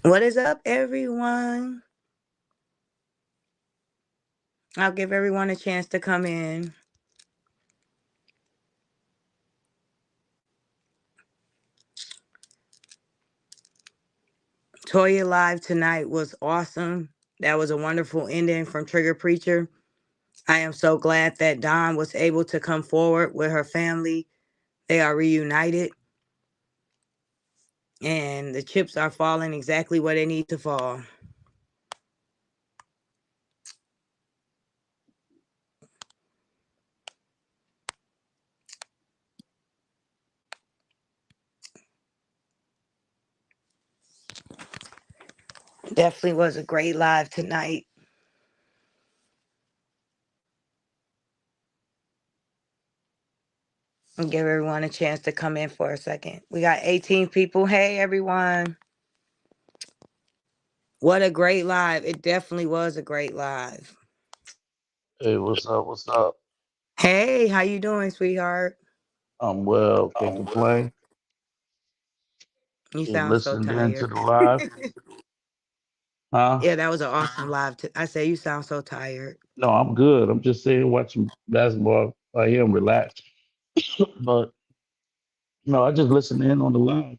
What is up, everyone? I'll give everyone a chance to come in. Toya Live tonight was awesome. That was a wonderful ending from Trigger Preacher. I am so glad that Dawn was able to come forward with her family. They are reunited, and the chips are falling exactly where they need to fall. Definitely was a great live tonight. And give everyone a chance to come in for a second. We got 18 people. Hey, everyone. What a great live. It definitely was a great live. Hey, what's up? What's up? Hey, how you doing, sweetheart? I'm well, can't complain. You Just sound so listening in to tired. the live. Huh? Yeah, that was an awesome live. I say you sound so tired. No, I'm good. I'm just sitting watching basketball. I am relaxed. But no, I just listen in on the live.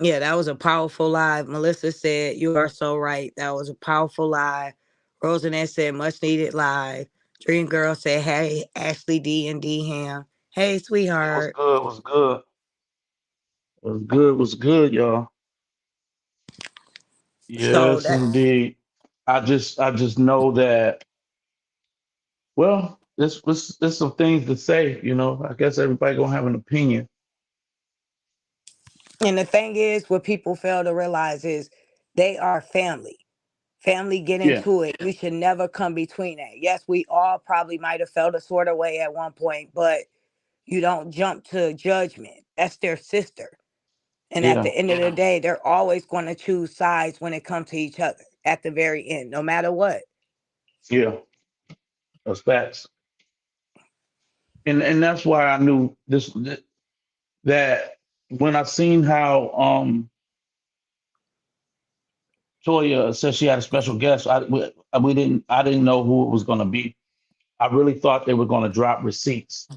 Yeah, that was a powerful live. Melissa said, "You are so right. That was a powerful live." Rosanette said, "Much needed live." Dream Girl said, "Hey, Ashley D and D Ham. Hey, It was sweetheart." good, was good. Was good, was good, y'all. So Yes, that indeed. I just know that, well, this some things to say, I guess everybody gonna have an opinion. and the thing is, what people fail to realize is they are family. Family get Yeah, into it. You should never come between that. Yes, we all probably might have felt a sort of way at one point, but you don't jump to judgment. That's their sister. And at yeah, the end of the day, they're always going to choose sides when it comes to each other at the very end, no matter what. yeah. That's facts. And that's why I knew that when I seen how Toya said she had a special guest, I didn't know who it was going to be. I really thought they were going to drop receipts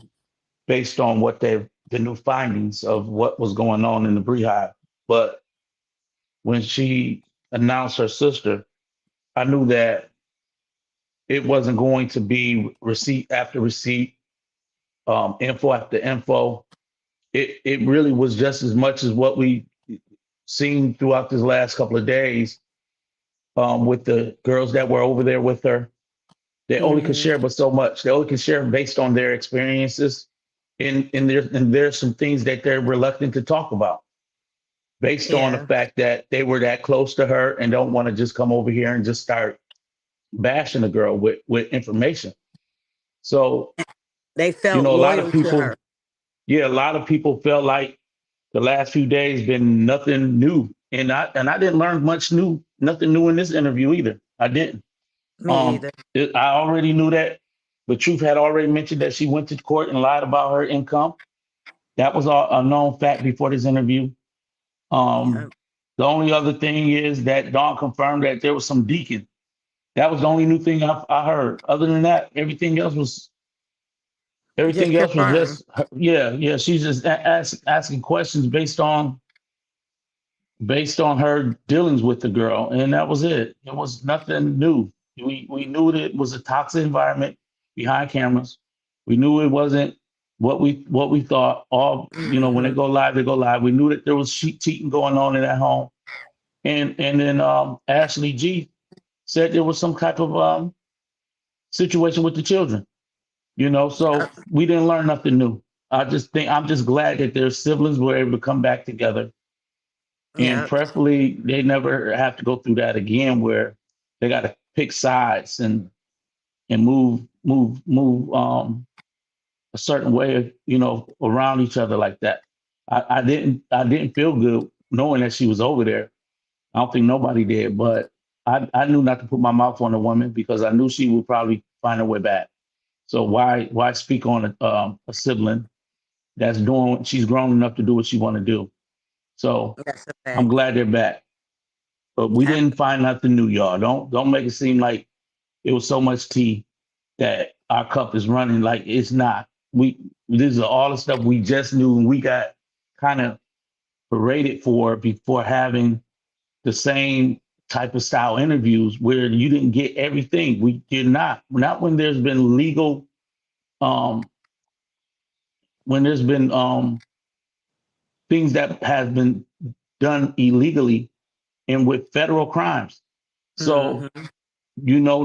based on what the new findings of what was going on in the Beehive. But when she announced her sister, I knew that it wasn't going to be receipt after receipt, info after info. It really was just as much as what we seen throughout this last couple of days, with the girls that were over there with her. They only could Hmm. share but so much. They only can share based on their experiences. And there's some things that they're reluctant to talk about based on the Yeah. fact that they were that close to her and don't want to just come over here and just start bashing the girl with information. So, They felt a lot of loyal to her. people, yeah, a lot of people felt like the last few days been nothing new. And I didn't learn nothing new in this interview either. I didn't. Me either. I already knew that. But Truth had already mentioned that she went to court and lied about her income. That was all a known fact before this interview. Yeah. Um, the only other thing is that Dawn confirmed that there was some deacon. That was the only new thing I heard. Other than that, Just everything else was confirm. just yeah, yeah. She's just asking questions based on her dealings with the girl, and that was it. It was nothing new. We knew that it was a toxic environment behind cameras. We knew it wasn't what we thought. All when Hmm. they go live, they go live. We knew that there was cheating going on in that home, and then Ashley G said there was some type of situation with the children. So we didn't learn nothing new. I'm just glad that their siblings were able to come back together, and Yep. preferably they never have to go through that again where they got to pick sides and move a certain way, around each other like that. I didn't feel good knowing that she was over there. I don't think nobody did, but I knew not to put my mouth on the woman because I knew she would probably find her way back. So why speak on a sibling that's she's grown enough to do what she want to do. So That's a I'm fact. glad they're back. But we I- didn't find nothing new, y'all. Don't make it seem like it was so much tea that our cup is running. Like it's not. We This is all the stuff we just knew and we got kind of paraded for before having the same type of style interviews where you didn't get everything. We did not when there's been legal um when there's been things that have been done illegally and with federal crimes. So mhm.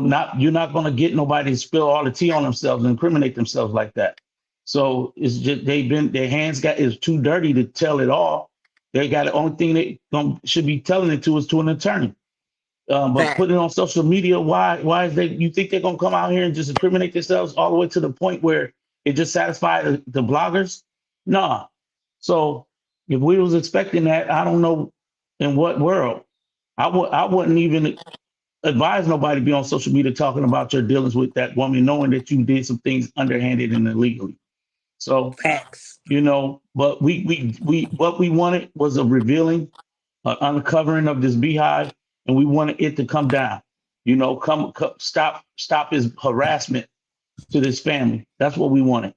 not you're not going to get nobody to spill all the tea on themselves and incriminate themselves like that. So it's just their hands got is too dirty to tell it all. They got the only thing they should be telling it to is to an attorney. But Fact. putting it on social media, why is they you think they're gonna come out here and just incriminate themselves all the way to the point where it just satisfies the bloggers? Nah. So if we was expecting that, I don't know in what world. I wouldn't even advise nobody to be on social media talking about your dealings with that woman, knowing that you did some things underhanded and illegally. So, Facts. but we what we wanted was a revealing, an uncovering of this beehive, and we wanted it to come down. Come stop his harassment to this family. That's what we wanted.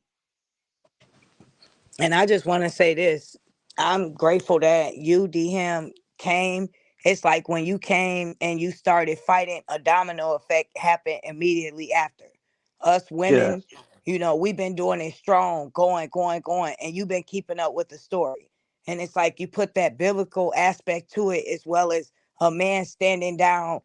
And I just want to say this. I'm grateful that you, DM, came. It's like when you came and you started fighting, a domino effect happened immediately after. Us Yeah. women, we've been doing it strong, going, going, going, and you've been keeping up with the story. And it's like you put that biblical aspect to it as well as a man standing down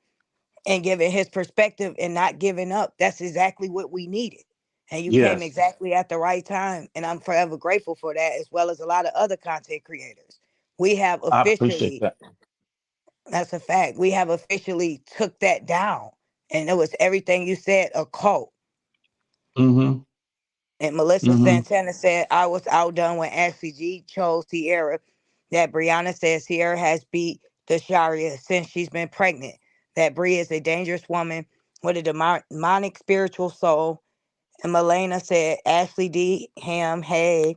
and giving his perspective and not giving up. That's exactly what we needed. And you came Yes. exactly at the right time. And I'm forever grateful for that, as well as a lot of other content creators. We have I appreciate officially, that. that's a fact, we have officially took that down. And it was everything you said, a cult. Mm-hmm. And Melissa Mm-hmm. Santana said, I was outdone when Ashley G chose Sierra. That Brianna says Sierra has beat the Sharia since she's been pregnant. That Bri is a dangerous woman with a demonic spiritual soul. And Melena said, Ashley D. Ham, hey.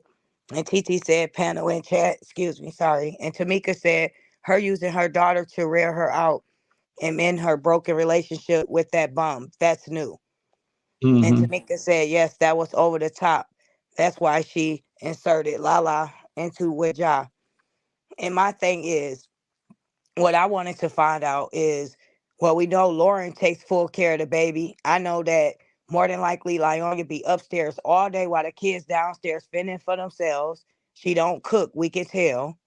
And TT said, panel in chat, excuse me, sorry. And Tamika said, her using her daughter to rear her out and mend her broken relationship with that bum. That's new. And Mm-hmm. Tamika said, yes, that was over the top. That's why she inserted Lala into Wajah. And my thing is, what I wanted to find out is, well, we know Lauren takes full care of the baby. I know that more than likely Lyonya be upstairs all day while the kids downstairs fending for themselves. She don't cook, we can tell.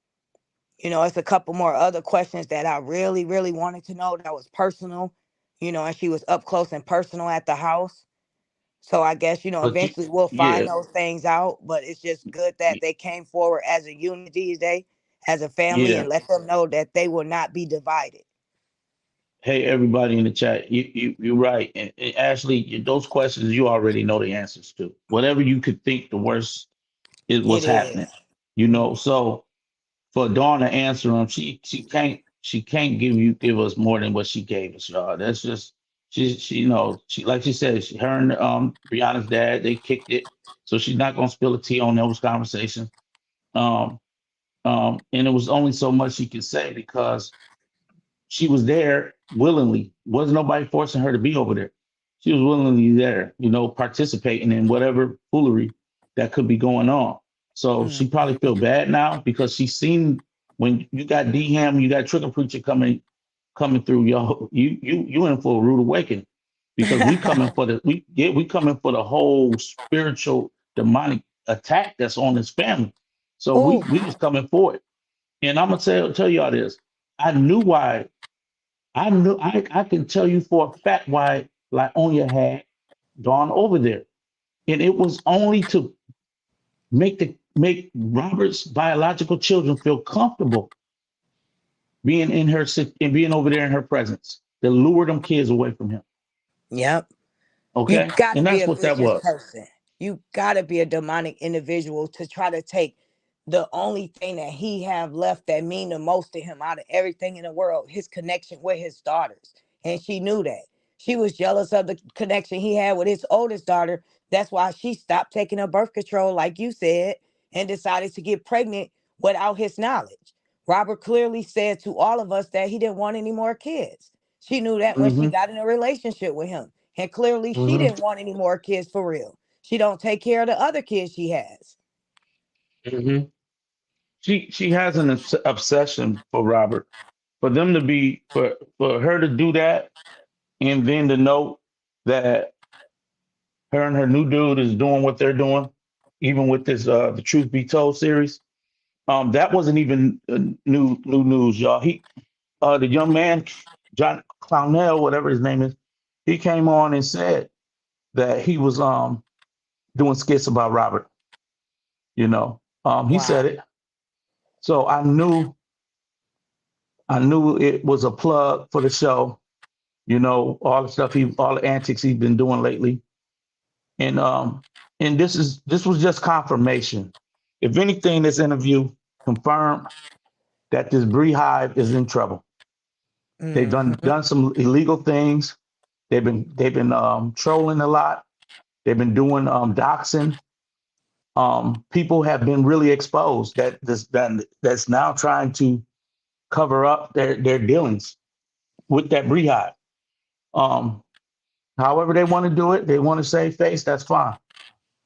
It's a couple more other questions that I really, really wanted to know that was personal, and she was up close and personal at the house. So I guess, But eventually we'll find yeah, those things out. But it's just good that they came forward as a unity today, as a family, yeah. and let them know that they will not be divided. Hey, everybody in the chat, you're right. And Ashley, those questions you already know the answers to. Whatever you could think the worst is It what's is. happening. So for Dawn to answer them, she can't give us more than what she gave us, y'all. That's just she she like she said, her and Brianna's dad, they kicked it. So she's not gonna spill the tea on those conversations. Um and it was only so much she could say because she was there willingly. Wasn't nobody forcing her to be over there. She was willingly there, participating in whatever foolery that could be going on. So she probably Mhm. feel bad now because she's seen when you got D Ham, you got Trick or Preacher coming through, yo. You in for a rude awakening because we coming for the whole spiritual demonic attack that's on this family. So we Oh, we was coming for it. And I'm gonna tell y'all this. I knew why I can tell you for a fact why Lyonya had gone over there. And it was only to make Robert's biological children feel comfortable being in her and being over there in her presence. To lure them kids away from him. yep. You Okay? got to And be that's a what that vicious was. person. You got to be a demonic individual to try to take the only thing that he have left that mean the most to him out of everything in the world, his connection with his daughters. And she knew that. She was jealous of the connection he had with his oldest daughter. That's why she stopped taking her birth control, like you said, and decided to get pregnant without his knowledge. Robert clearly said to all of us that he didn't want any more kids. She knew that when she Mm-hmm. got in a relationship with him. And clearly she Mm-hmm. didn't want any more kids for real. She don't take care of the other kids she has. Mm-hmm. She has an obsession for Robert. For them to be for her to do that, and then to know that her and her new dude is doing what they're doing, even with this the Truth Be Told series. That wasn't even new news, y'all. The young man, John Clownell, whatever his name is, he came on and said that he was doing skits about Robert. You know, he said Wow. it. So I knew it was a plug for the show. You know, all the antics he's been doing lately, and this was just confirmation. If anything, this interview confirmed that this Beehive is in trouble. They've Hmm. done some illegal things. They've been trolling a lot. They've been doing doxing. People have been really exposed that's now trying to cover up their dealings with that Beehive. Um, However they want to do it, they want to save face. That's fine.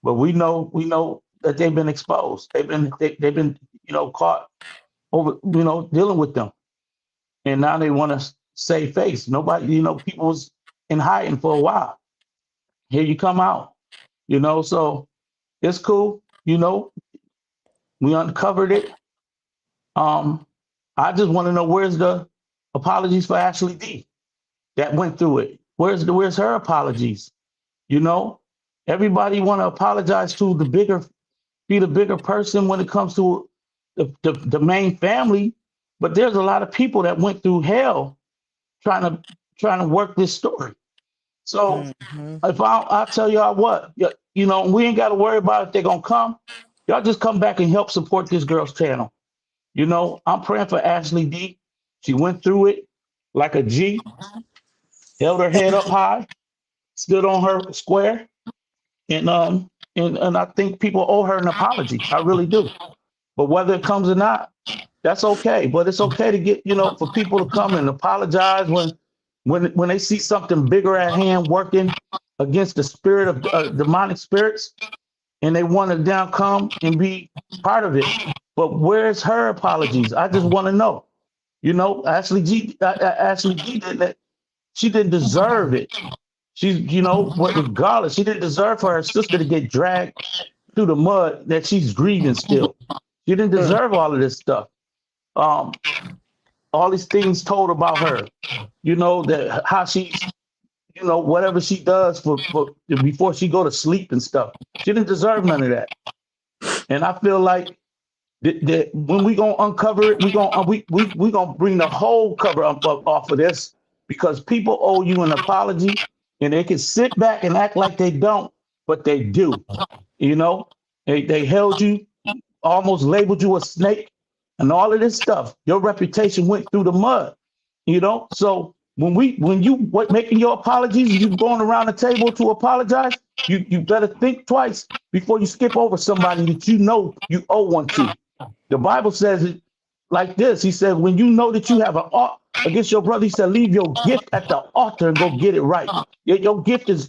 But we know that they've been exposed. They've been caught over dealing with them, and now they want to save face. Nobody people was in hiding for a while. Here you come out. So it's cool. We uncovered it. Um, I just want to know where's the apologies for Ashley D that went through it. Where's her apologies? You know, Everybody want to apologize to be the bigger person when it comes to the main family, but there's a lot of people that went through hell trying to trying to work this story. So Hmm. if I'll tell y'all what, we ain't got to worry about if they're gonna come. Y'all just come back and help support this girl's channel. I'm praying for Ashley D. She went through it like a G, held her head up high, stood on her square, and I think people owe her an apology. I really do. But whether it comes or not, that's okay. But it's okay to get for people to come and apologize when they see something bigger at hand working against the spirit of demonic spirits, and they want to now come and be part of it. But where's her apologies? I just want to know. Ashley G didn't. She didn't deserve it. She's, what regardless, she didn't deserve for her sister to get dragged through the mud that she's grieving still. She didn't deserve all of this stuff. Um, all these things told about her, that how she's, whatever she does for before she go to sleep and stuff. She didn't deserve none of that. And I feel like that when we gonna uncover it, we gonna bring the whole cover up off of this because people owe you an apology, and they can sit back and act like they don't, but they do. You know, they held you, almost labeled you a snake, and all of this stuff. Your reputation went through the mud. So when you making your apologies and you going around the table to apologize, you better think twice before you skip over somebody that you owe one to. The Bible says it like this. He said, when you know that you have an ought against your brother, he said, leave your gift at the altar and go get it right. Your gift it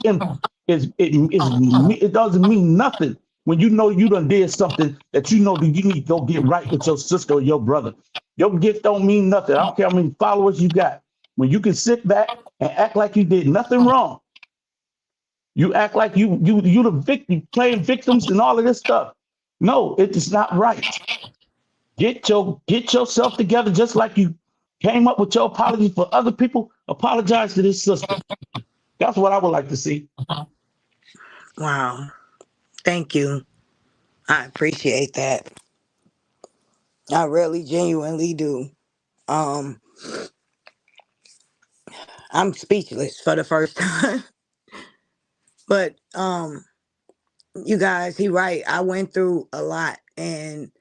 doesn't mean nothing when you know you done did something that you know that you need to go get right with your sister or your brother. Your gift don't mean nothing. I don't care how many followers you got. When you can sit back and act like you did nothing wrong, you act like you the victim, playing victims and all of this stuff. No, it is not right. Get yourself together, just like you came up with your apology for other people. Apologize to this sister. That's what I would like to see. Wow. Thank you. I appreciate that. I really genuinely do. Um, I'm speechless for the first time. But you guys, he right. I went through a lot, and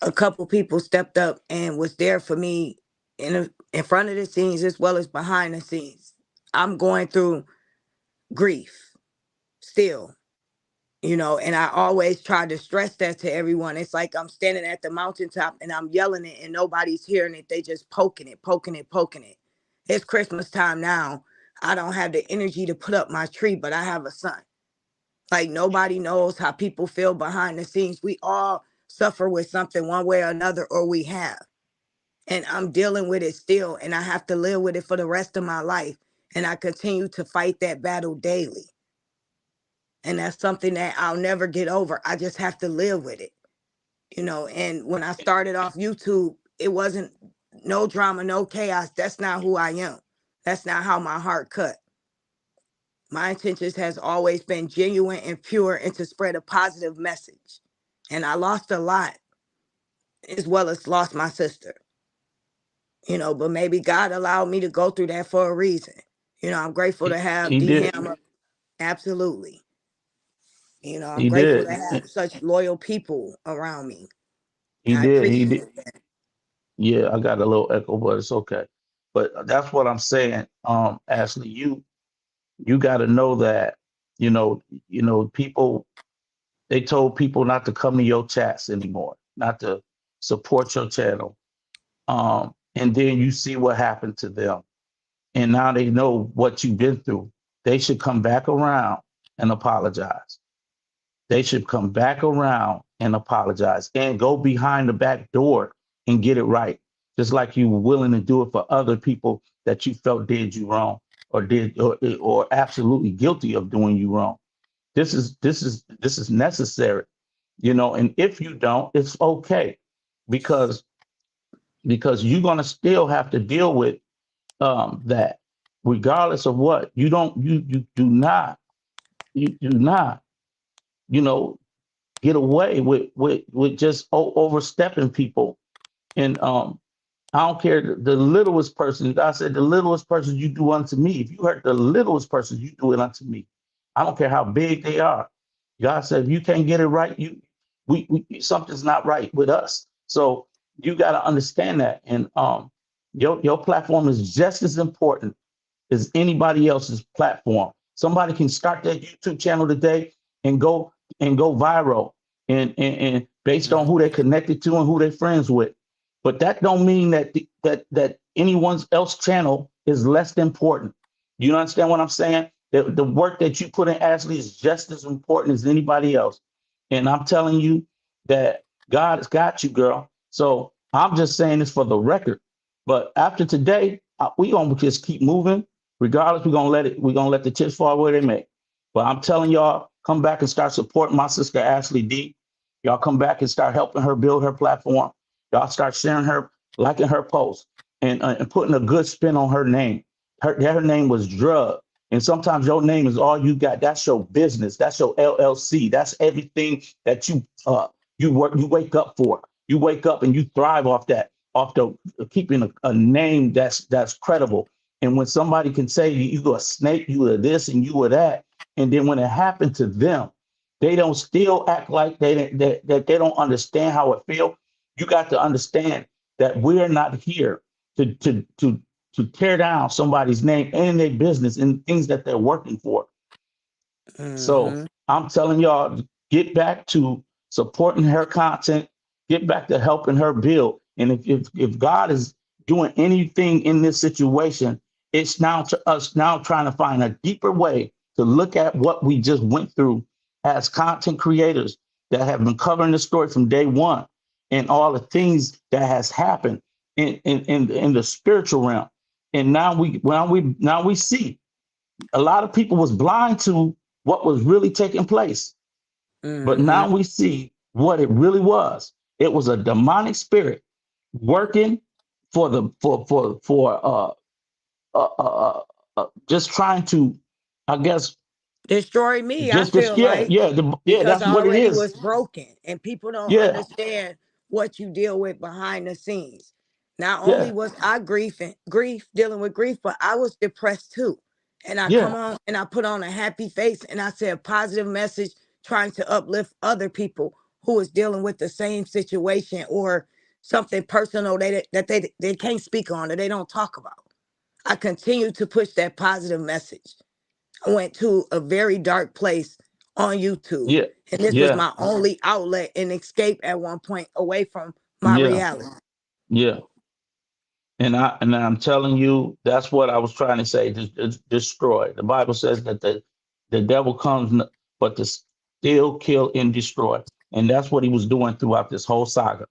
a couple people stepped up and was there for me in front of the scenes as well as behind the scenes. I'm going through grief still. And I always try to stress that to everyone. It's like I'm standing at the mountaintop and I'm yelling it and nobody's hearing it. They just poking it, poking it, poking it. It's Christmas time now. I don't have the energy to put up my tree, but I have a son. Like nobody knows how people feel behind the scenes. We all suffer with something one way or another, or we have. And I'm dealing with it still, and I have to live with it for the rest of my life. And I continue to fight that battle daily. And that's something that I'll never get over. I just have to live with it. And when I started off YouTube, it wasn't no drama, no chaos. That's not who I am. That's not how my heart cut. My intentions has always been genuine and pure and to spread a positive message. And I lost a lot as well as lost my sister. But maybe God allowed me to go through that for a reason. I'm grateful to have He D did. Hammer. Absolutely. I'm He grateful to did. have such loyal people around me. He I did. He did. appreciate that. Yeah, I got a little echo, but it's okay. But that's what I'm saying. Ashley, you got to know that, people, they told people not to come to your chats anymore, not to support your channel. And then you see what happened to them. And now they know what you've been through. They should come back around and apologize. They should come back around and apologize and go behind the back door and get it right. Just like you were willing to do it for other people that you felt did you wrong or absolutely guilty of doing you wrong. This is necessary, and if you don't, it's okay because you're gonna still have to deal with that regardless of what you do not you know get away with just overstepping people. And I don't care the littlest person. God said, the littlest person you do unto me. If you hurt the littlest person, you do it unto me. I don't care how big they are. God said, if you can't get it right, we something's not right with us. So you got to understand that. And your platform is just as important as anybody else's platform. Somebody can start their YouTube channel today and go viral and based on who they're connected to and who they're friends with. But that don't mean that anyone's else channel is less important. You understand what I'm saying? The work that you put in, Ashley, is just as important as anybody else. And I'm telling you that God has got you, girl. So I'm just saying this for the record. But after today, we gonna just keep moving. Regardless, we're gonna let the chips fall where they may. But I'm telling y'all, come back and start supporting my sister Ashley D. Y'all come back and start helping her build her platform. Y'all start sharing her, liking her posts, and putting a good spin on her name. Her name was Drug. And sometimes your name is all you got. That's your business. That's your LLC. That's everything that you wake up for. You wake up and you thrive off that, off the keeping a name that's credible. And when somebody can say you a snake, you are this and you are that, and then when it happened to them, they don't still act like that they don't understand how it feels. You got to understand that we're not here to to to to tear down somebody's name and their business and things that they're working for. So Mm-hmm. I'm telling y'all, get back to supporting her content, get back to helping her build. And if God is doing anything in this situation, it's now to us now trying to find a deeper way to look at what we just went through as content creators that have been covering the story from day one and all the things that has happened in the spiritual realm. And now we see a lot of people was blind to what was really taking place. But Mm-hmm. now we see what it really was. It was a demonic spirit working for the for just trying to, I guess, Destroy me, I just feel yeah, like, yeah, because that's I what it already is. was broken and people don't Yeah, understand what you deal with behind the scenes. Not only yeah, was I grief dealing with grief, but I was depressed too. And I come yeah, on and I put on a happy face and I say a positive message trying to uplift other people who is dealing with the same situation or something personal that they can't speak on or they don't talk about. I continue to push that positive message. I went to a very dark place on YouTube. Yeah, And this was yeah, my only outlet and escape at one point away from my yeah, reality. yeah. And I'm telling you, that's what I was trying to say. Destroy. The Bible says that the devil comes but to steal, kill, and destroy. And that's what he was doing throughout this whole saga,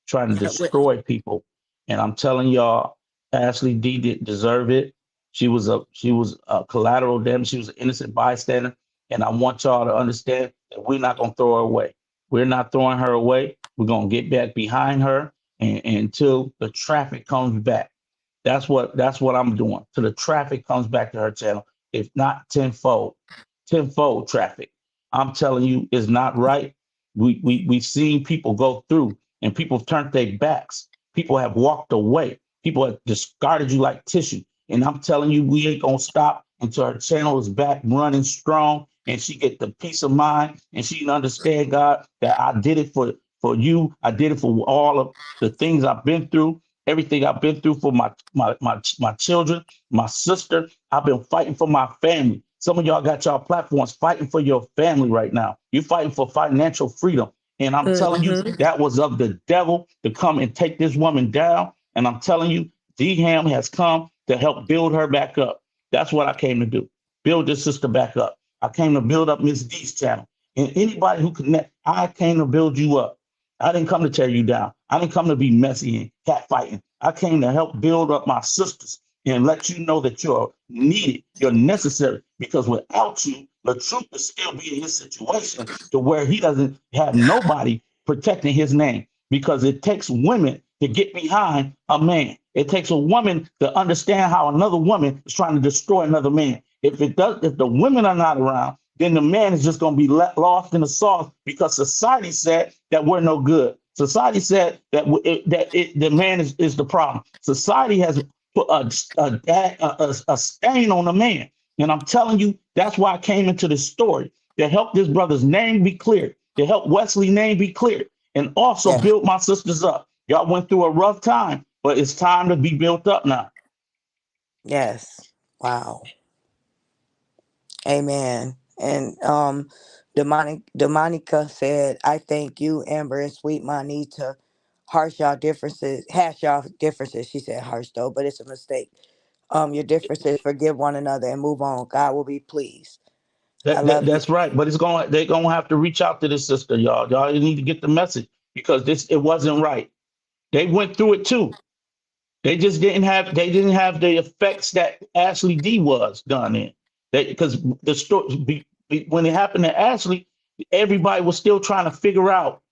trying to destroy people. And I'm telling y'all, Ashley D didn't deserve it. She was a collateral damage. She was an innocent bystander. And I want y'all to understand that we're not gonna throw her away. We're not throwing her away. We're gonna get back behind her and until the traffic comes back. That's what I'm doing. Till the traffic comes back to her channel. If not tenfold, tenfold traffic. I'm telling you, it's not right. We've seen people go through and people have turned their backs. People have walked away. People have discarded you like tissue. And I'm telling you, we ain't gonna stop until her channel is back running strong and she get the peace of mind and she can understand, God, that I did it for you. I did it for all of the things I've been through, everything I've been through for my children, my sister. I've been fighting for my family. Some of y'all got y'all platforms fighting for your family right now. You're fighting for financial freedom. And I'm telling you, Mm-hmm. that was of the devil to come and take this woman down. And I'm telling you, D Ham has come to help build her back up. That's what I came to do. Build this sister back up. I came to build up Miss D's channel. And anybody who connect, I came to build you up. I didn't come to tear you down. I didn't come to be messy and cat fighting. I came to help build up my sisters and let you know that you're needed, you're necessary. Because without you, the truth will still be in his situation to where he doesn't have nobody protecting his name. Because it takes women to get behind a man. It takes a woman to understand how another woman is trying to destroy another man. If the women are not around, then the man is just going to be lost in the sauce because society said that we're no good. Society said that the man is the problem. Society has put a stain on a man. And I'm telling you, that's why I came into the story to help this brother's name be cleared, to help Wesley's name be cleared, and also Yeah. build my sisters up. Y'all went through a rough time, but it's time to be built up now. Yes. Wow. Amen. And Demonica said, I thank you, Amber and Sweet Ma need to hash y'all differences. She said harsh though, but it's a mistake. Your differences, forgive one another and move on. God will be pleased. I love you. That's right. But they're gonna have to reach out to this sister, y'all. Y'all need to get the message because this it wasn't right. They went through it too. They didn't have the effects that Ashley D was done in. Because the story when it happened to Ashley, everybody was still trying to figure out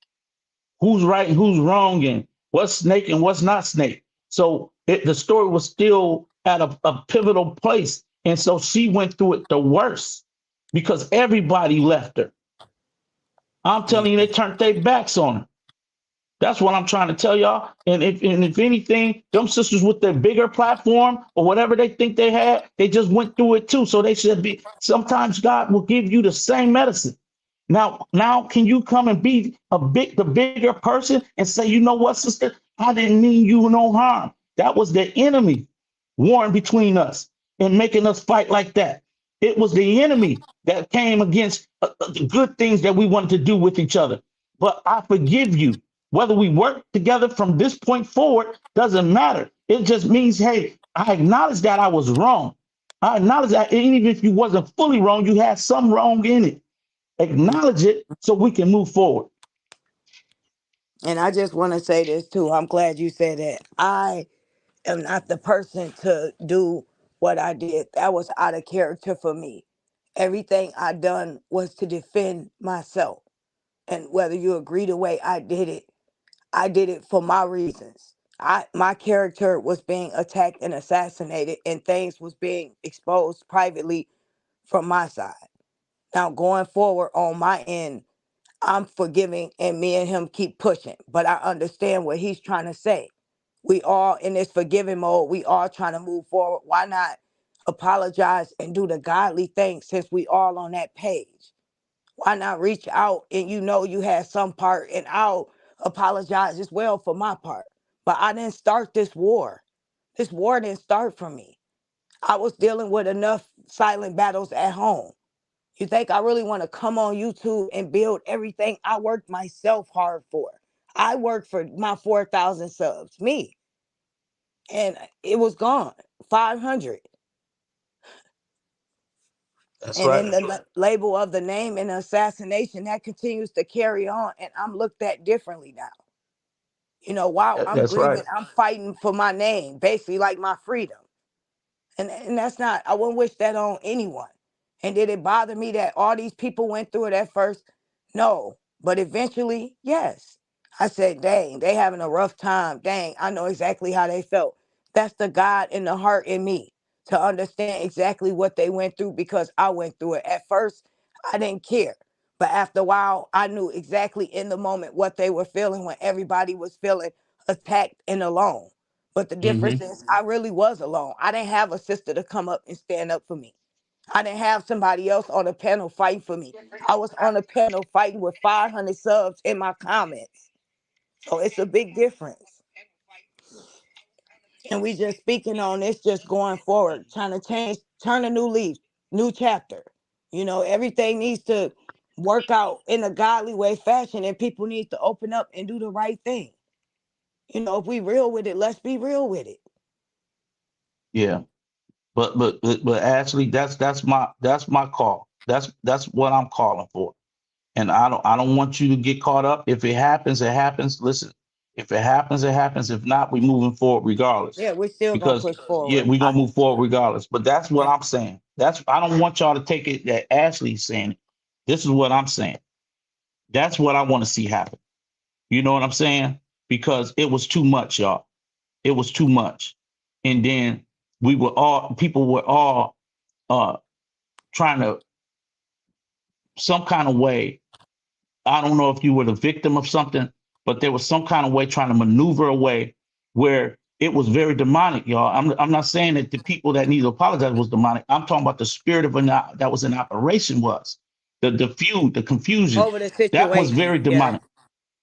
who's right and who's wrong and what's snake and what's not snake. So the story was still at a pivotal place. And so she went through it the worst because everybody left her. I'm telling you, they Mhm. turned their backs on her. That's what I'm trying to tell y'all. And if anything, them sisters with their bigger platform or whatever they think they had, they just went through it too. So they should be. Sometimes God will give you the same medicine. Now, can you come and be the bigger person and say, you know what, sister, I didn't mean you no harm. That was the enemy warring between us and making us fight like that. It was the enemy that came against the good things that we wanted to do with each other. But I forgive you. Whether we work together from this point forward doesn't matter. It just means, hey, I acknowledge that I was wrong. I acknowledge that even if you wasn't fully wrong, you had some wrong in it. Acknowledge it so we can move forward. And I just want to say this too. I'm glad you said that. I am not the person to do what I did. That was out of character for me. Everything I done was to defend myself. And whether you agree the way I did it for my reasons. My character was being attacked and assassinated and things was being exposed privately from my side. Now going forward on my end, I'm forgiving and me and him keep pushing. But I understand what he's trying to say. We all in this forgiving mode, we all trying to move forward. Why not apologize and do the godly thing since we all on that page? Why not reach out and you know you had some part and I'll apologize as well for my part. But I didn't start this war. This war didn't start for me. I was dealing with enough silent battles at home. You think I really want to come on YouTube and build everything I worked myself hard for? I worked for my 4,000 subs, me, and it was gone. 500. That's And right. then the label of the name and assassination that continues to carry on, and I'm looked at differently now. While I'm That's right. grieving, I'm fighting for my name, basically like my freedom. And that's not, I wouldn't wish that on anyone. And did it bother me that all these people went through it at first? No. But eventually, yes. I said, dang, they having a rough time. Dang, I know exactly how they felt. That's the God in the heart in me to understand exactly what they went through because I went through it. At first, I didn't care. But after a while, I knew exactly in the moment what they were feeling when everybody was feeling attacked and alone. But the difference Hmm. is I really was alone. I didn't have a sister to come up and stand up for me. I didn't have somebody else on the panel fighting for me. I was on the panel fighting with 500 subs in my comments. So it's a big difference. And we just speaking on this, just going forward, trying to change, turn a new leaf, new chapter. Everything needs to work out in a godly way fashion, and people need to open up and do the right thing. If we real with it, let's be real with it. Yeah. But Ashley, that's my call. That's what I'm calling for. And I don't want you to get caught up. If it happens, it happens. Listen, if it happens, it happens. If not, we moving forward regardless. Yeah, we're still gonna Because push yeah, forward. we're gonna move forward regardless. But that's what Yeah. I'm saying. I don't want y'all to take it that Ashley's saying it. This is what I'm saying. That's what I want to see happen. You know what I'm saying? Because it was too much, y'all. It was too much. And then people were all uh trying to some kind of way. I don't know if you were the victim of something, but there was some kind of way trying to maneuver a way where it was very demonic, y'all. I'm not saying that the people that need to apologize was demonic. I'm talking about the spirit that was in operation was the feud, the confusion. Over the That was situation. very Yeah, demonic.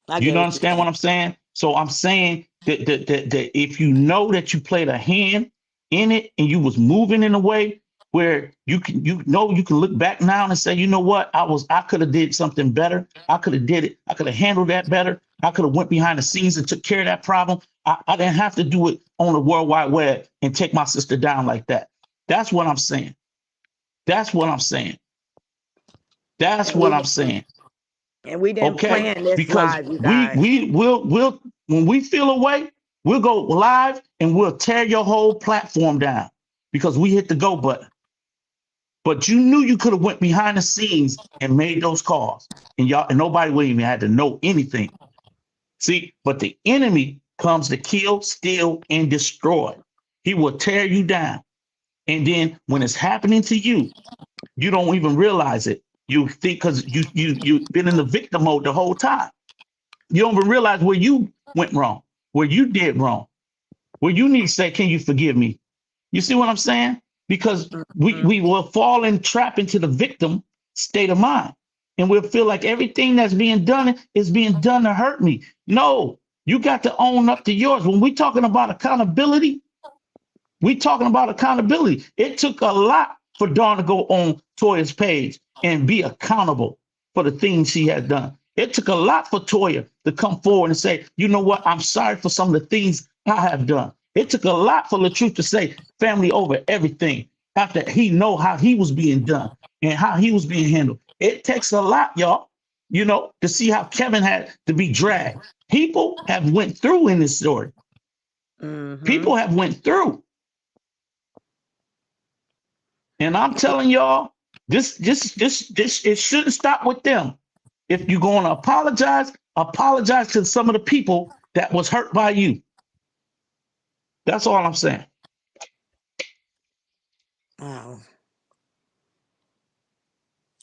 I You get don't what you're understand saying. what I'm saying? So I'm saying that if you know that you played a hand in it and you was moving in a way where you can look back now and say, you know what, I could have did something better. I could have did it. I could have handled that better. I could have went behind the scenes and took care of that problem. I didn't have to do it on the World Wide Web and take my sister down like that. That's what I'm saying. That's what I'm saying. That's And what we I'm didn't saying. and we didn't Okay, plan this because live, you we guys. we will when we feel away, we'll go live and we'll tear your whole platform down because we hit the go button. But you knew you could have went behind the scenes and made those calls, and nobody would even had to know anything. See, but the enemy comes to kill, steal, and destroy. He will tear you down, and then when it's happening to you, you don't even realize it. You think because you've been in the victim mode the whole time. You don't even realize where you went wrong, where you did wrong, where you need to say, "Can you forgive me?" You see what I'm saying? Because we Mhm. we will fall and trap into the victim state of mind, and we'll feel like everything that's being done is being done to hurt me. No, you got to own up to yours. When we're talking about accountability, we talking about accountability. It took a lot for Dawn to go on Toya's page and be accountable for the things she has done. It took a lot for Toya to come forward and say, you know what, I'm sorry for some of the things I have done. It took a lot for LaTruth to say family over everything after he know how he was being done and how he was being handled. It takes a lot, y'all, to see how Kevin had to be dragged. People have went through in this story. People Mhm. have went through. And I'm telling y'all, this it shouldn't stop with them. If you're going to apologize, apologize to some of the people that was hurt by you. That's all I'm saying. Wow.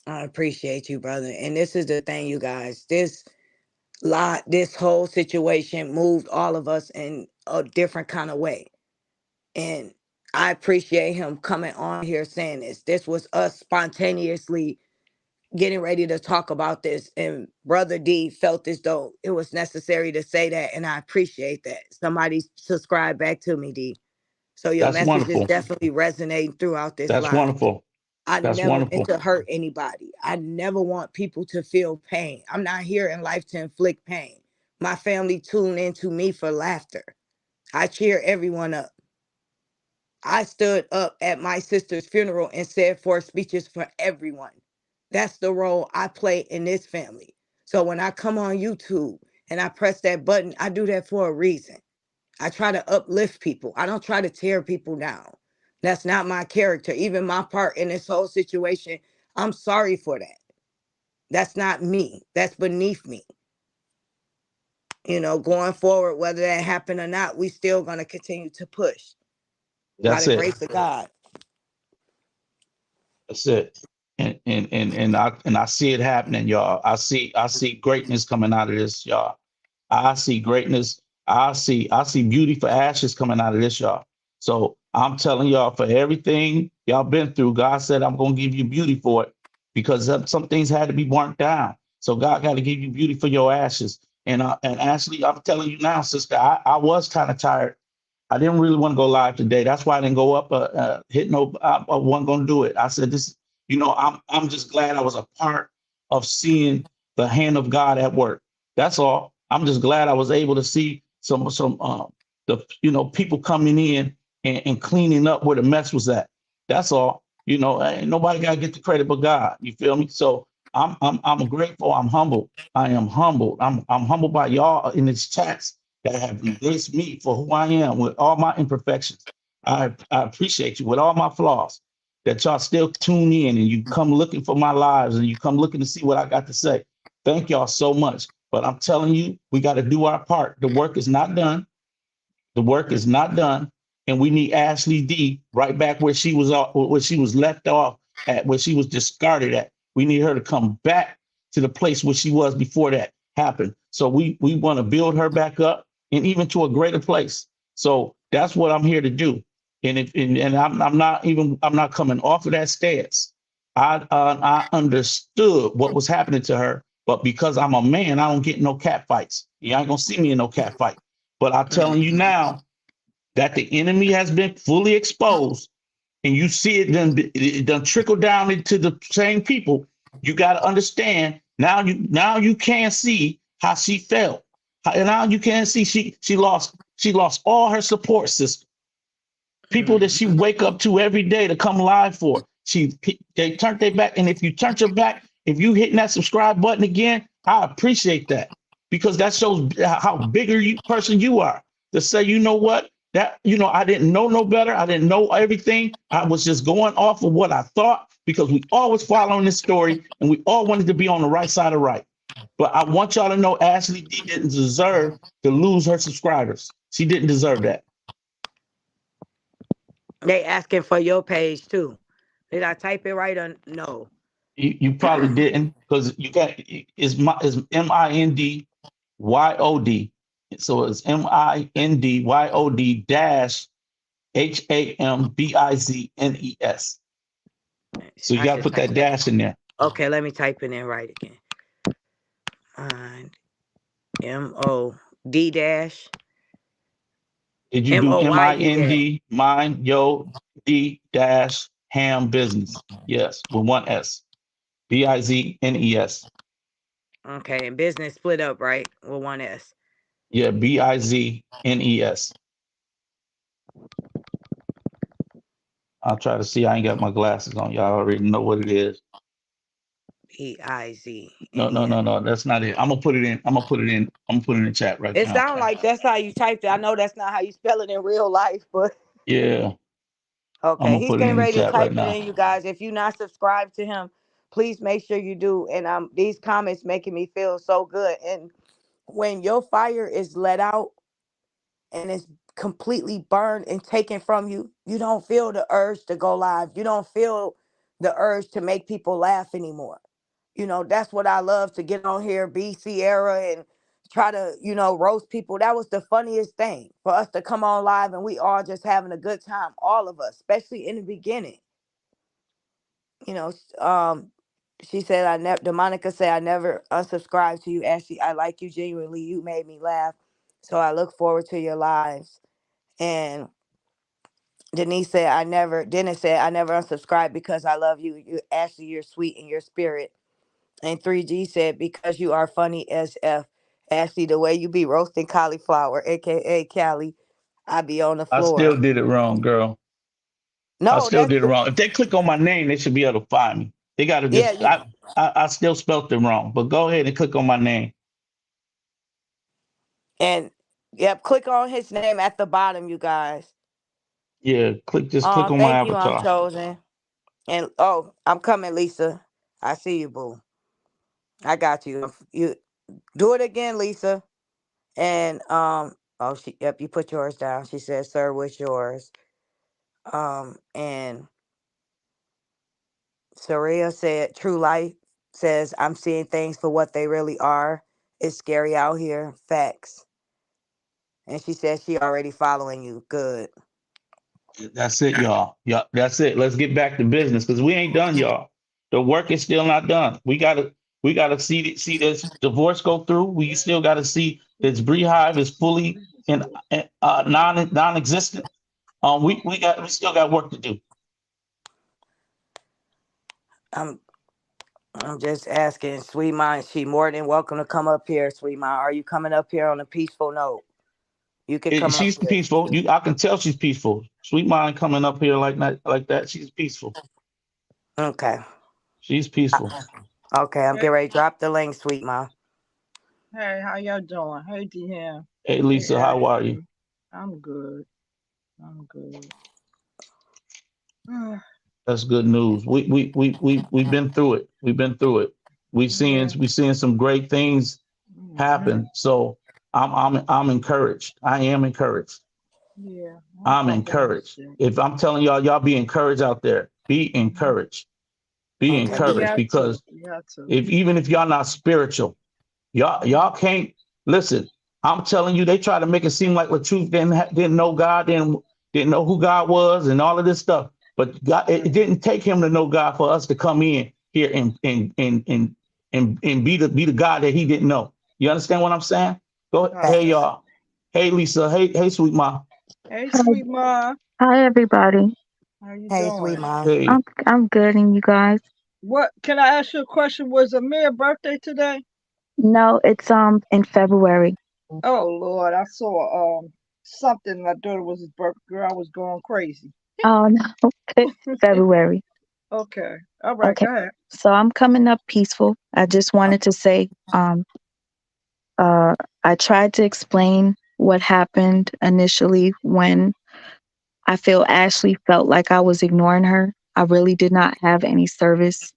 I appreciate you, brother. And this is the thing, you guys. This whole situation moved all of us in a different kind of way. And I appreciate him coming on here saying this. This was us spontaneously getting ready to talk about this. And Brother D felt as though it was necessary to say that. And I appreciate that. Somebody subscribe back to me, D. So your That's message is wonderful. definitely resonating throughout this That's live. wonderful. I That's never meant wonderful. to hurt anybody. I never want people to feel pain. I'm not here in life to inflict pain. My family tune into me for laughter. I cheer everyone up. I stood up at my sister's funeral and said four speeches for everyone. That's the role I play in this family. So when I come on YouTube and I press that button, I do that for a reason. I try to uplift people. I don't try to tear people down. That's not my character. Even my part in this whole situation, I'm sorry for that. That's not me. That's beneath me. Going forward, whether that happened or not, we still gonna continue to push by That's the it. grace of God. That's it. And I see it happening, y'all. I see greatness coming out of this, y'all. I see greatness. I see beauty for ashes coming out of this, y'all. So I'm telling y'all, for everything y'all been through, God said I'm gonna give you beauty for it because some things had to be burnt down. So God got to give you beauty for your ashes. And Ashley, I'm telling you now, sister, I was kind of tired. I didn't really want to go live today. That's why I didn't go up. Hit no. I wasn't going to do it. I said this. I'm just glad I was a part of seeing the hand of God at work. That's all. I'm just glad I was able to see the people coming in and cleaning up where the mess was at. That's all. Ain't nobody got to get the credit but God. You feel me? So I'm grateful. I'm humbled. I am humbled. I'm humbled by y'all in this chats that have embraced me for who I am with all my imperfections. I appreciate you with all my flaws, that y'all still tune in and you come looking for my lives and you come looking to see what I got to say. Thank y'all so much. But I'm telling you, we got to do our part. The work is not done. The work is not done, and we need Ashley D right back where she was left off at, where she was discarded at. We need her to come back to the place where she was before that happened. So we want to build her back up and even to a greater place. So that's what I'm here to do. And I'm not coming off of that stance. I understood what was happening to her, but because I'm a man, I don't get no cat fights. You ain't gonna see me in no cat fight. But I'm telling you now that the enemy has been fully exposed, and you see it done trickle down into the same people. You got to understand now. You can see how she felt. And now you can see she lost all her support system, people that she Mhm. wake up to every day to come live for. They turned their back, and if you turned your back, if you hitting that subscribe button again, I appreciate that because that shows how bigger you person you are. To say, you know what, that I didn't know no better, I didn't know everything. I was just going off of what I thought because we always following this story and we all wanted to be on the right side of right. But I want y'all to know Ashley D didn't deserve to lose her subscribers. She didn't deserve that. They asking for your page too. Did I type it right or no? You probably didn't because you got is MINDYOD. So it's MINDYOD dash HAMBIZNES. So you I got to should put type that that. dash in there. Okay, let me type it in right again. MOD dash Did you do MOYD dash. MIND mind yo D dash ham business? Yes, with one S. BIZNES. Okay, and business split up right with one S. Yeah, BIZNES. I'll try to see. I ain't got my glasses on. Y'all already know what it is. No, no, BIZNES. no, no. That's not it. I'm gonna put it in. I'm gonna put it in. I'm gonna put it in chat right It now. sounds like that's how you typed it. I know that's not how you spell it in real life, but Yeah, I'm okay. gonna He's put it getting in the ready to chat right type it now. in, you guys. If you're not subscribed to him, please make sure you do. And these comments making me feel so good. And when your fire is let out and it's completely burned and taken from you, you don't feel the urge to go live. You don't feel the urge to make people laugh anymore. That's what I love, to get on here, be Sierra, and try to, roast people. That was the funniest thing, for us to come on live and we all just having a good time, all of us, especially in the beginning. You know, she said, Demonica said, I never unsubscribed to you, Ashley. I like you genuinely. You made me laugh. So I look forward to your lives. And Denise said, I never, Dennis said, I never unsubscribed because I love you. You, Ashley, you're sweet in your spirit. And 3G said, because you are funny as F. Ashley, the way you be roasting cauliflower, aka Callie, I be on the I floor. still did it wrong, girl. I No, still that's did it wrong. If they click on my name, they should be able to find me. They got to yeah. just. I still spelt it wrong, but go ahead and click on my name. And yep, click on his name at the bottom, you guys. Yeah, just click on my Thank you, I'm avatar. chosen. And oh, I'm coming, Lisa. I see you, boo. I got you. You do it again, Lisa. And oh, she yep, you put yours down. She said, "Sir, what's yours?" And Saria said, "True life says I'm seeing things for what they really are. It's scary out here. Facts." And she said she already following you. Good. That's it, y'all. Yeah, that's it. Let's get back to business because we ain't done, y'all. The work is still not done. We gotta see this divorce go through. We still gotta see this beehive is fully in non-existent. We still got work to do. I'm I'm just asking, Sweet Mind. She more than welcome to come up here, Sweet Mind. Are you coming up here on a peaceful note? You could come up She's here. peaceful. I can tell she's peaceful. Sweet mind coming up here like that. She's peaceful. Okay. She's peaceful. Okay, I'm Hey, getting ready to drop the link, Sweet Mind. hey, how y'all doing? Hey, Deanne. Hey Hey, Lisa, how are you? Ashley. I'm good. I'm good. That's good news. We've been through it. We've been through it. Yeah. We seeing some great things Hmm. happen. So I'm encouraged. I am encouraged. Yeah. I'm I'm encouraged. optimistic. If I'm telling y'all be encouraged out there. Be Hmm. encouraged. Be Okay. Yeah, we encouraged got to. because We got to. if even if y'all not spiritual, y'all can't listen. I'm telling you, they try to make it seem like LaTruth didn't know God, didn't know who God was, and all of this stuff. But God, it didn't take him to know God for us to come in here and be the God that he didn't know. You understand what I'm saying? Go, Right. hey Facts. y'all, hey Lisa, hey sweet mom, Hey, Hi, sweet ma. hi everybody. How you Hey, Sweet doing? Mind. hey. I'm good and you guys? What? Can I ask you a question? Was Amir's birthday today? No, it's in February. Oh Lord, I saw something. I thought it was his birthday. Girl, I was going crazy. Oh no, February. Okay. All right. Okay. Go ahead. So I'm coming up peaceful. I just wanted to say uh I tried to explain what happened initially when I feel Ashley felt like I was ignoring her. I really did not have any service.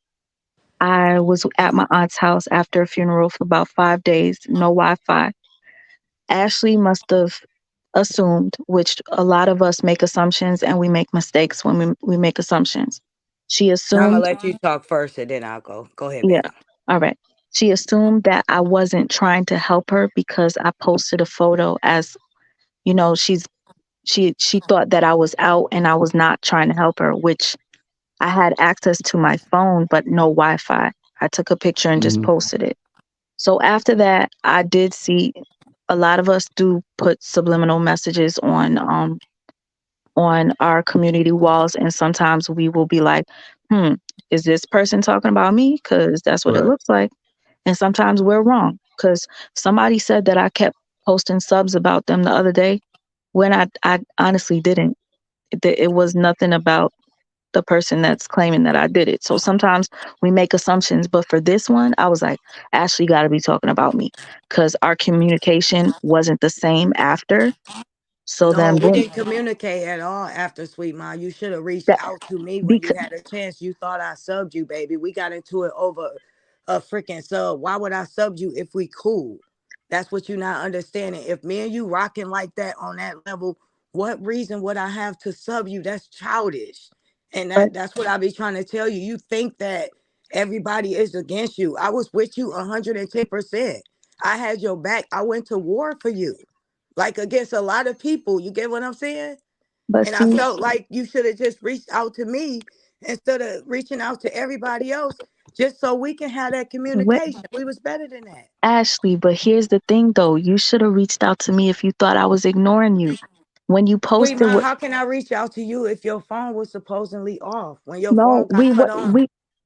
I was at my aunt's house after a funeral for about 5 days, no Wi-Fi. Ashley must have assumed, which a lot of us make assumptions and we make mistakes when we make assumptions. She I'm gonna assumed, let you talk first, and then I'll go. Go ahead, yeah, baby. all right. She assumed that I wasn't trying to help her because I posted a photo as, she thought that I was out and I was not trying to help her, which I had access to my phone but no Wi-Fi. I took a picture and just Mhm. posted it. So after that, I did see a lot of us do put subliminal messages on our community walls, and sometimes we will be like, "Hmm, is this person talking about me? Because that's what it Right. looks like." And sometimes we're wrong because somebody said that I kept posting subs about them the other day when I honestly didn't. It was nothing about the person that's claiming that I did it. So sometimes we make assumptions, but for this one, I was like, Ashley got to be talking about me because our communication wasn't the same after. So No, then, we boom, didn't communicate at all after Sweet Mom. You should have reached that out to me when you because had a chance. You thought I subbed you, baby. We got into it over a freaking sub. Why would I sub you if we cool? That's what you're not understanding. If me and you rocking like that on that level, what reason would I have to sub you? That's childish. And but that's what I be trying to tell you. You think that everybody is against you. I was with you 110%. I had your back. I went to war for you, like against a lot of people. You get what I'm saying? but And I see, felt like you should have just reached out to me instead of reaching out to everybody else, just so we can have that when, communication. We was better than that. Ashley, but here's the thing though, you should have reached out to me if you thought I was ignoring you. When you Sweet posted Ma, what? how can I reach out to you if your phone was supposedly off when your No, phone got cut on?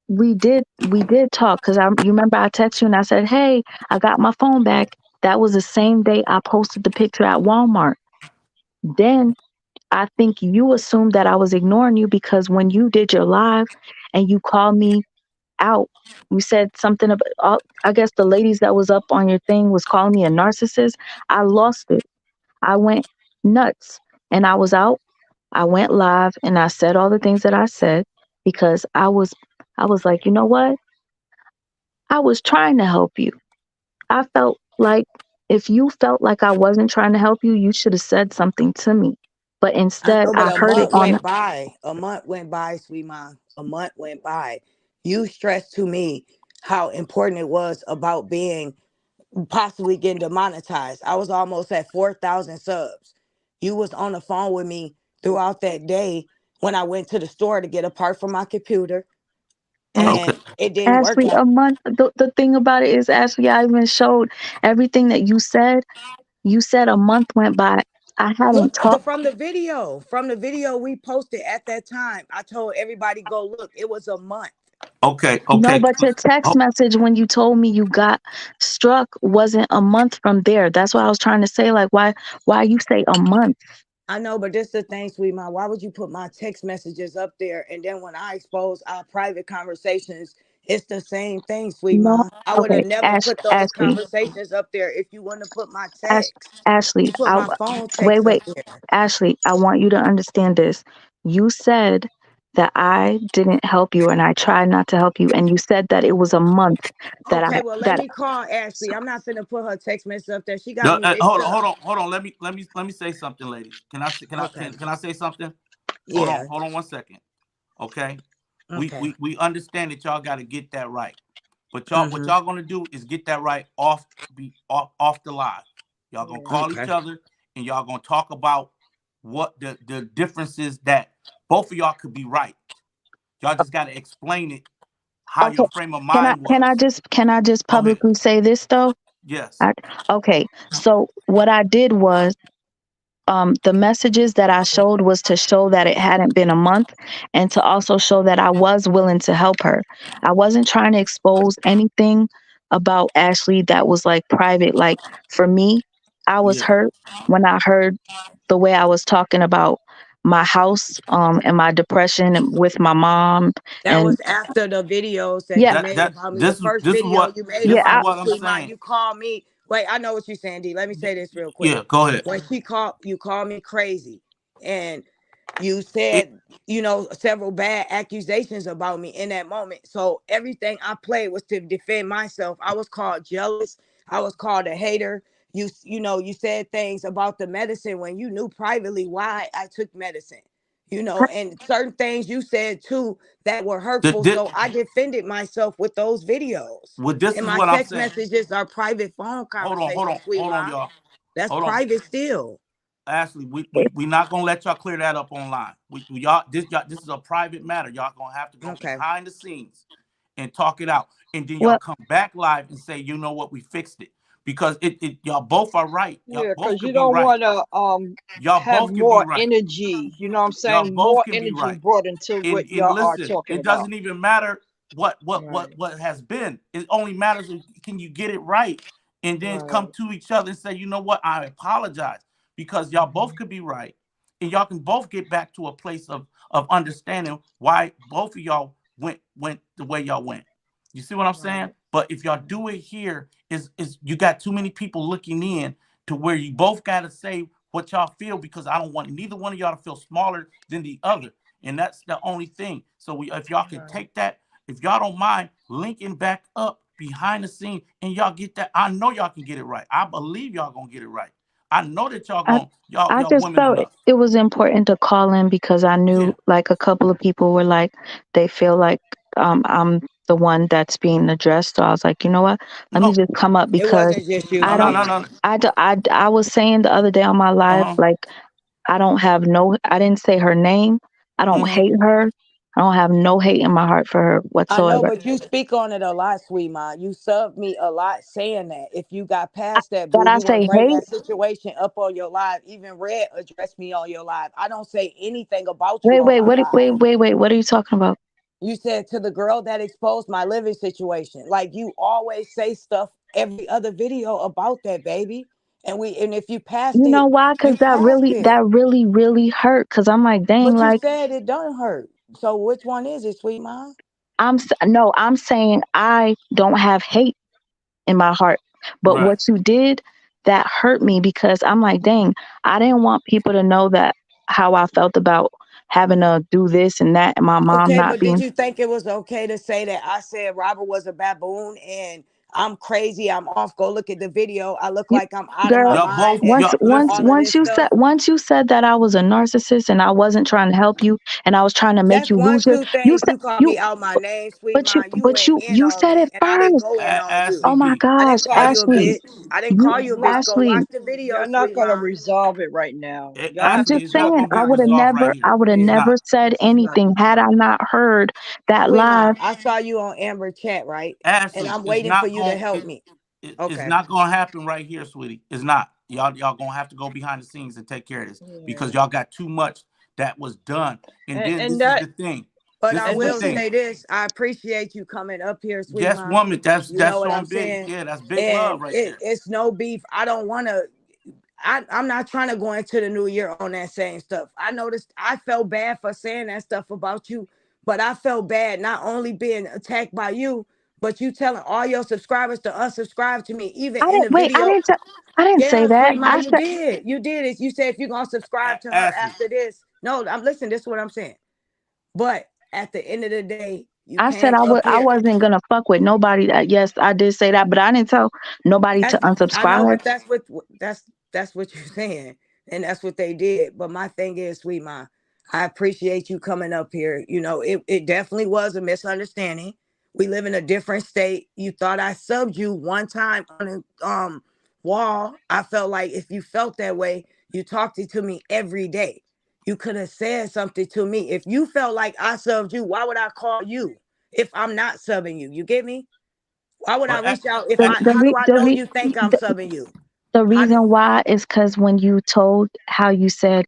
we did talk because I you remember I texted you and I said, hey, I got my phone back. That was the same day I posted the picture at Walmart. Then I think you assumed that I was ignoring you because when you did your live and you called me out, you said something about, I guess the ladies that was up on your thing was calling me a narcissist. I lost it. I went nuts and I was out. I went live and I said all the things that I said because I was like, you know what? I was trying to help you. I felt like if you felt like I wasn't trying to help you, you should have said something to me. But I instead, know, but I a heard it month on. went by. A month went by, Sweet Ma. A month went by. You stressed to me how important it was about being possibly getting demonetized. I was almost at 4,000 subs. You was on the phone with me throughout that day when I went to the store to get a part for my computer, Mm, Okay. and it didn't work Ashley, out. a month. The thing about it is, Ashley, I even showed everything that you said. You said a month went by. I hadn't Look, talked. from the video we posted at that time, I told everybody go look. It was a month. Okay. No, Okay. but your text Oh, message when you told me you got struck wasn't a month from there. That's what I was trying to say. Like, why you say a month? I know, but this the thing, Sweet Ma. Why would you put my text messages up there and then when I expose our private conversations, it's the same thing, Sweet No, Ma. I would have okay, never put those Ashley, conversations up there if you wouldn't have put my Ash, text. Ashley, You put my phone wait, text up wait, there. Ashley, I want you to understand this. You said that I didn't help you and I tried not to help you, and you said that it was a month that I Okay, well let that. me call Ashley. I'm not finna put her text message up there. She got no, me mixed hold on. up. Hold on. Hold on. Let me say something, ladies. Can I? Can I? Okay. Can I say something? Hold on. Yeah. Hold on 1 second. Okay. We Okay. we we understand that y'all got to get that right, but what Mm-hmm. y'all gonna do is get that right off the live. Y'all gonna Yeah. call each Okay. other and y'all gonna talk about what the differences that both of y'all could be right. Y'all just got to explain it how Okay, your frame of can I mind can I was. just can I just Go ahead. publicly say this though? Yes. I, okay, so what I did was the messages that I showed was to show that it hadn't been a month and to also show that I was willing to help her. I wasn't trying to expose anything about Ashley that was like private. Like for me, I was Yeah. hurt when I heard the way I was talking about my house and my depression and with my mom That and was after the videos that yeah, you That made that about me. The this first this is video what you made this yeah, is about I, me, what I'm Sweet Ma, saying. you called me. Wait, I know what you're saying, D. Let me say this real quick. Yeah. Go ahead. When she called, you called me crazy. And you It, said, several bad accusations about me in that moment. So everything I played was to defend myself. I was called jealous. I was called a hater. You said things about the medicine when you knew privately why I took medicine. And certain things you said too that were the, hurtful. the, So I defended myself with those videos. well, this And is my what I'm text saying. messages are private phone conversations, Sweet Hold on, Ma. y'all. That's Hold on. private still. Ashley, we not gonna let y'all clear that up online. Y'all this is a private matter. Y'all gonna have to go Okay. behind the scenes and talk it out, and then y'all well, come back live and say, you know what, we fixed it because it y'all both are right. Y'all Yeah, both because you could be don't right. want to Y'all have both can be more right. energy. You know what I'm Y'all saying? both More can be energy right. brought into what And y'all are listen, talking it about. doesn't even matter Right, what has been. It only matters if can you get it right and then come right. to each other and say, you know what, I apologize because y'all both Hmm. could be right and y'all can both get back to a place of understanding why both of y'all went the way y'all went. You see what I'm saying? Right. But if y'all do it here, is you got too many people looking in to where you both got to say what y'all feel because I don't want neither one of y'all to feel smaller than the other. And that's the only thing. So if y'all can Right. take that, if y'all don't mind linking back up behind the scene and y'all get that, I know y'all can get it right. I believe y'all gonna get it right. I know that y'all I gonna I y'all just women felt enough. it was important to call in because I Yeah. knew like a couple of people were like they feel like I'm the one that's being addressed. So I was like, you know what? Let me No. just come up It because wasn't just you, No. I No. don't. Sweet No. Ma. No. I was saying the other day on my Uh live huh. like I don't have no. I didn't say her name. I don't Mm-hmm. hate her. I don't have no hate in my heart for her I know, whatsoever. but you speak on it a lot, sweet mom. You subbed me a lot saying that. If you got I, past that, that boo, I you say wouldn't bring hate. that situation up on your live. Even Red addressed me on your live. I don't say anything about you Wait, on wait, my what? live. Wait. What are you talking about? You said to the girl that exposed my living situation. Like you always say stuff every other video about that, baby. And if you passed You know it, why? Because you passed it. that really hurt. Because I'm like, dang, But you like said it don't hurt. So which one is it, sweet mom? no, I'm saying I don't have hate in my heart. But Right. what you did, that hurt me because I'm like, dang, I didn't want people to know that how I felt about having to do this and that and my mom Okay, not but did being you think it was okay to say that I said Robert was a baboon and I'm crazy, I'm off, go look at the video, I look you like I'm out of my girl. Y'all mind both, and y'all listen. all of this stuff? Once you said that I was a narcissist and I wasn't trying to help you and I was trying to make That's you one, lose your two you things. said You called you me out my name, sweet mind. You but went in you on said me it and I didn't first. go in on you. Oh Ashley my D. I gosh, didn't call you a Ashley. bitch. I didn't You call Let, you a let, bitch. Go Ashley, watch the video, you're not sweet gonna mom. resolve it right now. Y'all have I'm to Ashley, just it's talk not saying, gonna it get out. resolved right here. I would have It's Yeah, never not. said this is not anything the had I time. not heard that Sweet live. mom, I saw you on Amber chat, right? And Ashley, I'm it's waiting for not you to going. help me. It's Okay. not gonna happen right here, sweetie. It's not. Y'all gonna have to go behind the scenes and take care of this Yeah, because y'all got too much that was done. And then and this is that the thing. But This I is the and will thing. say this. I appreciate you coming up here, sweet Yes, mom. woman. You know That's what I'm showing big. saying? Yeah, that's big love And right there. it's no beef. I don't want to. I'm not trying to go into the new year on that same stuff. I noticed I felt bad for saying that stuff about you, but I felt bad not only being attacked by you, but you telling all your subscribers to unsubscribe to me, even I in didn't the wait. video. I didn't say Yeah, that. sweet ma, I you said did. You did it. You said if you're gonna subscribe to her Ashley, after this. No, I'm listening. This is what I'm saying. But at the end of the day, you I said came up I here. wasn't gonna fuck with nobody. That yes, I did say that, but I didn't tell nobody to That's I know, unsubscribe. but that's what you're saying, and that's what they did. But my thing is, sweet ma, I appreciate you coming up here. You know, it definitely was a misunderstanding. We live in a different state. You thought I subbed you one time on a wall. I felt like if you felt that way, you talked it to me every day. You could have said something to me. If you felt like I subbed you, why would I call you if I'm not subbing you? You get me? Why would I but reach out if The I the how do re, I the, know re, you think I'm subbing you? the How do reason why is because when you told how you said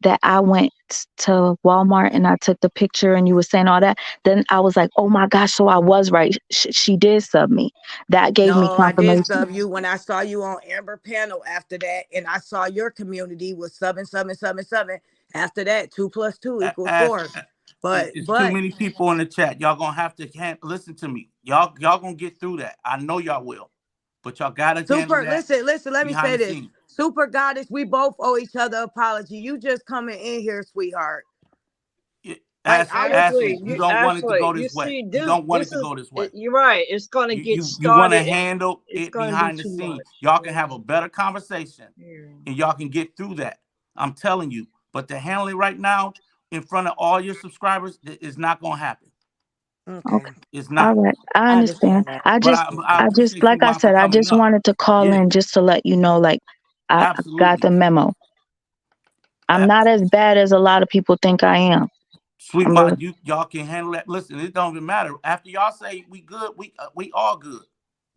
that I went to Walmart and I took the picture and you were saying all that, then I was like, oh my gosh, so I was right. She did sub me. That gave me No, I did confirmation. sub you when I saw you on Amber panel after that, and I saw your community was subbing. After that, 2 + 2 = 4. But it's too but many people in the chat. Y'all gonna have to listen to me. Y'all gonna get through that. I know y'all will, but y'all gotta handle super that listen, let me behind say the this. scenes. Super goddess, we both owe each other apology. You just coming in here, sweetheart. Like I was Ashley, Ashley, you you don't want it to Ashley, go you this way. see You this don't want it this to is go this way. you're right. It's gonna get You want to started and handle it's it gonna be behind the too scenes. much. Y'all can Yeah, have a better conversation, yeah. and y'all can get through that. I'm telling you. But to handle it right now in front of all your subscribers is not gonna happen. okay. Okay. It's All not. right. I I understand. understand that. But I Okay. I just, appreciate like Sweet I Mom for said, I coming just up. wanted to call Yeah, in just to let you know, like, I got absolutely. the memo. I'm not as bad as a lot of people think I am. Sweet I'm Mom, really, y'all can handle that. Listen, it don't even matter. After y'all say we good, we all good.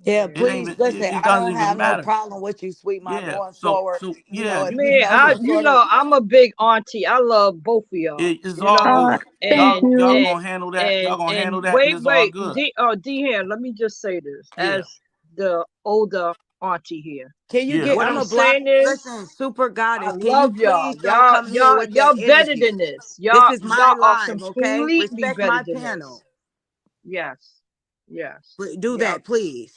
Yeah, It Yeah. ain't please even. listen. It I doesn't don't even have no matter. problem with you, sweet mom, Yeah. going forward. You know, Yeah. if you Man, felt I some you sort of know I'm a big auntie. I love both of y'all. It's You all know, all right. good. Thank and Y'all you. and gonna handle that. Y'all gonna handle that, and wait, it's all wait, good. D here. Let me just say this Yeah. as the older auntie here. can you Yeah. get What I'm I'm a block. saying is, Listen, super I goddess. Can you love y'all. please don't come here with that Y'all better energy? than this. This is my Y'all are live, okay? completely Respect better my than panel. this. Yes, yes. Do Y'all, that, please.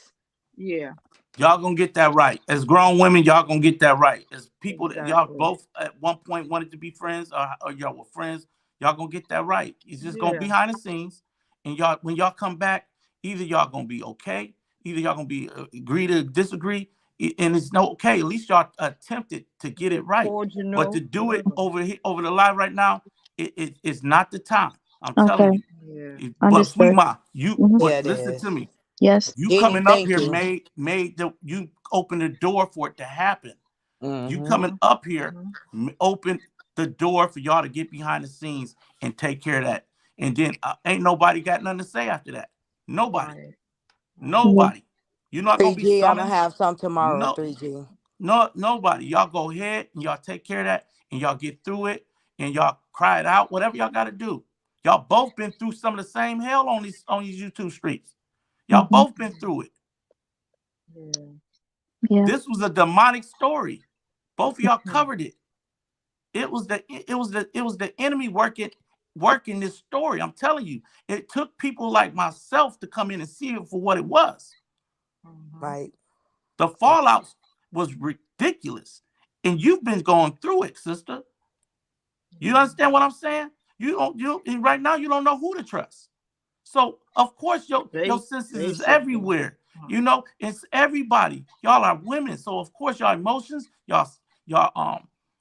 yeah, Y'all gonna get that right. As grown women, y'all gonna get that right. As people that y'all exactly. both at one point wanted to be friends, or y'all were friends, y'all gonna get that right. It's just gonna be Yeah. behind the scenes, and y'all when y'all come back, either y'all gonna be okay, either y'all gonna be agree to disagree, and it's no okay. At least y'all attempted to get it right. But to Cordial, do it whatever. over here over the live right now, it's not the time. I'm telling Okay. you. Yeah. But sweet Understood. ma, you Hmm. Yeah, but it listen to is. me. Yes. You Jenny, coming up thank here you. made the you open the door for it to happen. You Mm-hmm. coming Mhm. up here Mhm. open the door for y'all to get behind the scenes and take care of that. And then ain't nobody got nothing to say after that. Nobody. Right. Right. Yeah. Nobody. You're not gonna be 3G, I'm gonna summoned. have some tomorrow. No, 3G. no, nobody. Y'all go ahead and y'all take care of that and y'all get through it and y'all cry it out. Whatever y'all got to do. Y'all both been through some of the same hell on these YouTube streets. Y'all Hmm. both been through it. Yeah. Yeah. This was a demonic story. Both of y'all Hmm. covered it. It was the enemy working this story. I'm telling you, it took people like myself to come in and see it for what it was. Hmm. Right. The fallout was ridiculous, and you've been going through it, sister. You Yeah. understand what I'm saying? And right now you don't know who to trust. So of course your senses is Basically. everywhere. It's everybody. Y'all are women, so of course your emotions,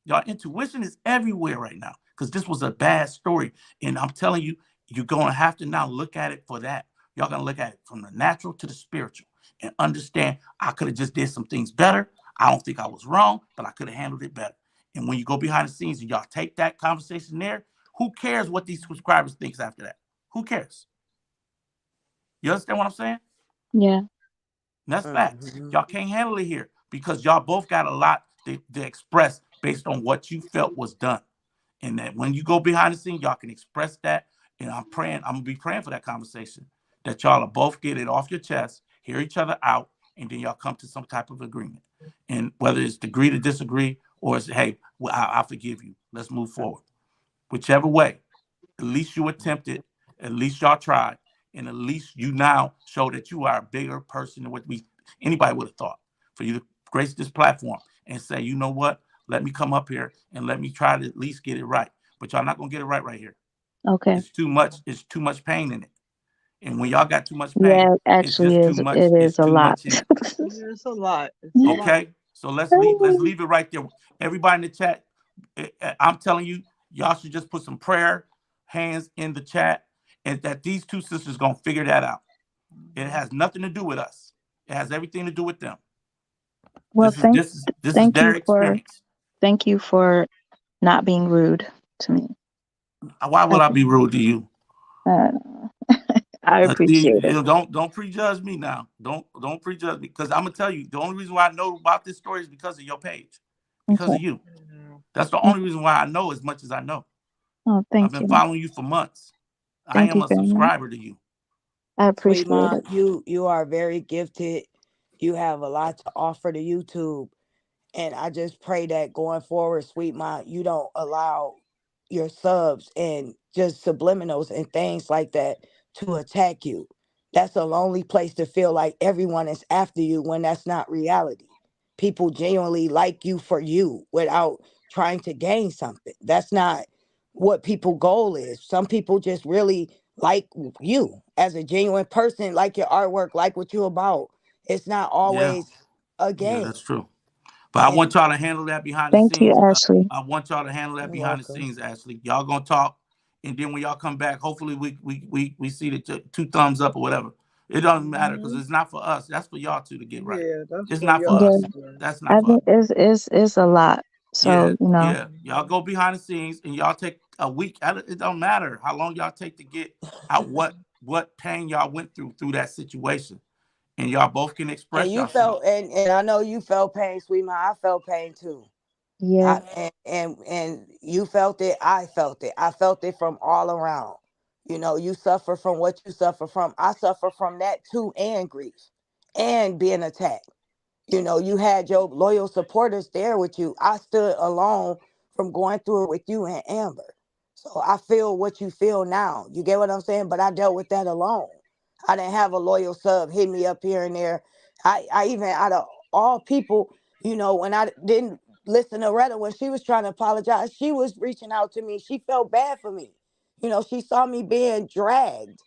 y'all intuition is everywhere right now. Because this was a bad story, and I'm telling you, you're gonna have to now look at it for that. Y'all gonna look at it from the natural to the spiritual, and understand I could have just did some things better. I don't think I was wrong, but I could have handled it better. And when you go behind the scenes and y'all take that conversation there, who cares what these subscribers thinks after that? Who cares? You understand what I'm saying? Yeah. And that's facts. Hmm. Y'all can't handle it here because y'all both got a lot to express based on what you felt was done. And that when you go behind the scenes, y'all can express that. And I'm gonna be praying for that conversation. That y'all will both get it off your chest, hear each other out, and then y'all come to some type of agreement. And whether it's agree to disagree or it's hey, well, I forgive you. Let's move forward. Whichever way, at least you attempted, at least y'all tried, and at least you now show that you are a bigger person than what anybody would have thought. For you to grace this platform and say, you know what, let me come up here and let me try to at least get it right. But y'all not gonna get it right here. Okay. It's too much. It's too much pain in it. And when y'all got too much pain, Yeah, it it's actually just too is. much. It It's is a too lot. much in it. Yeah, it's a lot. It's a lot. Okay, so let's leave it right there. Everybody in the chat, I'm telling you, y'all should just put some prayer hands in the chat, and that these two sisters gonna figure that out. It Hmm. has nothing to do with us. It has everything to do with them. Well, This is this is this is thank their you for experience. thank you for not being rude to me. Why I, would I be rude to you? uh, I appreciate it. Don't prejudge me now. Don't prejudge me because I'm gonna tell you the only reason why I know about this story is because of your page, because Okay. of you. Yeah. That's the only reason why I know as much as I know. Oh, I've thank been you. following you for months. I Thank am you a very much. subscriber to you. I Sweet appreciate mom, it. you are very gifted. You have a lot to offer to YouTube. And I just pray that going forward, sweet mom, you don't allow your subs and just subliminals and things like that to attack you. That's a lonely place to feel like everyone is after you when that's not reality. People genuinely like you for you without trying to gain something. That's not what people goal is. Some people just really like you as a genuine person, like your artwork, like what you about. It's not Yeah, always a yeah, game. that's true. But I want And y'all to handle that behind the Thank you, scenes. Ashley. I want y'all to handle that you're behind the welcome. scenes, Ashley. Y'all gonna talk, and then when y'all come back, hopefully we see the two thumbs up or whatever. It doesn't matter because Hmm. it's not for us. That's for y'all two to get right. Yeah, that's It's for not for y'all Yeah, us. to do. That's not I for us. think it's a lot. Yeah, So, you know, yeah. Y'all go behind the scenes and y'all take a week. It don't matter how long y'all take to get out what pain y'all went through that situation, and y'all both can And express you yourself. felt, and I know you felt pain, sweetheart. I felt pain too. yeah. And you felt it. I felt it. I felt it from all around. You know, you suffer from what you suffer from. I suffer from that too, and grief, and being attacked. You know, you had your loyal supporters there with you. I stood alone from going through it with you and Amber. So I feel what you feel now. You get what I'm saying? But I dealt with that alone. I didn't have a loyal sub hit me up here and there. I even out of all people, you know, when I didn't listen to Retta when she was trying to apologize, she was reaching out to me. She felt bad for me. You know, she saw me being dragged.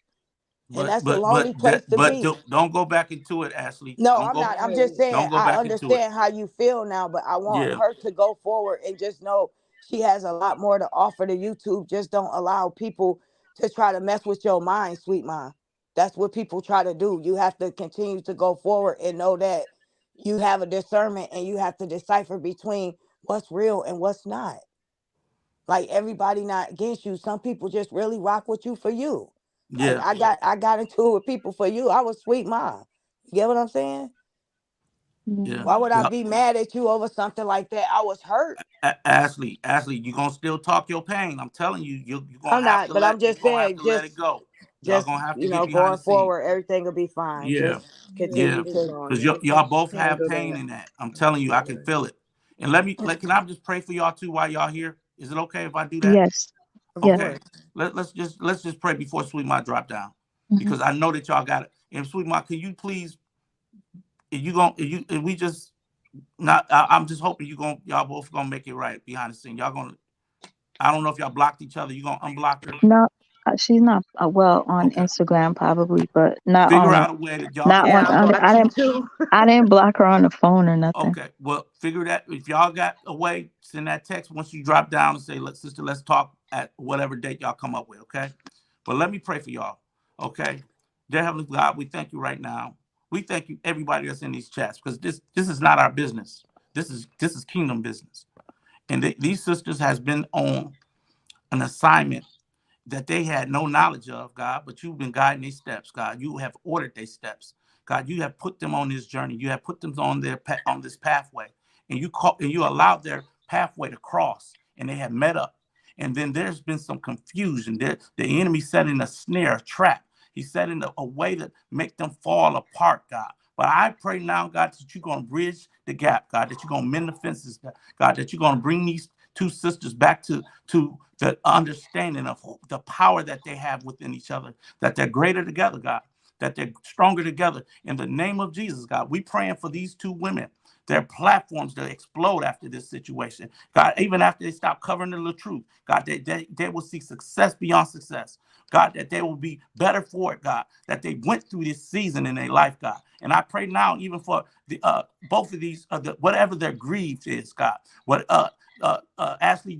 And But that's a but lonely but place that to but be. don't go back into it, Ashley. No, Don't I'm go not. I'm just saying don't go I back into it. understand how you feel now, but I want Yeah. her to go forward and just know she has a lot more to offer to YouTube. Just don't allow people to try to mess with your mind, sweet mom. That's what people try to do. You have to continue to go forward and know that you have a discernment and you have to decipher between what's real and what's not. Like everybody not against you. Some people just really rock with you for you. Like Yeah, I got into it with people for you. I was sweet mom. You get what I'm saying? yeah. Why would I Yeah. be mad at you over something like that? I was hurt. Ashley, you gonna still talk your pain. I'm telling you, you're I'm gonna have not, to but I'm you just gonna have saying, to let it go. Y'all just gonna have to get behind the going scene. forward, everything will be fine. Yeah, Just Yeah, yeah. continue we'll be to. fine. Because We'll y'all just both have handle pain that. in that. I'm telling you, I can feel it. And can I just pray for y'all too while y'all here? Is it okay if I do that? Yes. Of Yes. Okay. course. Let's just pray before Sweet Ma drop down. Hmm. Because I know that y'all got it. And Sweet Ma, can you please, if you going if we just not I'm just hoping y'all both gonna make it right behind the scene. Y'all gonna I don't know if y'all blocked each other. You gonna unblock her? No, she's not well on Okay. Instagram probably, but not Figure on out a way that y'all not can Yeah, on. I blocked I you didn't too. I didn't block her on the phone or nothing. okay. Well, figure that if y'all got a way, send that text once you drop down and say, "Look, sister, let's talk at whatever date y'all come up with." Okay. But let me pray for y'all. Okay. Dear Heavenly God, we thank you right now. We thank you, everybody that's in these chats, because this is not our business. This is kingdom business. And these sisters has been on an assignment that they had no knowledge of, God, but you've been guiding their steps, God. You have ordered their steps. God, you have put them on this journey. You have put them on this pathway. And you allowed their pathway to cross, and they have met up. And then there's been some confusion. The enemy set in a snare, a trap. He set in a way to make them fall apart, God. But I pray now, God, that you're going to bridge the gap, God, that you're going to mend the fences, God, that you're going to bring these two sisters back to the understanding of the power that they have within each other, that they're greater together, God, that they're stronger together. In the name of Jesus, God, we praying for these two women, their platforms to explode after this situation. God, even after they stop covering the truth, God, they will see success beyond success. God, that they will be better for it, God, that they went through this season in their life, God. And I pray now, even for the both of these, whatever their grief is, God, what Ashley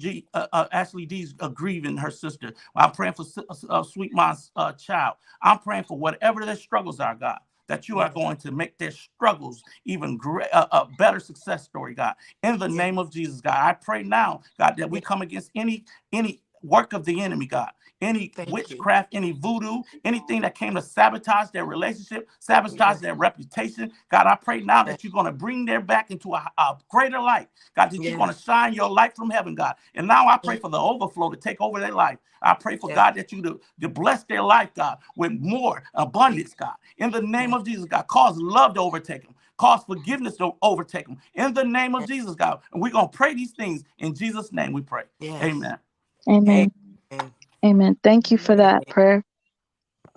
D's grieving her sister. I'm praying for Sweet Mom's child. I'm praying for whatever their struggles are, God, that you are Yeah. going to make their struggles even a better success story, God. In the Yeah. name of Jesus, God, I pray now, God, that we Yeah. come against any work of the enemy, God, any Thank you. witchcraft, any voodoo, anything that came to sabotage their relationship, Yeah. sabotage their reputation. God, I pray now Yeah. that you're going to bring their back into a greater light. God, that you're Yeah. going to shine your light from heaven, God. And now I pray for the overflow to take over their life. I pray for Yeah. God that you to bless their life, God, with more abundance, God. In the name Yeah. of Jesus, God, cause love to overtake them. Cause forgiveness to overtake them. In the name of Jesus, God. And we're going to pray these things. In Jesus' name we pray. Yes. Amen. Amen. Amen. Amen. Thank you for that Amen. prayer.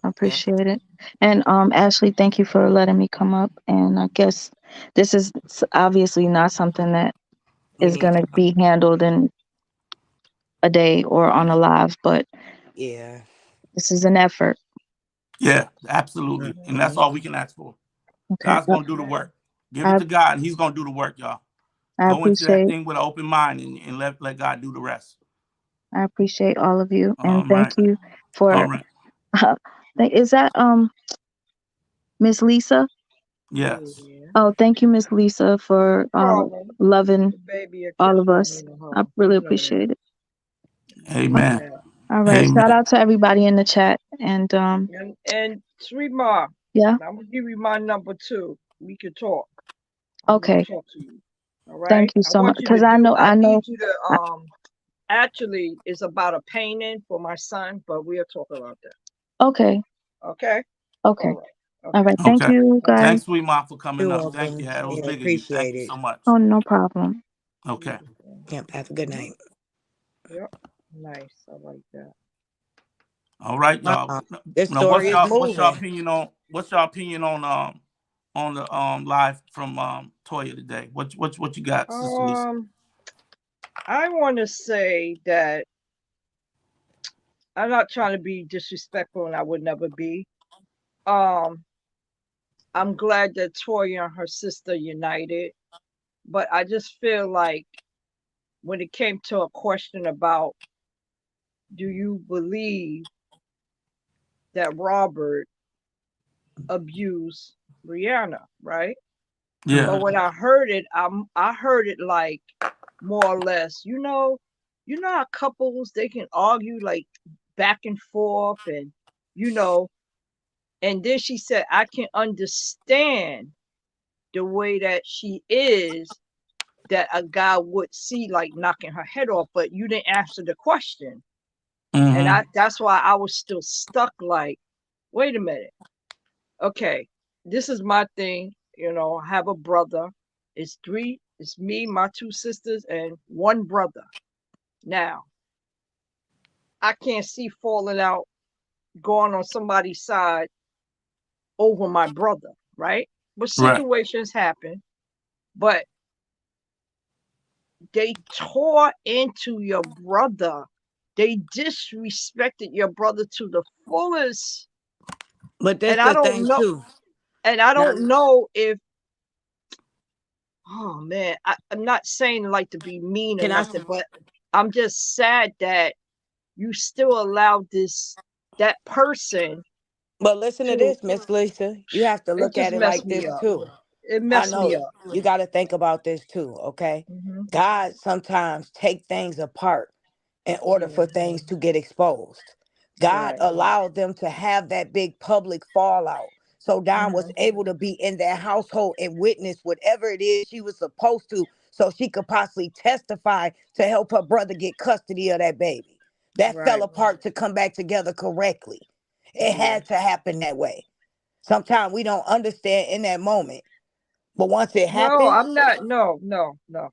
I Yeah. appreciate it. And Ashley, thank you for letting me come up. And I guess this is obviously not something that We is need going to to talk. be handled in a day or on a live, but Yeah. this is an effort. Yeah, absolutely. And that's Mhm. all we can ask for. Okay. God's going to do the work. Give it I to God, and He's going to do the work, y'all. I Go into that appreciate thing with an open mind and let God do the rest. I appreciate all of you, and All thank right. you All for. right. Is that Miss Lisa? Yes. Yeah. Oh, thank you, Miss Lisa, for No problem. loving The baby a all kiss of from me us. to I her. really You know that. appreciate it. Amen. Yeah. All right, shout Amen. out to everybody in the chat, and And sweet ma, yeah, I'm gonna give you my number too. We can talk. I want okay, to talk to you. All right. thank you I so much. want you to Because I do. know, I I need know. you to Actually, it's about a painting for my son, but we'll talk about that. Okay, Okay. All okay, right. all Okay. right. Thank Okay. you, Okay. guys. Thanks, sweet mom, for coming You're up. Thank you. welcome. That was Yeah. big of you. Thank Appreciate you it. so much. Oh, no problem. Okay. Yep. Have a good Mm-hmm. night. Yep. Nice. I like that. All right, y'all. Uh-uh. This Now, story is what's your moving. opinion on the live from Toya today? What you got, Sister Lisa? Um, I want to say that I'm not trying to be disrespectful, and I would never be. Um, I'm glad that Toya and her sister united, but I just feel like when it came to a question about do you believe that Robert abused Rihanna, right? Yeah. But Mm-hmm. when I heard it, I heard it like more or less, you know, you know how couples they can argue like back and forth and you know, and then she said, I can understand the way that she is that a guy would see like knocking her head off, but you didn't answer the question. And Mm-hmm. that's why I was still stuck like, wait a minute. Okay, this is my thing. You know, I have a brother. It's three, it's me, my two sisters, and one brother. Now, I can't see falling out, going on somebody's side over my brother, right? But Right. situations happen. But they tore into your brother. They disrespected your brother to the fullest. But And that's I the don't thing know. too. And I Now, don't know if, oh man, I'm not saying like to be mean or can I? nothing, but I'm just sad that you still allow this, that person But listen to to, this, Miss Lisa. You have to it look just at it messed like me this up. too. It I messed me know up. you got to think about this too, okay? Hmm. God sometimes take things apart in order Yeah, for things to get exposed. God right. allowed them to have that big public fallout. So Don was Hmm. able to be in their household and witness whatever it is she was supposed to so she could possibly testify to help her brother get custody of that baby. That fell Right. apart to come back together correctly. It Yeah. had to happen that way. Sometimes we don't understand in that moment, but once it No, happens, I'm not. No, no, no.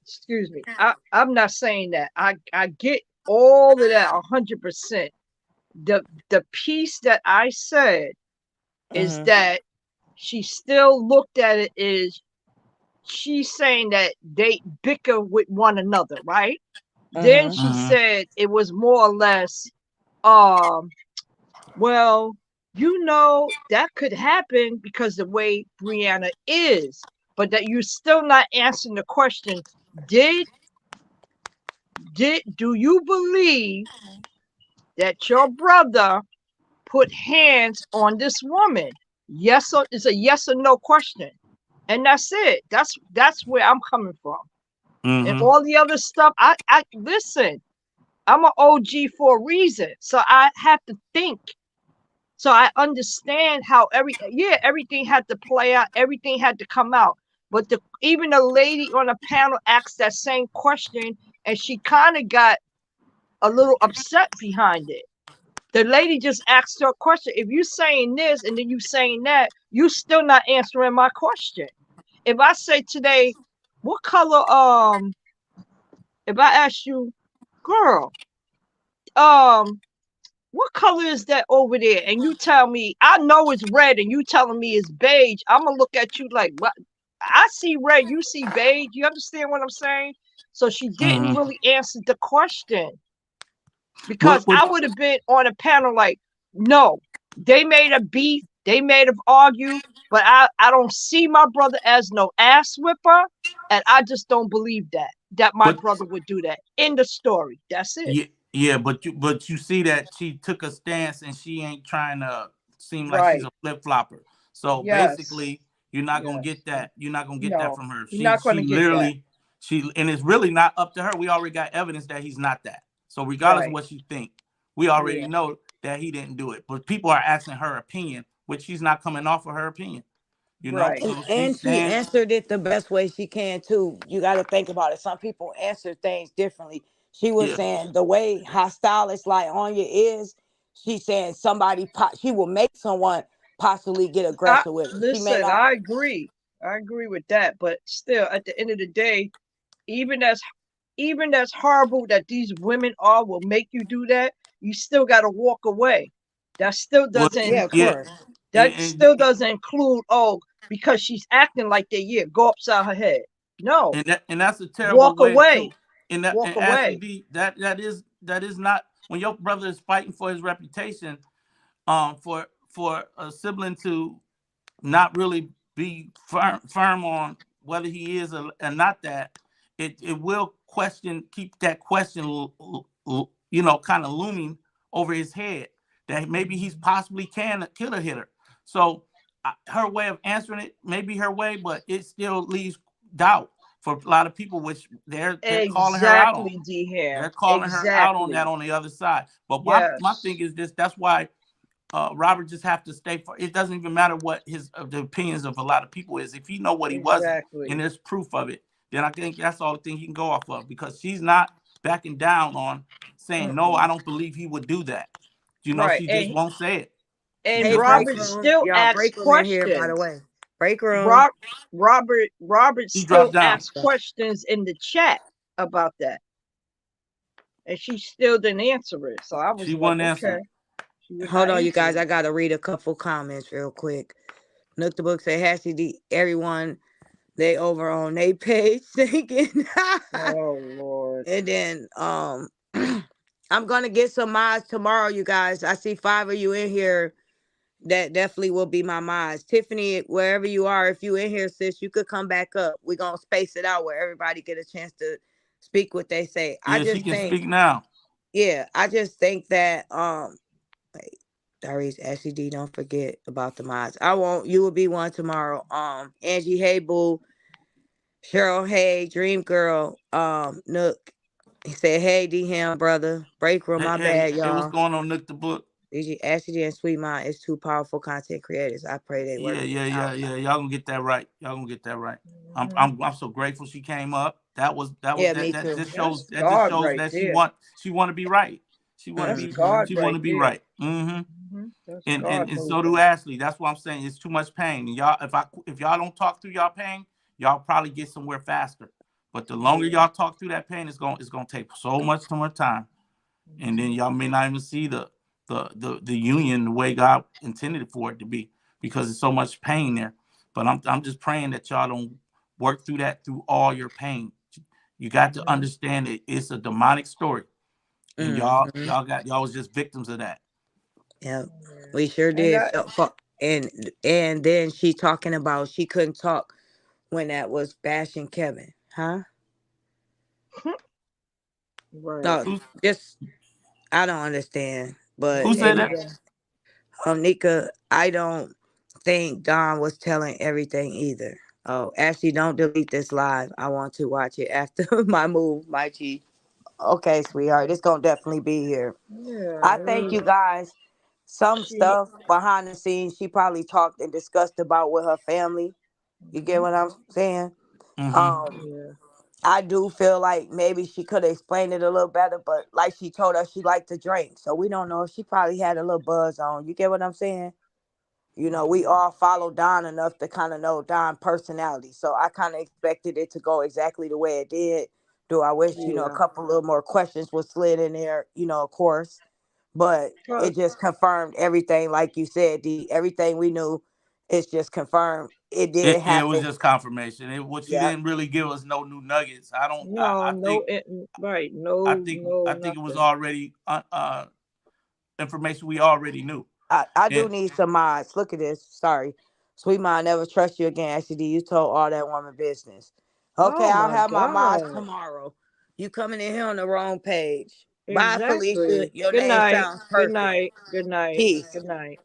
Excuse me. I'm not saying that. I get all of that 100%. The piece that I said is mhm, that she still looked at it as she's saying that they bicker with one another, right? Then mhm, she Mm-hmm. said it was more or less, um, well, you know, that could happen because the way Brianna is, but that you're still not answering the question. Did do you believe that your brother put hands on this woman? Yes, or it's a yes or no question, and that's it. That's where I'm coming from. And Mm-hmm. all the other stuff, I listen. I'm an OG for a reason, so I have to think. So I understand how everything had to play out, everything had to come out. But even the lady on the panel asked that same question, and she kind of got a little upset behind it. The lady just asked her a question. If you saying this and then you saying that, you still not answering my question. If I say today, what color, if I ask you, girl, um, what color is that over there? And you tell me, I know it's red, and you telling me it's beige. I'm gonna look at you like, what? I see red, you see beige. You understand what I'm saying? So she didn't Mm-hmm. really answer the question because What? I would have been on a panel like, no, they made a beef, they made have argue, but I don't see my brother as no ass whipper, and I just don't believe that my But brother would do that. In the story, that's it. yeah, yeah. But you see that she took a stance and she ain't trying to seem like she's Right. a flip flopper. So Yes. basically, you're not gonna Yes. get that. You're not gonna get that No, from her. you're She not going she to get that. literally and it's really not up to her. We already got evidence that he's not that. So regardless of Right. what you think, we already Yeah. know that he didn't do it. But people are asking her opinion, which she's not coming off of her opinion. You know, Right. so she and she stands. answered it the best way she can too. You got to think about it. Some people answer things differently. She was Yeah, saying the way hostile it's like Anya is. She's saying she will make someone possibly get I aggressive with her. She may listen. not. I agree. I agree with that. But still, at the end of the day, even as even as horrible that these women are, will make you do that. You still got to walk away. That still well, doesn't Yeah, of yeah, course. that still doesn't include, oh, because she's acting like that. Yeah, go upside her head. No, and that's a terrible walk way away. too. And that Walk and Ashley away. D, that is not when your brother is fighting for his reputation, for a sibling to not really be firm on whether he is or not that, it will keep that question, kind of looming over his head that maybe he's possibly can kill a hitter. So her way of answering it may be her way, but it still leaves doubt for a lot of people, which they're calling her out on. Exactly, D Ham. They're calling her out on that Exactly. on the other side. But my thing Yes. is this. That's why Robert just have to stay for. It doesn't even matter what his the opinions of a lot of people is. If he know what he wasn't, and Exactly. there's proof of it, then I think that's all the thing he can go off of, because she's not backing down on saying no. I Mm-mm. don't believe he would do that. You know, Right. she just won't say it. She And Hey, just won't break Robert say it. room. still Y'all, asks break room in here, by the questions. way. Break room. Rob Robert He dropped still down. asks questions in the chat about that, and she still didn't answer it. So I was She like, wouldn't answer okay, it. she would Hold not on, you answer guys. it. I got to read a couple comments real quick. Nook the book say, Hasty, everyone, they over on they page thinking. Oh Lord. And then I'm gonna get some mods tomorrow, you guys. I see 5 of you in here. That definitely will be my mods. Tiffany, wherever you are, if you in here, sis, you could come back up. We're gonna space it out where everybody get a chance to speak what they say. I Yeah, she just can think, speak now. yeah, I just think that wait, Darius, Ashley D, don't forget about the mods. I won't, you will be one tomorrow. Angie, hey boo, Cheryl, hey, Dream Girl, Nook. He said, hey, D Ham, brother. Break room, Hey, my hey, bad, hey, what's y'all. going on, Nick the Book? DG Ashley and Sweet Mind is two powerful content creators. I pray they Yeah, work this yeah, yeah, out. yeah. Y'all gonna get that right. Y'all gonna get that right. I'm Hmm. I'm I'm so grateful she came up. Yeah, me That too. just shows That's God right that there. she want to be right. That's Mm-hmm. God She want right to be there. right. Mm-hmm. That's And, God and so do moving. Ashley. That's what I'm saying. It's too much pain. And y'all, if y'all don't talk through y'all pain, y'all probably get somewhere faster. But the longer Yeah. y'all talk through that pain, it's gonna take so much more time, and then Hmm. y'all may not even see the union the way God intended for it to be, because there's so much pain there. But I'm just praying that y'all don't work through that through all your pain. You got to Hmm. understand that it's a demonic story, and Mm-hmm. y'all was just victims of that. Yep. Yeah. We sure And did. And then she talking about she couldn't talk when that was bashing Kevin. Huh? right. No, Who just I don't understand. But who Me said that? anyway, either. Nika, I don't think Don was telling everything either. Oh, actually, don't delete this live. I want to watch it after my move, my G. Okay, sweetheart, it's gonna definitely be here. Yeah. I thank you guys. Some She. stuff behind the scenes, she probably talked and discussed about with her family. You get Hmm. what I'm saying? Mm-hmm. Um, Yeah. I do feel like maybe she could have explained it a little better, but like she told us, she liked to drink, so we don't know if she probably had a little buzz on. You get what I'm saying? We Hmm. all follow Don enough to kind of know Don personality. So I kind of expected it to go exactly the way it did. Do I wish, a Yeah. couple little more questions was slid in there, of course. But it Cause just confirmed everything, like you said, D. Everything we knew, it's just confirmed. It did It was happen. just confirmation. What you Yep. didn't really give us no new nuggets. I don't. no, no, right, I no, think no, I think it was nothing. already information we already knew. I do And need some mods. Look at this. Sorry. Sweet Mom, never trust you again. Actually, you told all that woman business. Okay, Oh I'll my have my mods God. tomorrow. You coming in here on the wrong page. Bye, Felicia. Exactly. Your Good name night. sounds Good perfect. night. Good night. Peace. Good night.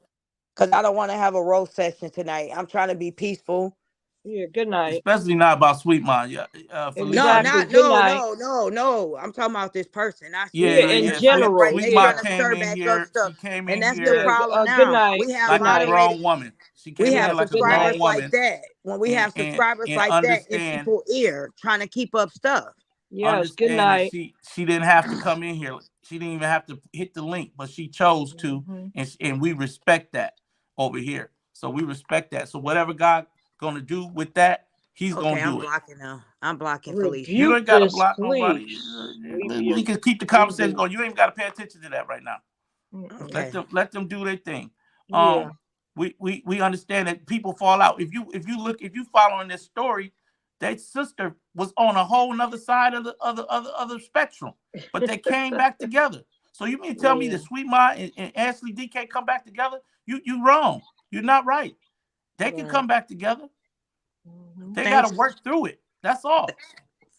Because I don't want to have a roast session tonight. I'm trying to be peaceful. Yeah. Good night. especially not about Sweet Mind. Yeah, No, Felicia. Exactly. not Good no, night. no, no, no. I'm talking about this person, not Sweet Yeah, Yeah. yeah, Mind. In yeah. Everybody general. right, Sweet they Yeah. Ma trying to came stir in back up here. stuff. She came And in that's the Yeah. here problem Good now. night. We have Good like a night. grown moderators. woman. She We came in have here Yes. like a Good grown subscribers night. like woman, that. When we have subscribers and like that in understand people's ear trying to keep up stuff. Yes. Good understand that night. she didn't have to come in here. She didn't even have to hit the link, but she chose to, Hmm. and we respect that over here. So we respect that. So whatever God gonna do with that, He's Okay, gonna I'm do it. blocking now. I'm blocking Felicia. You Rebuke ain't gotta this, block nobody. please. We We can keep the conversation rebuke. going. You ain't gotta pay attention to that right now. Mm-mm. Okay. Let them do their thing. Yeah. Um, we understand that people fall out. If you following this story, that sister was on a whole nother side of the other spectrum, but they came back together. So you mean to tell me Yeah. that Sweet Ma and Ashley D can't come back together? You wrong. You're not right. They can Right. come back together. Hmm. They got to Thanks. work through it. That's all.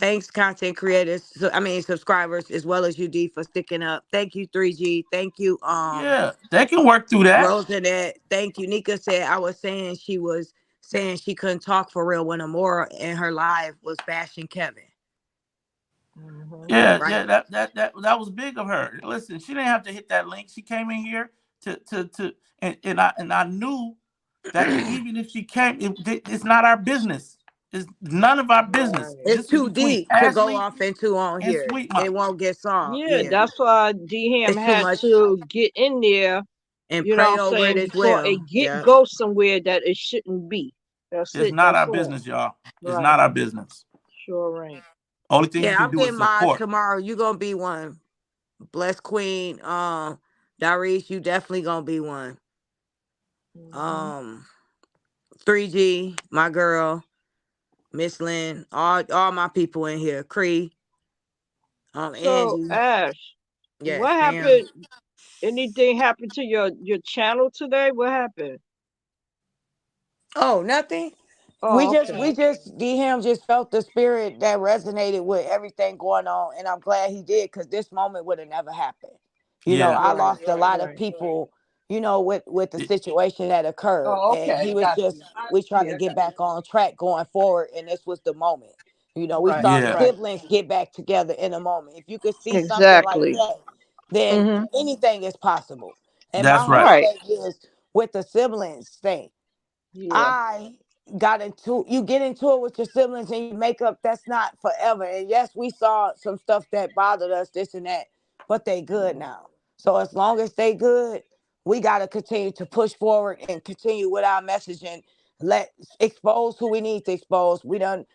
Thanks, content creators. I mean subscribers as well as you D for sticking up. Thank you, 3G. Thank you, Yeah, they can work through that. Rosanette. Thank you. Nika said I was saying she was saying she couldn't talk for real when Amora in her live was bashing Kevin. Mhm. Yeah, Right? yeah, that was big of her. Listen, she didn't have to hit that link. She came in here to and I knew that even if she came, it's not our business. It's none of our business. Right. It's This is too between deep to go Ashley off into on and here. Sweet It Mama. won't get solved. Yeah, Yeah. that's why D-Ham It's too had much. to get in there, And you know what pray I'm over it saying, as before well. it Yeah. go somewhere that it shouldn't be. That's It's it. not That's our all. business, y'all. It's not Right. our business. Sure ain't. Only thing you Yeah, can I'm do is getting mine support. tomorrow. You gonna be one. Blessed Queen. Darius, you definitely gonna be one. Mhm. Um 3G, my girl, Miss Lynn, all my people in here. Cree, So, Angie. Ash, Yes, what ma'am. happened? Anything happened to your channel today? What happened? Oh, nothing. We Oh, just okay. we just D him just felt the spirit that resonated with everything going on, and I'm glad he did because this moment would have never happened. Yeah. I Right, lost a lot of right. people, with the It- situation that occurred, Oh, and he okay. was Got just you. we trying to Yeah, I get got back on track going forward, and this was the moment. We right, saw yeah. right. siblings get back together in a moment. If you could see something like Exactly. that, then Mm-hmm. anything is possible. And my That's whole right. Right. thing is with the siblings thing. Yeah. I you get into it with your siblings and you make up. That's not forever. And yes, we saw some stuff that bothered us, this and that, but they good Yeah. now. So as long as they good, we got to continue to push forward and continue with our message and let expose who we need to expose. We done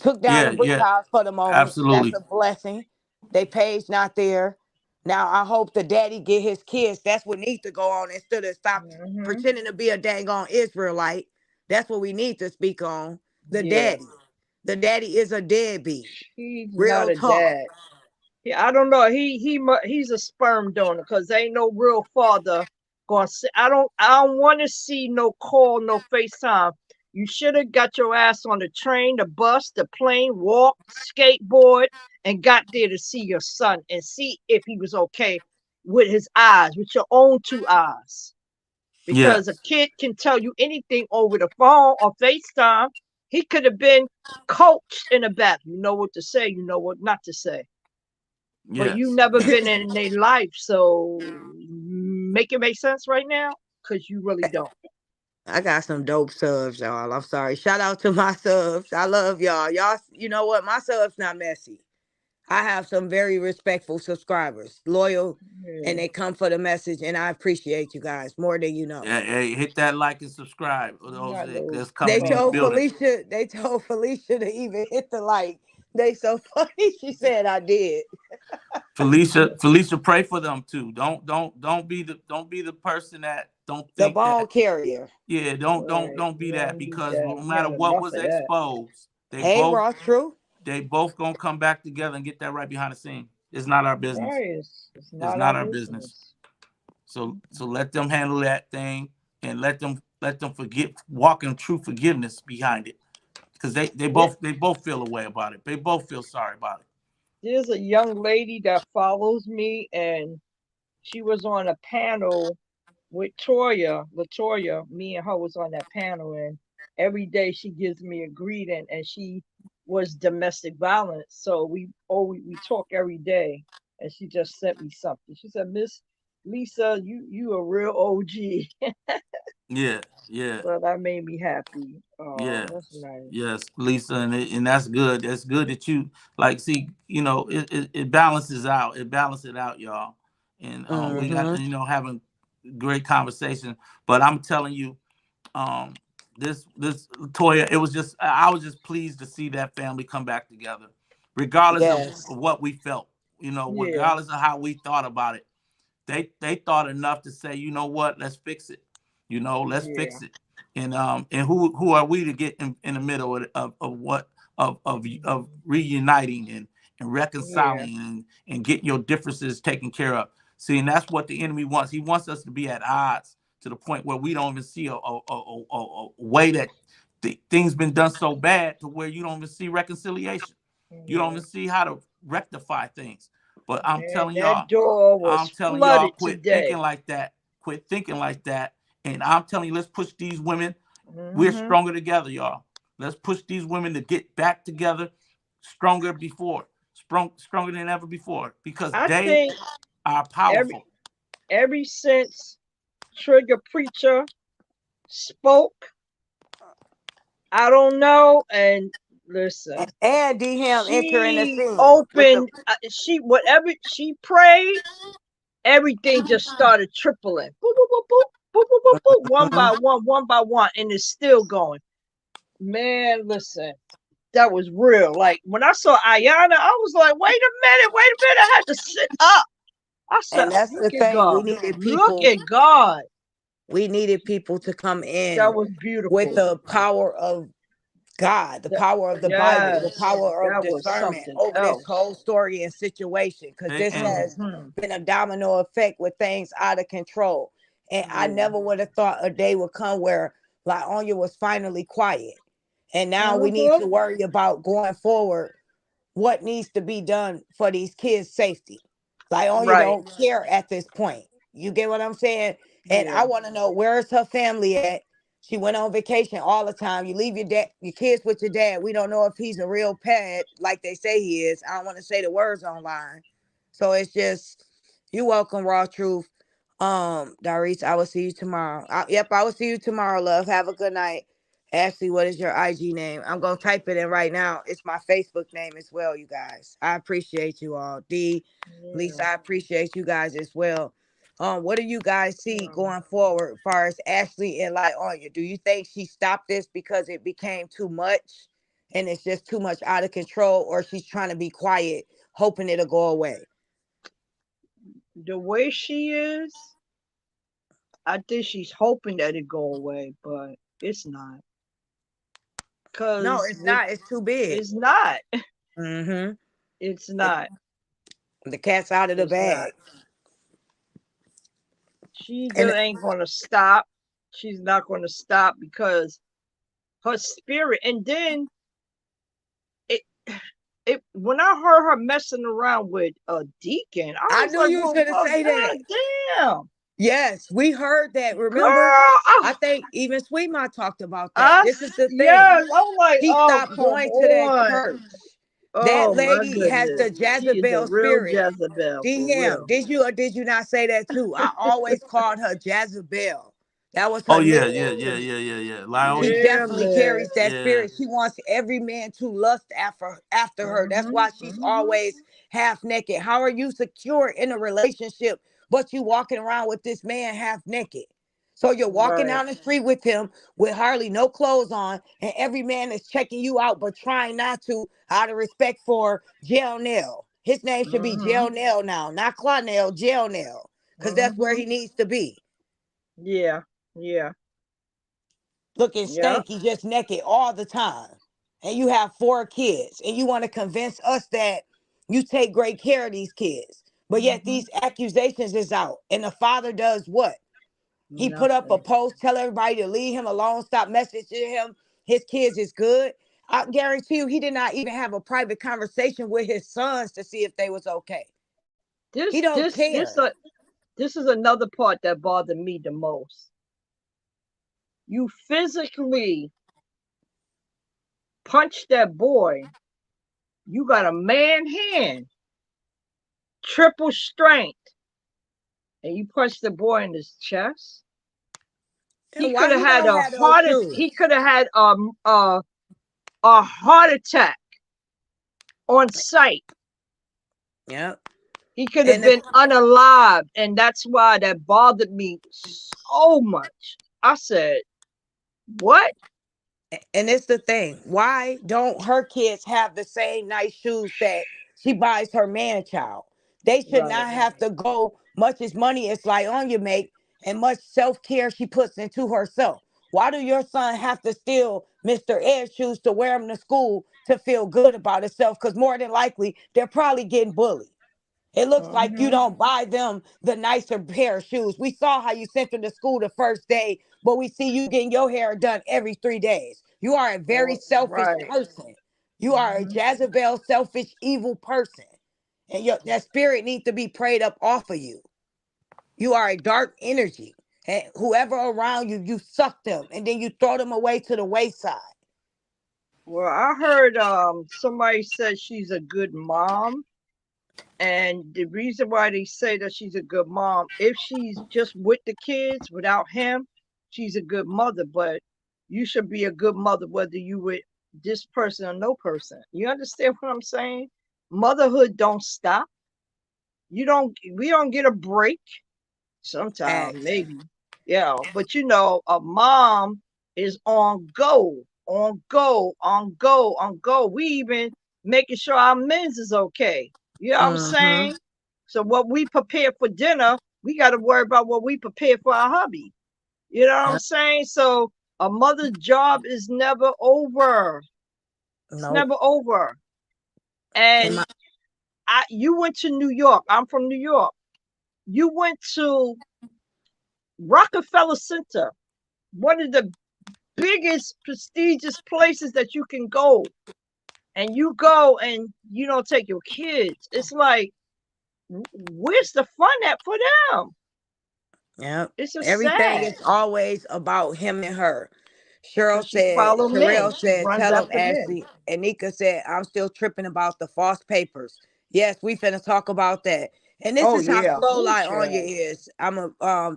took down the Yeah, brick yeah. house for the moment. That's Absolutely. a blessing. They page not there. Now I hope the daddy get his kids. That's what needs to go on instead of stop Mm-hmm. pretending to be a dang on Israelite. That's what we need to speak on. The Yeah. daddy. The daddy is a deadbeat. He's not Real a talk. dad. Yeah, I don't know. He's a sperm donor because ain't no real father gonna see. I don't want to see no call, no FaceTime. You should have got your ass on the train, the bus, the plane, walk, skateboard, and got there to see your son and see if he was okay with his eyes, with your own two eyes. Yeah. Because a kid can tell you anything over the phone or FaceTime. He could have been coached in a battle. You know what to say, you know what not to say, but you Yes. never been in their life, so make it make sense right now, because you really don't. I got some dope subs, y'all. I'm sorry. Shout out to my subs. I love y'all. Y'all, you know what? My subs not messy. I have some very respectful subscribers, loyal, and Yeah, they come for the message, and I appreciate you guys more than you know. Yeah, hey, hit that like and subscribe. For those not no that's coming in the building. They told Felicia to even hit the like. They so funny. She said I did. Felicia, pray for them too. Don't be the person that don't The think bone that. carrier. Yeah, don't don't right. don't You be that don't need because that. no You matter have what enough was of that. exposed, they Hey, both Raw True. they both gonna come back together and get that right behind the scene. It's not our business. Right, it's It's not our not our business. business. So let them handle that thing and let them forget walk in true forgiveness behind it because they There, both they both feel a way about it. They both feel sorry about it. there's a young lady that follows me, and she was on a panel with Toya, Latoya. Me and her was on that panel, and every day she gives me a greeting, and she was domestic violence. So we talk every day, and she just sent me something. She said, "Miss Lisa, you a real OG." Yeah, yeah. So that made me happy. Oh, Yeah, that's nice. yes, Lisa, and that's good. That's good that you like. See, it balances out. It balances it out, y'all. And we got Mm-hmm. having great conversation. But I'm telling you, um, this Toya, it was just I was just pleased to see that family come back together, regardless of Yes. what we felt. Yeah, Regardless of how we thought about it, they thought enough to say, you know what, let's fix it. Let's yeah, fix it. And who are we to get in the middle of what of reuniting and yeah, reconciling and getting your differences taken care of. See, and that's what the enemy wants. He wants us to be at odds to the point where we don't even see a way that things been done so bad to where you don't even see reconciliation. You don't yeah. even see how to rectify things. But Man, that door I'm was telling y'all, flooded quit thinking today. like that. Quit thinking like that. And I'm telling you, let's push these women. We're Mm-hmm. stronger together, y'all. Let's push these women to get back together, stronger than ever before, because I they think are every powerful. every since Trigger Preacher spoke, I don't know. And listen, And D Him entering the she scene with the opened. She whatever she prayed, everything just started tripling. Boop, boop, boop, boop, boop, boop, boop, boop, one by one, and it's still going. Man, listen, that was real. Like when I saw Ayana, I was like, wait a minute. I had to sit up. I said, and that's the look at thing. God. Look at God. We needed people to come That in was with beautiful. the power of God, the That, power of the Bible, the yes, power of that was discernment something over this else. whole story and situation. Because this And has Hmm. been a domino effect with things out of control. And I Yeah. never would have thought a day would come where Latonya was finally quiet. And now we need Hmm. to worry about going forward what needs to be done for these kids' safety. Latonya Right. don't care at this point. You get what I'm saying? And I Yeah. want to know, where's her family at? She went on vacation all the time. You leave your kids with your dad. We don't know if he's a real pet like they say he is. I don't want to say the words online. So it's just, you welcome, Raw Truth. Darice, I will see you tomorrow. Yep, I will see you tomorrow, love. Have a good night. Ashley, what is your IG name? I'm gonna type it in right now. It's my Facebook name as well, you guys. I appreciate you all. D, Yeah. Lisa, I appreciate you guys as well. What do you guys see Um, going forward as far as Ashley and Latonya? Do you think she stopped this because it became too much and it's just too much out of control, or she's trying to be quiet, hoping it'll go away? the way she is, I think she's hoping that it go away, but it's not. No, Cause it's with not. It's too big. it's not. Mm-hmm. It's not. The cat's out of the It's not. bag. She And just ain't gonna stop. She's not gonna stop because her spirit. And then it, it. When I heard her messing around with a deacon, I I was knew like, you was "Well, gonna say that. god damn, Yes, we heard that. Remember? girl." I think even Sweet Ma talked about that. This is the thing. Yes. I'm like, She "Oh, stopped come going to that on." church. That Oh my lady has goodness, the she is a Jezebel real spirit. Jezebel for DM, real. did you or did you not say that too? I always called her Jezebel. That was oh her yeah, nickname. Lionia. She Yeah, definitely man. carries that Yeah. spirit. She wants every man to lust after her. That's Mhm. why she's Mhm. always half naked. How are you secure in a relationship, but you walking around with this man half naked? So you're walking Right. down the street with him with hardly no clothes on, and every man is checking you out, but trying not to, out of respect for Jail Nail. His name should be Jail Mhm. Nail now, not Claudel, Jail Nail, because that's where Mhm. he needs to be. Yeah. Yeah. Looking Yeah. stanky, just naked all the time. And you have 4 kids, and you want to convince us that you take great care of these kids. But yet Mhm. these accusations is out. And the father does what? He put up a Nothing. post, tell everybody to leave him alone, stop messaging him. His kids is good. I guarantee you he did not even have a private conversation with his sons to see if they was okay. He This don't this this care. uh this is another part that bothered me the most. You physically punch that boy. You got a man hand, triple strength, and you punch the boy in his chest. He And could why have he had don't a have those shoes? he could have had a heart attack on sight. Yep. He could have And the been unalive, and that's why that bothered me so much. I said, "What?" And it's the thing. Why don't her kids have the same nice shoes that she buys her man child? They should Right. not have to go much as money as Lyonya make and much self-care she puts into herself. Why do your son have to steal Mr. Ed's shoes to wear them to school to feel good about himself? Because more than likely, they're probably getting bullied. It looks like you Hmm. don't buy them the nicer pair of shoes. We saw how you sent them to school the first day, but we see you getting your hair done every 3 days. You are a very selfish Right. person. You are a Hmm. Jezebel, selfish, evil person. And that spirit needs to be prayed up off of you. You are a dark energy. Whoever around you, you suck them and then you throw them away to the wayside. Well, I heard somebody said she's a good mom, and the reason why they say that she's a good mom, if she's just with the kids without him, she's a good mother. But you should be a good mother whether you with this person or no person. You understand what I'm saying? Motherhood don't stop. We don't get a break. Sometimes Facts. maybe, yeah, but a mom is on go, on go, on go, on go. We even making sure our men's is okay. You know what I'm Mm-hmm. saying? So what we prepare for dinner, we got to worry about what we prepare for our hubby. You know what I'm Yep. saying? So a mother's job is never over. It's Nope. never over. And And you went to New York. I'm from New York. You went to Rockefeller Center, one of the biggest prestigious places that you can go, and you go and you don't take your kids. It's like, where's the fun at for them? Yep. It's just Everything sad is always about him and her. because she follow Sherelle men. She said, runs tell him after men. Ashley. And Nika said, I'm still tripping about the false papers. Yes, we finna talk about that. And this Oh is how yeah, slow oh Lionya child. is.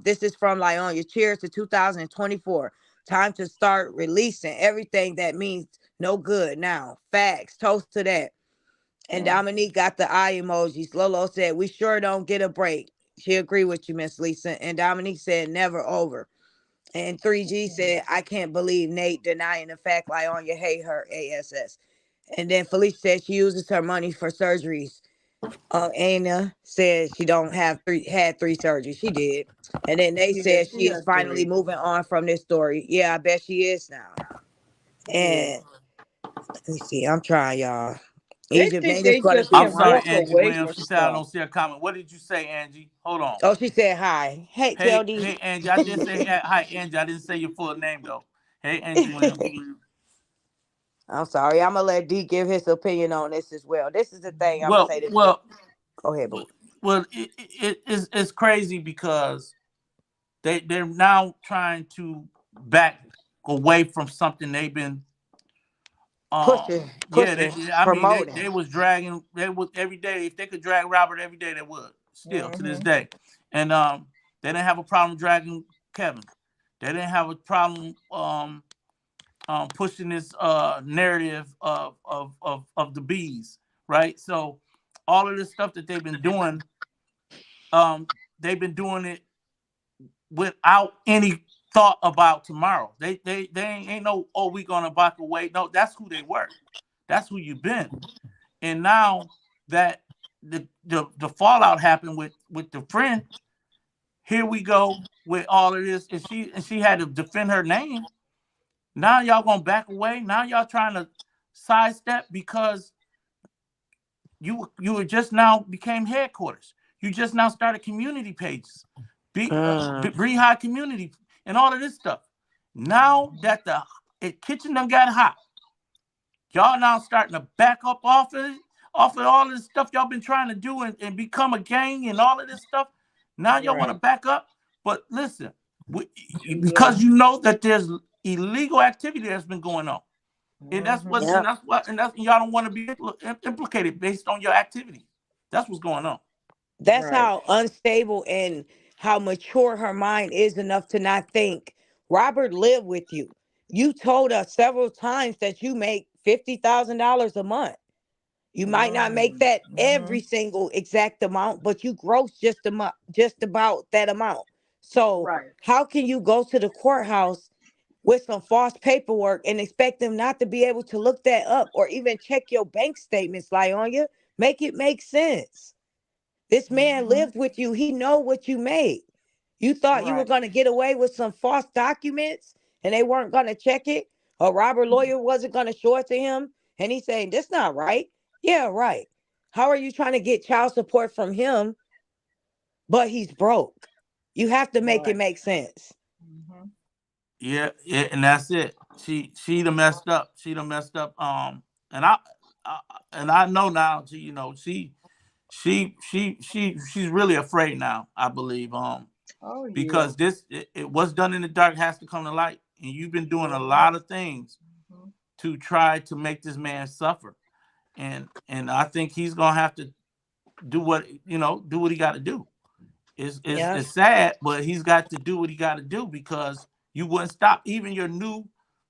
This is from Lionya. Cheers to 2024. Time to start releasing everything that means no good now. Facts. Toast to that. And Mm, Dominique got the eye emojis. Lolo said, we sure don't get a break. She agreed with you, Miss Lisa. And Dominique said, never over. And 3G mm, said, I can't believe Nate denying the fact Lionya hate her ASS. And then Felicia said she uses her money for surgeries. Anna said she don't have had three surgeries. She did. And then they yeah, said she she is has finally three. moving on from this story. Yeah, I bet she is now. Yeah, And let me see. I'm trying, y'all. they Egypt think name is they gonna just be I'm can sorry, walk released. Angie away Williams. from She said I stuff. don't see a comment. What did you say, Angie? Hold on. Oh, she said hi. Hey, Hey, TLD. hey, Angie. I did say hi, Angie. I didn't say your full name though. Hey, Angie Williams. I'm sorry. I'm gonna let D give his opinion on this as well. This is the thing. I'm gonna Well, say this. well, Go ahead, boo. well. It's crazy because they're now trying to back away from something they've been Pushing, yeah, pushing, I mean promoting. they was dragging they was every day. If they could drag Robert every day, they would still to this Hmm. day. And they didn't have a problem dragging Kevin. They didn't have a problem pushing this narrative of the bees, right? So all of this stuff that um they've been doing it without any thought about tomorrow. They ain't no, oh, we gonna back away. No, that's who they were. That's who you've been. And now that the fallout happened with the friend, here we go with all of this, and she had to defend her name. Now y'all gonna back away. Now y'all trying to sidestep because you were just now became headquarters. You just now started community pages, Mm, Bree High community, and all of this stuff. Now that the kitchen done got hot, y'all now starting to back up off of all this stuff y'all been trying to do and become a gang and all of this stuff. Now y'all want to Right. back up, but listen, Yeah. because you know that there's illegal activity that's been going on, and that's Hmm. what yep. y'all don't want to be implicated based on your activity. That's what's going on. That's Right. how unstable and how mature her mind is enough to not think. Robert lived with you. You told us several times that you make $50,000 a month. You might not make that Mm-hmm. every single exact amount, but you gross just about that amount. So Right. how can you go to the courthouse with some false paperwork and expect them not to be able to look that up or even check your bank statements, Lionya? Make it make sense. This man Hmm. lived with you. He know what you made. You thought you were Right. going to get away with some false documents and they weren't going to check it, or Robert Lawyer wasn't going to show it to him, and he's saying, "That's not right." Yeah, right. How are you trying to get child support from him, but he's broke? You have to make it Right. make sense. Hmm. Yeah, yeah, and that's it. She done messed up. She done messed up. And I and I know now. She, she's really afraid now. I believe. Oh yeah. because what's done in the dark has to come to light, and you've been doing a Yeah. lot of things Mhm. to try to make this man suffer, and I think he's gonna have to do what do what he got to do. Yeah. It's sad, but he's got to do what he got to do because you wouldn't stop. Even your new,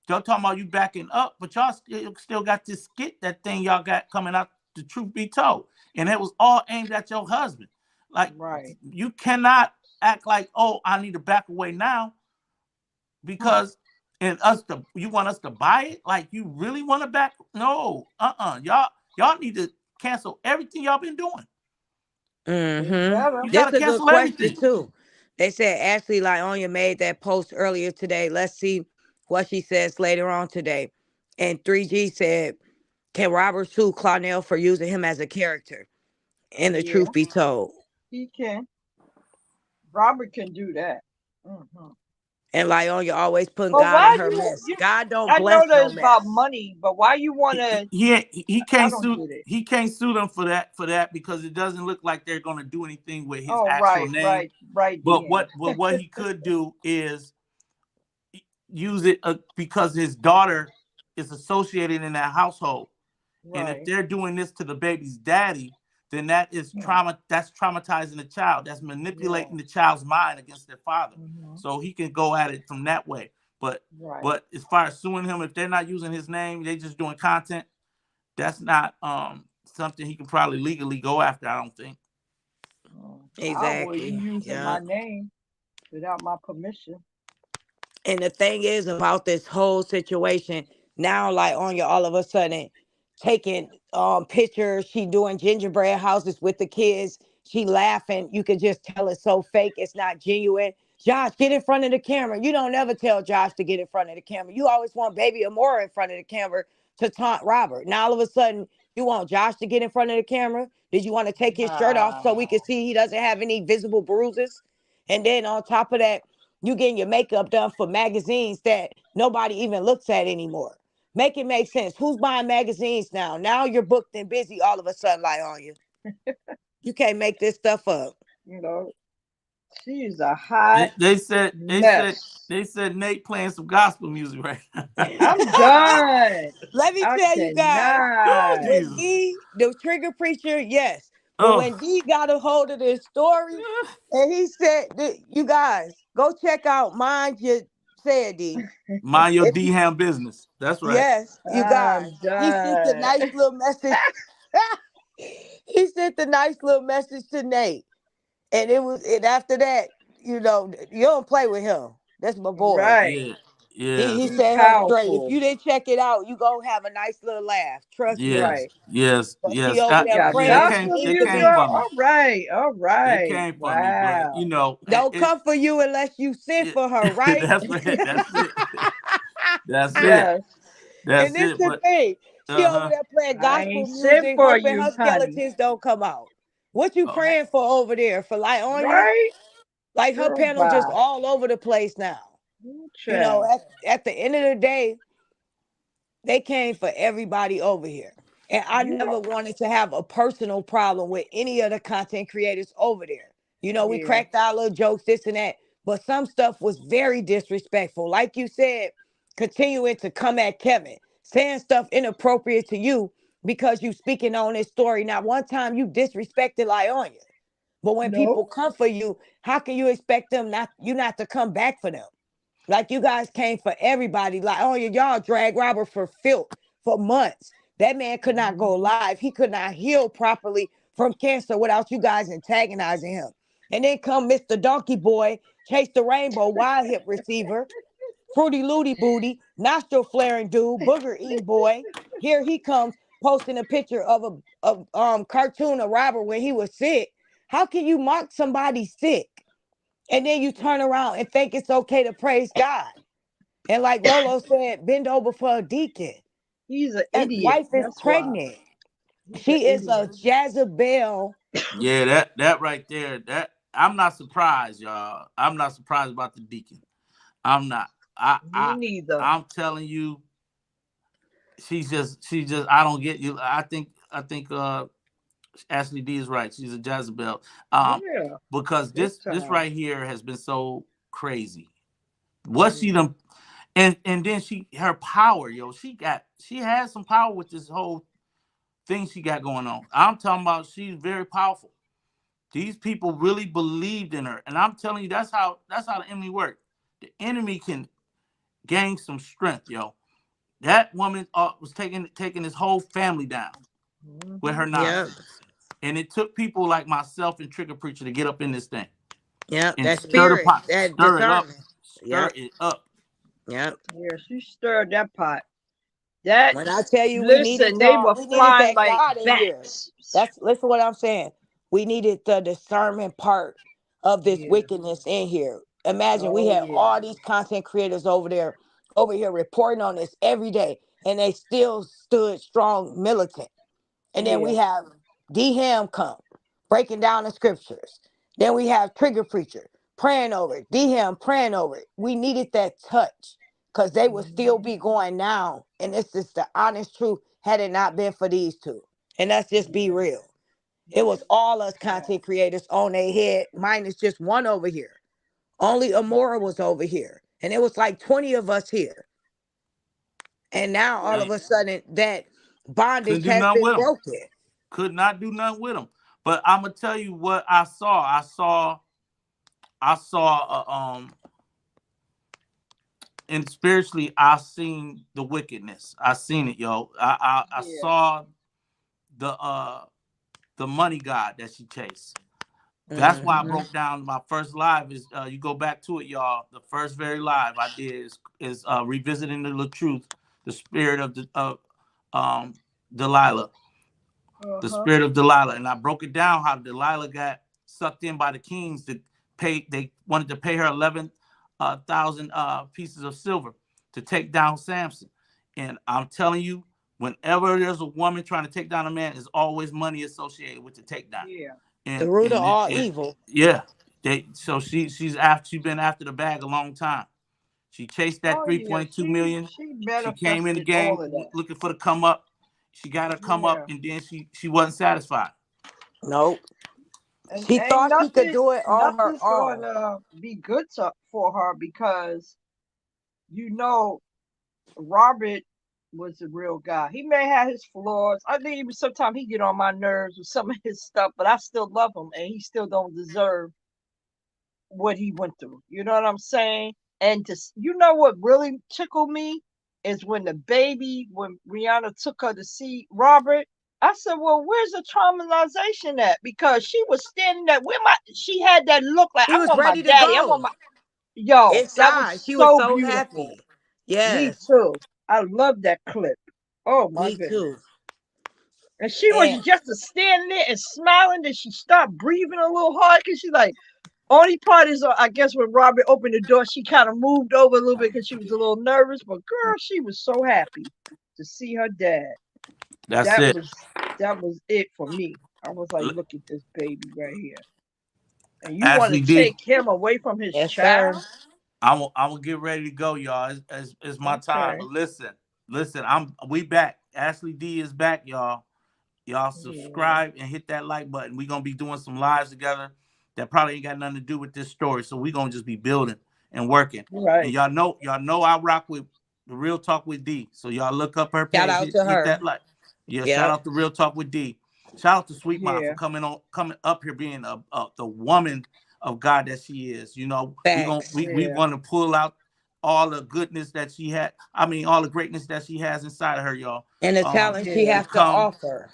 y'all talking about you backing up, but y'all still got this skit, that thing y'all got coming out. The truth be told, and it was all aimed at your husband. Like, Right. you cannot act like, oh, I need to back away now Hmm. because and us to you want us to buy it. Like, you really want to back? No, y'all need to cancel everything y'all been doing. They Mm-hmm. better. You This got is to a good cancel question everything. too. They said Ashley Lyonia made that post earlier today. Let's see what she says later on today. And 3G said, can Robert sue Clarnell for using him as a character? And the Yeah, truth be told. he can. Robert can do that. Hmm. And Lyonia always putting But God in why her mess. you? God don't I know bless that no it's about mess. money, but why you wanna? He I can't don't sue get it. them for that because it doesn't look like they're going to do anything with his Oh, actual right, name. right, right. But Then, what he could do is use it because his daughter is associated in that household. And if right. they're doing this to the baby's daddy, then that is Hmm. that's traumatizing the child. That's Yeah. manipulating the child's mind against their father. Hmm. So he can go at it from that way. But Right. but as far as suing him, if they're not using his name, they just doing content, that's not something he can probably legally go after, I don't think. I avoid you Exactly. using Yeah. my name without my permission. And the thing is about this whole situation, now like Anya all of a sudden taking pictures, she doing gingerbread houses with the kids, she laughing. You can just tell it's so fake, it's not genuine. Josh, get in front of the camera. You don't ever tell Josh to get in front of the camera. You always want Baby Amora in front of the camera to taunt Robert. Now all of a sudden you want Josh to get in front of the camera. Did you want to take his shirt off so we Nah. can see he doesn't have any visible bruises? And then on top of that, you getting your makeup done for magazines that nobody even looks at anymore. Make it make sense. Who's buying magazines now? Now you're booked and busy all of a sudden, like on you. You can't make this stuff up. You know, she's a hot They, they said they said mess. they said Nate playing some gospel music right now. I'm done. Let me I tell you guys, Oh, cannot. when Jesus. D, the trigger preacher, yes. But Oh. when D got a hold of this story and he said, you guys, go check out Mind Your Said D. Mind your If D you, ham business. That's right. yes, you guys. I'm He sent a done. nice little message. He sent a nice little message to Nate. And it was, and after that, you don't play with him. That's my boy. Right. Yeah. He Yes. He said her straight. If powerful. you didn't check it out, you gonna have a nice little laugh. Trust me. Yes. Right. Yes. But she Yes. over there Got Yeah, praying it gospel it seems to music came on. be. for me. All right. All It right. came for me, but Wow. Don't come for you unless you send for her, right? that's right. That's it. That's it. Yes. And That's this it. the But thing. She over uh-huh. there playing I gospel ain't sent music, for hoping you, her honey. skeletons don't come out. What you Oh, praying for over there? For like on you? Right? Like her Girl, panel just bye. all over the place now. Child. At the end of the day, they came for everybody over here. And I You never wanted to have a personal problem with any of the content creators over there. We yeah. cracked our little jokes, this and that. But some stuff was very disrespectful. Like you said, continuing to come at Kevin, saying stuff inappropriate to you because you speaking on this story. Not one time you disrespected Lyonya. But when No. people come for you, how can you expect them not to come back for them? Like you guys came for everybody. Like, oh, y'all drag Robert for filth for months. That man could not go Mhm. live. He could not heal properly from cancer without you guys antagonizing him. And then come Mr. Donkey Boy, Chase the Rainbow, Wild Hip Receiver, Fruity Looty Booty, Nostril Flaring Dude, Booger Eating Boy. Here he comes posting a picture of a cartoon of Robert when he was sick. How can you mock somebody sick? And then you turn around and think it's okay to praise God. And like Lolo said, bend over for a deacon. He's an That idiot. wife is That's why. pregnant. He's an She is idiot. a Jezebel. yeah, that right there. That I'm not surprised, y'all. I'm not surprised about the deacon. I'm not. I Me I neither. I'm telling you, she's just I don't get you. I think Ashley D is right. She's a Jezebel. Um, Yeah, because big this time. right here has been so crazy. What she Yeah. done, and then her power, yo. She has some power with this whole thing she got going on. I'm talking about she's very powerful. These people really believed in her, and I'm telling you, that's how the enemy works. The enemy can gain some strength, yo. That woman was taking his whole family down with her Hmm. Yep. nonsense, and it took people like myself and Trigger Preacher to get up in this thing Yep. and That Yeah. stir the spirit, pot, that stir it up, discernment. stir Yep. it up. Yep. Yeah, she stirred that pot. That When I tell you we needed listen, they y'all, were we needed flying that like God in here. bats. That's listen what I'm saying. We needed the discernment part of this Yeah. wickedness in here. Imagine we Oh had yeah. all these content creators over here reporting on this every day, and they still stood strong militant. And then Yeah. we have D Ham come breaking down the scriptures. Then we have Trigger Preacher praying over it. D Ham praying over it. We needed that touch because they would still Hmm. be going now. And this is the honest truth had it not been for these two. And let's just be Yeah. real. It was all us Fact. content creators on their head, minus just one over here. Only Amora was over here. And it was like 20 of us here. And now all of And a sudden that bondage couldn't do has nothing been with them. broken. Could not do nothing with them. But I'm gonna tell you what I saw. I saw and spiritually I seen the wickedness. I seen it, yo. I Yeah. saw the the money god that she chased. That's why I Hmm. broke down my first live. Is you go back to it, y'all. The first very live I did is revisiting the truth, the spirit of the Delilah, Uh the huh. spirit of Delilah, and I broke it down how Delilah got sucked in by the kings to pay. They wanted to pay her 11,000 pieces of silver to take down Samson, and I'm telling you, whenever there's a woman trying to take down a man, there's always money associated with the takedown. Yeah. The and root of and it, all it evil. yeah, she's been after the bag a long time. She chased that Oh yeah. 3.2 million. She She came in the manifested all game of that. looking for the come up. She got her come up, Yeah. and then she wasn't satisfied. Nope. And She ain't thought she could nothing do it on her nothing's own. gonna be good for her because you know Robert was the real guy. He may have his flaws. I think even sometimes he get on my nerves with some of his stuff, but I still love him, and he still don't deserve what he went through. You know what I'm saying? And just you know what really tickled me is when the baby, when Rihanna took her to see Robert. I said, "Well, where's the traumatization at?" Because she was standing there. Where my? She had that look like She I was want my ready to daddy. I go. want my. Yo, that was Inside, she was so so beautiful. happy. Me Yes, too. I love that clip. Oh my me too. goodness. And she was And just standing there and smiling. Then she stopped breathing a little hard because she's like, only part is, I guess, when Robert opened the door, she kind of moved over a little bit because she was a little nervous. But girl, she was so happy to see her dad. That's That it. was that was it for me. I was like, look at this baby right here. And you want to Ashley D. take him away from his yes, sir. child? I'm gonna get ready to go, y'all. It's my time. Okay. But listen. We back. Ashley D is back, y'all. Y'all Yeah. subscribe and hit that like button. We're gonna be doing some lives together that probably ain't got nothing to do with this story. So we're gonna just be building and working. And Right. y'all know I rock with the Real Talk with D. So y'all look up her Shout page, out to hit her. that like. Yeah, shout Yep. out to Real Talk with D. Shout out to Sweet Mom for Yeah. coming up here being the woman of God that she is. You know, Facts. we Yeah. want to pull out all the goodness that she had. I mean, all the greatness that she has inside of her, y'all. And the Um, talent she Yeah. to has to come offer.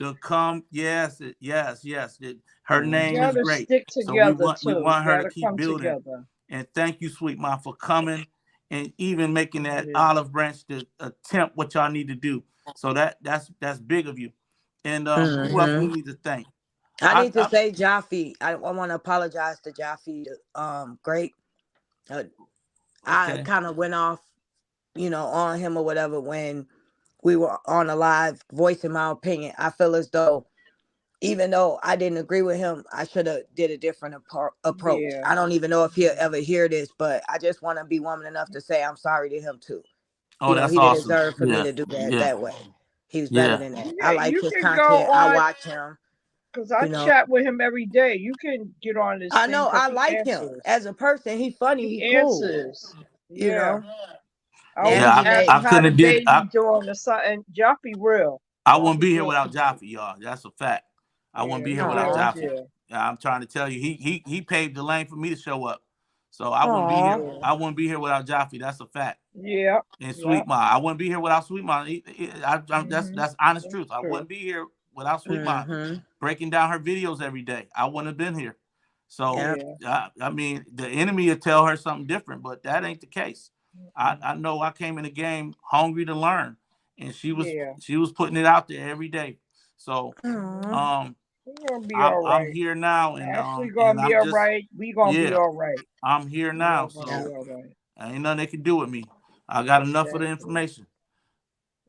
yes, yes. Her name is Hmm. Gotta great. stick So we together want we too. want her to Gotta keep come building. together. And thank you, Sweet Mom, for coming and even making that Yeah. olive branch to attempt what y'all need to do. So that's big of you. And who else we Hmm. need to thank? I need to I say Jaffe. I want to apologize to Jaffe. Great. Uh, I okay. kind of went off, on him or whatever when we were on a live voicing my opinion. I feel as though even though I didn't agree with him, I should have did a different approach. Yeah. I don't even know if he'll Yeah. ever hear this, but I just want to be woman enough to say I'm sorry to him too. Oh, that's He didn't awesome. deserve for me Yeah, to do that yeah, that way. He was better yeah. than that. I Yeah. like You his could go content. I on. watch him. Because You I know, chat with him every day. You can get on this I thing know because I he like him answers. as a person. He funny. He He cool. answers. You Yeah. know, I and was he Yeah, made. I asking how couldn't the have did. baby doing or something. Joffy real. I wouldn't Joffy be here real without people. Jaffe, y'all. That's a fact. I wouldn't Yeah, be he here without real Aw, Jaffe. deal. Yeah, I'm trying to tell you, he paved the lane for me to show up. So I wouldn't be here. aw. Yeah. I wouldn't be here without Jaffe. That's a fact. Yep. And Yep. Sweet Ma, I wouldn't be here without Sweet Ma. Mhm. That's honest That's truth. I true. wouldn't be here without Sweet Ma Mhm. breaking down her videos every day. I wouldn't have been here. So Yep. Yeah. I mean, the enemy will tell her something different, but that ain't the case. Mm-mm. I know I came in the game hungry to learn, and Yeah. she was putting it out there every day. So Aw. um, We're gonna be all I'm right. here now, Ashley and gonna be I'm all just right. We gonna be yeah, all right. I'm here We now. all gonna Yep. be So all right. ain't nothing they can do with me. I got enough of the Exactly. information.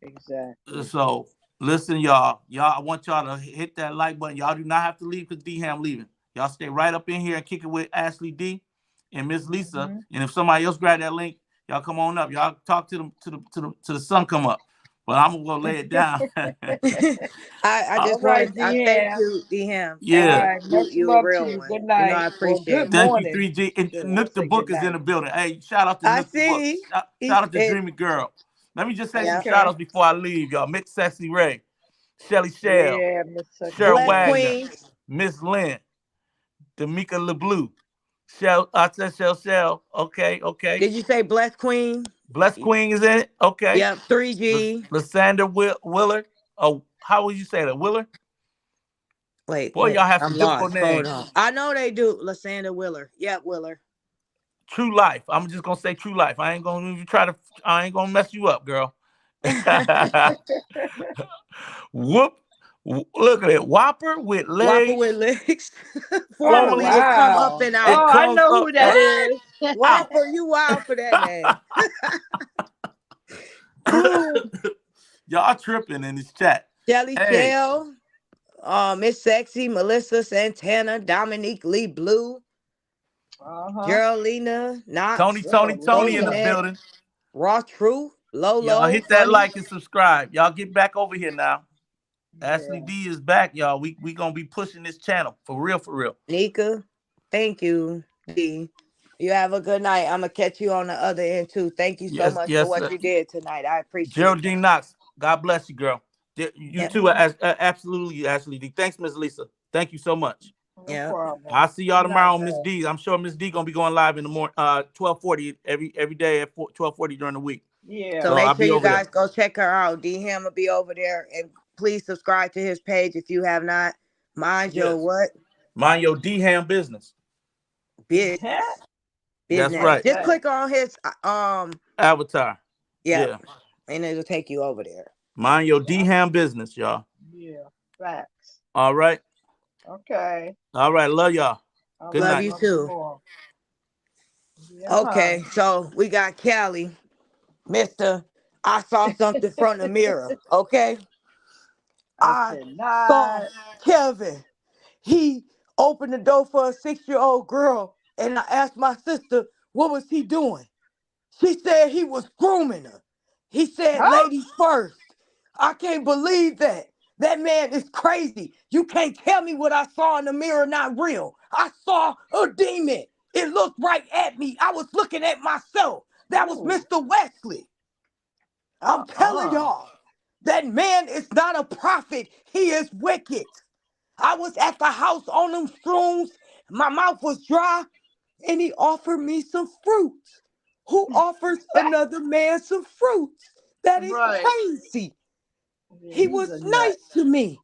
Exactly. So listen, y'all. I want y'all to hit that like button. Y'all do not have to leave because D Ham leaving. Y'all stay right up in here and kick it with Ashley D and Miss Lisa. Mhm. And if somebody else grab that link, y'all come on up. Y'all talk to them to the sun come up. But I'm gonna lay it down. I Uh, All just right, wanted. I thank Deanne. you, DM. All Thank yeah. you. right. You Much you a love to real you. one. Good You know I night. Well, appreciate good it. Thank you, morning. 3G. And Yeah, I Nook the say Book good is in night. the building. Hey, shout out to I Nook the Book. see. Shout He out to said, Dreamy Girl. Let me just say some "Yeah, shout Okay. outs before I leave, y'all. Mick Sexy Ray, Shelly Shell, Yeah, Miss Sexy Cheryl bless Ray. Wagner, Queens. Miss Lynn, D'Amica LeBlue, Shell, I said Shell. Okay, okay. Did you say bless Queen? Bless Queen is in it. Okay. Yep, 3G. Lysandra Willard. Oh, how would you say that? Willard? Wait, Boy, wait, y'all have I'm some difficult lost. Hold names. on. I know they do. Lysandra Willer. Yep, Willer. True Life. I'm just gonna say True Life. I ain't gonna even try to. I ain't gonna mess you up, girl. Whoop. Look at it. Whopper with Whopper legs. with legs. Oh Formerly Formerly, it come up wow. and out. it Oh, I comes know who up that and What? is. out. Whopper, you wild for that name. Ooh. Y'all tripping in this chat. Shelly Hey, Shell. Miss Sexy, Melissa Santana, Dominique Lee Blue, Uh-huh. Geraldina Knox, Tony in the Geraldina. Antoinette, building. Raw Truth, Y'all Lolo, hit that Funny, like and subscribe. Y'all get back over here now. Ashley Yeah. D is back, y'all. We gonna be pushing this channel for real, for real. Nika. Thank you, D. You have a good night. I'm gonna catch you on the other end too. Thank you so Yes, much for yes, what you did tonight. I appreciate Geraldine that. Knox. God bless you, girl. You Yep. too, absolutely, Ashley D. Thanks, Miss Lisa. Thank you so much. No Yep. problem. I'll see y'all Good night, tomorrow on Miss guys. D. I'm sure Miss D gonna be going live in the morning, 12:40 every day at 12:40 during the week. Yeah. So So make I'll sure be you over there. guys go check her out. D Ham will be over there, and please subscribe to his page if you have not. Mind your Yes, what mind your D ham business. business. That's Business. right. Just Okay. click on his Avatar. yep, Yeah, and it'll take you over there. mind your D Yeah. ham business, y'all. Yeah. Facts. All right, Okay. all right. Love y'all. All Good Love right. night. you Love you too. more. Yeah. Huh. Okay, so we got Callie, Mister. I saw something from the mirror. Okay, I I saw cannot. Kevin. He opened the door for a 6-year-old girl, and I asked my sister, what was he doing? She said he was grooming her. He said, Huh? ladies first. I can't believe that. That man is crazy. You can't tell me what I saw in the mirror not real. I saw a demon. It looked right at me. I was looking at myself. That was Ooh. Mr. Wesley. I'm telling Uh-uh. y'all, that man is not a prophet. He is wicked. I was at the house on them shrooms. My mouth was dry, and he offered me some fruits. Who offers another man some fruits? That is Right. crazy. Yeah, He he's was a nut. nice to me,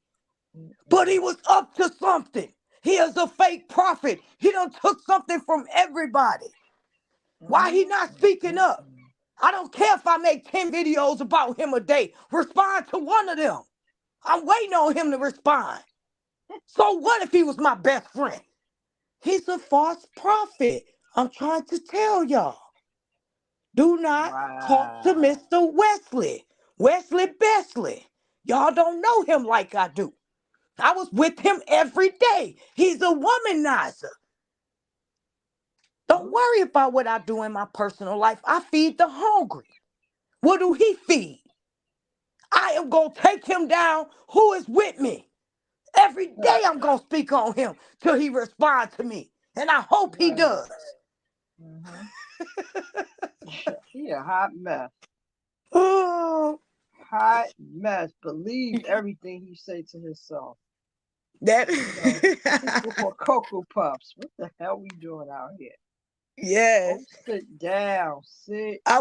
but he Mm-mm. was up to something. He is a fake prophet. He done took something from everybody. Why he Mm-mm. not speaking up? Mm-mm. I don't care if I make 10 videos about him a day. Respond to one of them. I'm waiting on him to respond. So what if he was my best friend? He's a false prophet. I'm trying to tell y'all. Do not talk to Wow. Mr. Wesley. Wesley Besley. Y'all don't know him like I do. I was with him every day. He's a womanizer. Don't worry about what I do in my personal life. I feed the hungry. What do he feed? I am going to take him down. Who is with me? Every Right. day I'm gonna speak on him till he responds to me. And I hope he Right. does. Mm-hmm. He a hot mess. Oh, Hot mess. Believe everything he say to himself. that You know, people for Cocoa Puffs. What the hell we doing out here? yes. Go sit down.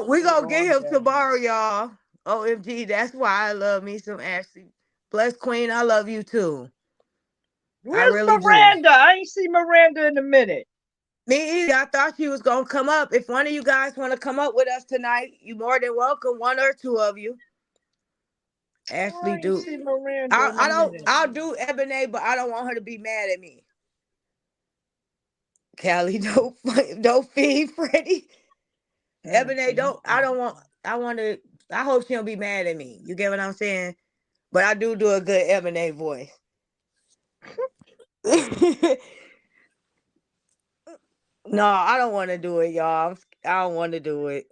We Sit gonna get on him down. tomorrow, y'all. OMG, that's why I love me some Ashley. Bless Queen, I love you too. I Where's really do. Miranda? I ain't seen Miranda in a minute. Me either. I thought she was gonna come up. If one of you guys want to come up with us tonight, you more than welcome. One or two of you. Ashley I ain't do. seen Miranda I in a I don't. minute. I'll do Ebony, but I don't want her to be mad at me. Callie, don't feed Freddie. Mm, Ebony, mm, don't. I don't want. I want to. I hope she don't be mad at me. You get what I'm saying? But I do a good Ebony voice. No, I don't want to do it, y'all. I don't want to do it.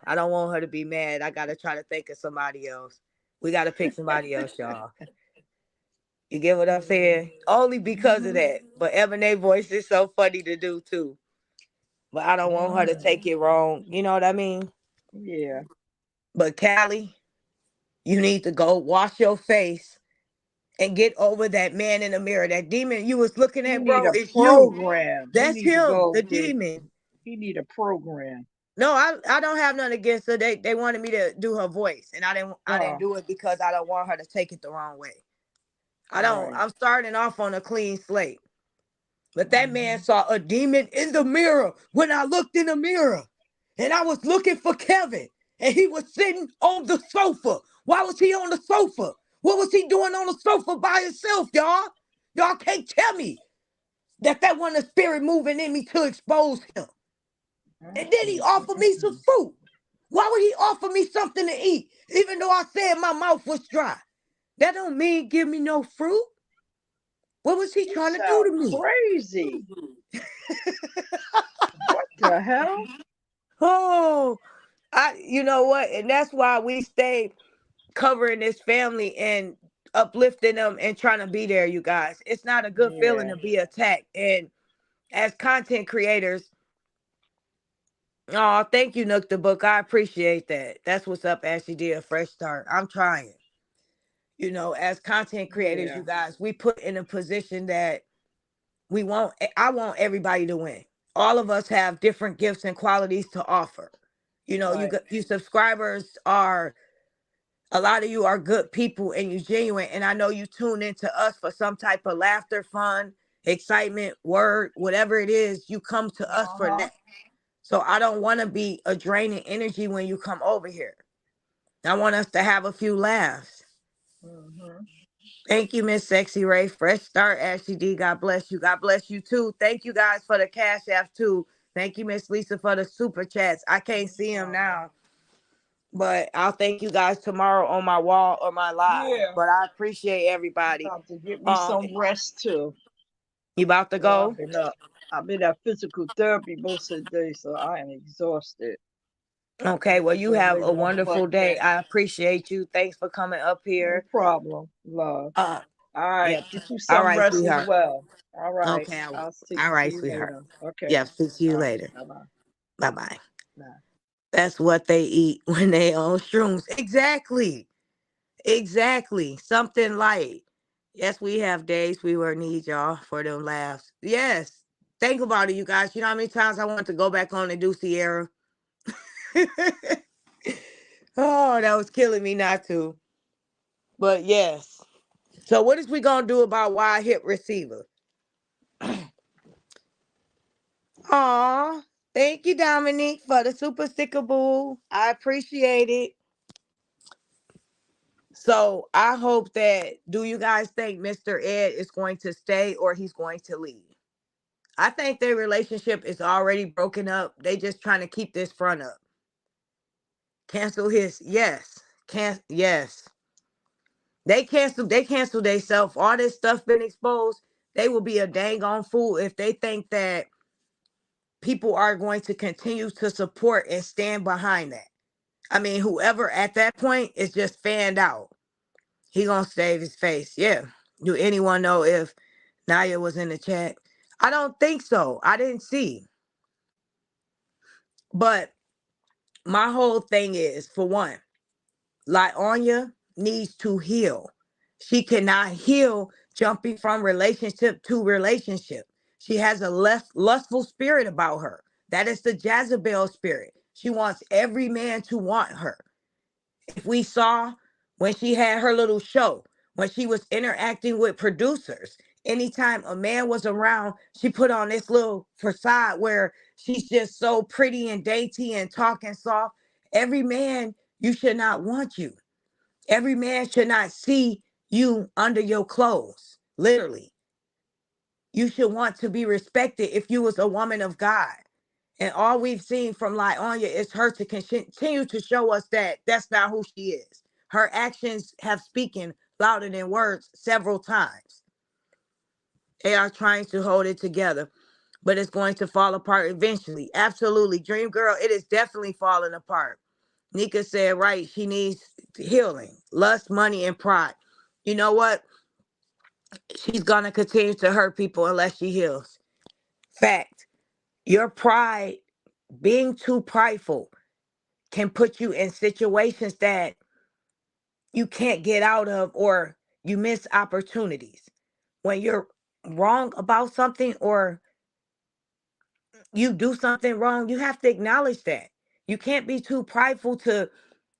I don't want her to be mad. I gotta try to think of somebody else. We gotta pick somebody else, y'all. You get what I'm saying? Only because of mm, that. But Ebony voice is so funny to do too. But I don't want her to mm. take it wrong. You know what I mean? Yeah. But Callie, you need to go wash your face and get over that man in the mirror. That demon you was looking He at, need bro, a it's you. program. He That's need to him, go the get. demon. He need a program. No, I don't have nothing against her. They wanted me to do her voice, and I didn't Oh, do it because I don't want her to take it the wrong way. I don't. right. I'm starting off on a clean slate. But that man Mm-hmm. saw a demon in the mirror when I looked in the mirror, and I was looking for Kevin, and he was sitting on the sofa. Why was he on the sofa? What was he doing on the sofa by himself, y'all? Y'all can't tell me that wasn't a spirit moving in me to expose him. Mm, And then he mm, mm, offered me some mm. fruit. Why would he offer me something to eat, even though I said my mouth was dry? That don't mean give me no fruit. What was he He trying to do sound to me? crazy. What the hell? Oh, you know what? And that's why we stay covering this family and uplifting them and trying to be there, you guys. It's not a good feeling Yeah. to be attacked. And as content creators, oh, thank you, Nook the Book. I appreciate that. That's what's up, Ashley did a fresh start. I'm trying. As content creators, Yeah. you guys, we put in a position that I want everybody to win. All of us have different gifts and qualities to offer. Right. You subscribers are a lot of you are good people and you genuine. And I know you tune into us for some type of laughter, fun, excitement, word, whatever it is, you come to us for Uh-huh. that. So I don't want to be a draining energy when you come over here. I want us to have a few laughs. Mm-hmm. Thank you, Miss Sexy Ray. Fresh start, Ashley D. God bless you. God bless you too. Thank you guys for the cash app too. Thank you, Miss Lisa, for the super chats. I can't No see them problem. now, but I'll thank you guys tomorrow on my wall or my live. Yeah. But I appreciate I'm everybody. about to get me Um, some rest too. you about to Well, go? I've been at physical therapy most of the day, so I am exhausted. Okay. I'm Well, gonna you go have lay a my butt wonderful day. down. I appreciate you. Thanks for coming up No here. problem, love. Uh, All right, yep. get you All some right, rest as sweetheart. well. All right, Okay. I'll speak All to right, you sweetheart. later. Okay. Yep. Speak to you All right. later. Bye bye. Bye bye. Bye. That's what they eat when they on shrooms. Exactly. Exactly. Something light. Yes, we have days we will need y'all for them laughs. Yes. Think about it, you guys. You know how many times I want to go back on and do Sierra? Oh, that was killing me not to. But yes. So what is we gonna do about wide hip receiver? Aw. Thank you, Dominique, for the super sticker boo. I appreciate it. So I hope that do you guys think Mr. Ed is going to stay or he's going to leave? I think their relationship is already broken up. They just trying to keep this front up. Cancel his yes. Yes. They canceled themselves. All this stuff been exposed. They will be a dang on fool if they think that people are going to continue to support and stand behind that. I mean, whoever at that point is just fanned out. He gonna save his face. Yeah. Do anyone know if Naya was in the chat? I don't think so. I didn't see. But my whole thing is, for one, Lionya needs to heal. She cannot heal jumping from relationship to relationship. She has a lustful spirit about her. That is the Jezebel spirit. She wants every man to want her. If we saw when she had her little show, when she was interacting with producers, anytime a man was around, she put on this little facade where she's just so pretty and dainty and talking soft. Every man, you should not want you. Every man should not see you under your clothes. Literally. You should want to be respected if you was a woman of God. And all we've seen from Lionya is her to continue to show us that that's not who she is. Her actions have spoken louder than words several times. They are trying to hold it together, but it's going to fall apart eventually. Absolutely. Dream Girl, it is definitely falling apart. Nika said, right, she needs healing, lust, money, and pride. You know what? She's going to continue to hurt people unless she heals. Fact. Your pride, being too prideful, can put you in situations that you can't get out of, or you miss opportunities. When you're wrong about something or you do something wrong, you have to acknowledge that. You can't be too prideful to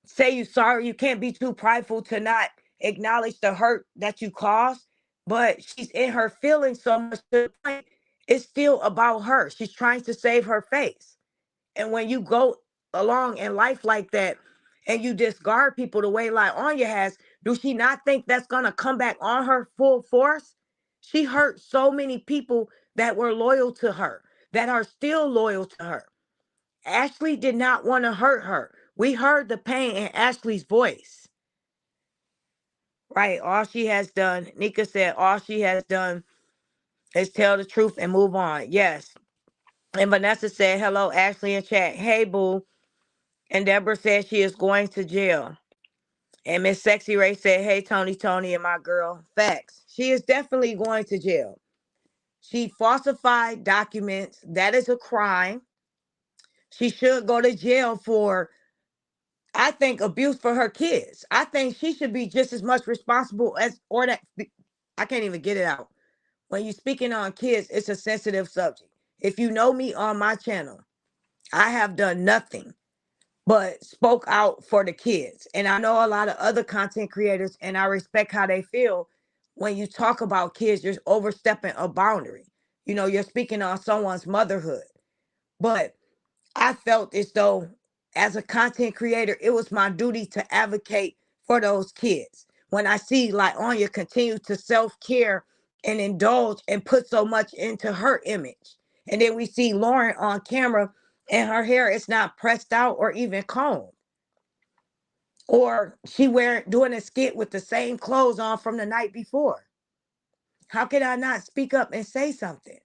say you're sorry. You can't be too prideful to not acknowledge the hurt that you caused. But she's in her feelings so much to the point it's still about her. She's trying to save her face. And when you go along in life like that and you discard people the way like Anya has, do she not think that's gonna come back on her full force? She hurt so many people that were loyal to her, that are still loyal to her. Ashley did not want to hurt her. We heard the pain in Ashley's voice. Right. All she has done, Nika said, all she has done is tell the truth and move on. Yes. And Vanessa said, hello, Ashley in chat. Hey, boo. And Deborah said she is going to jail. And Miss Sexy Ray said, hey, Tony, and my girl. Facts. She is definitely going to jail. She falsified documents. That is a crime. She should go to jail for, I think, abuse for her kids. I think she should be just as much responsible as, or that, I can't even get it out. When you're speaking on kids, it's a sensitive subject. If you know me on my channel, I have done nothing but spoke out for the kids. And I know a lot of other content creators, and I respect how they feel. When you talk about kids, you're overstepping a boundary. You know, you're speaking on someone's motherhood. But I felt as though, as a content creator, it was my duty to advocate for those kids. When I see like Anya continue to self-care and indulge and put so much into her image. And then we see Lauren on camera and her hair is not pressed out or even combed. Or she doing a skit with the same clothes on from the night before. How could I not speak up and say something?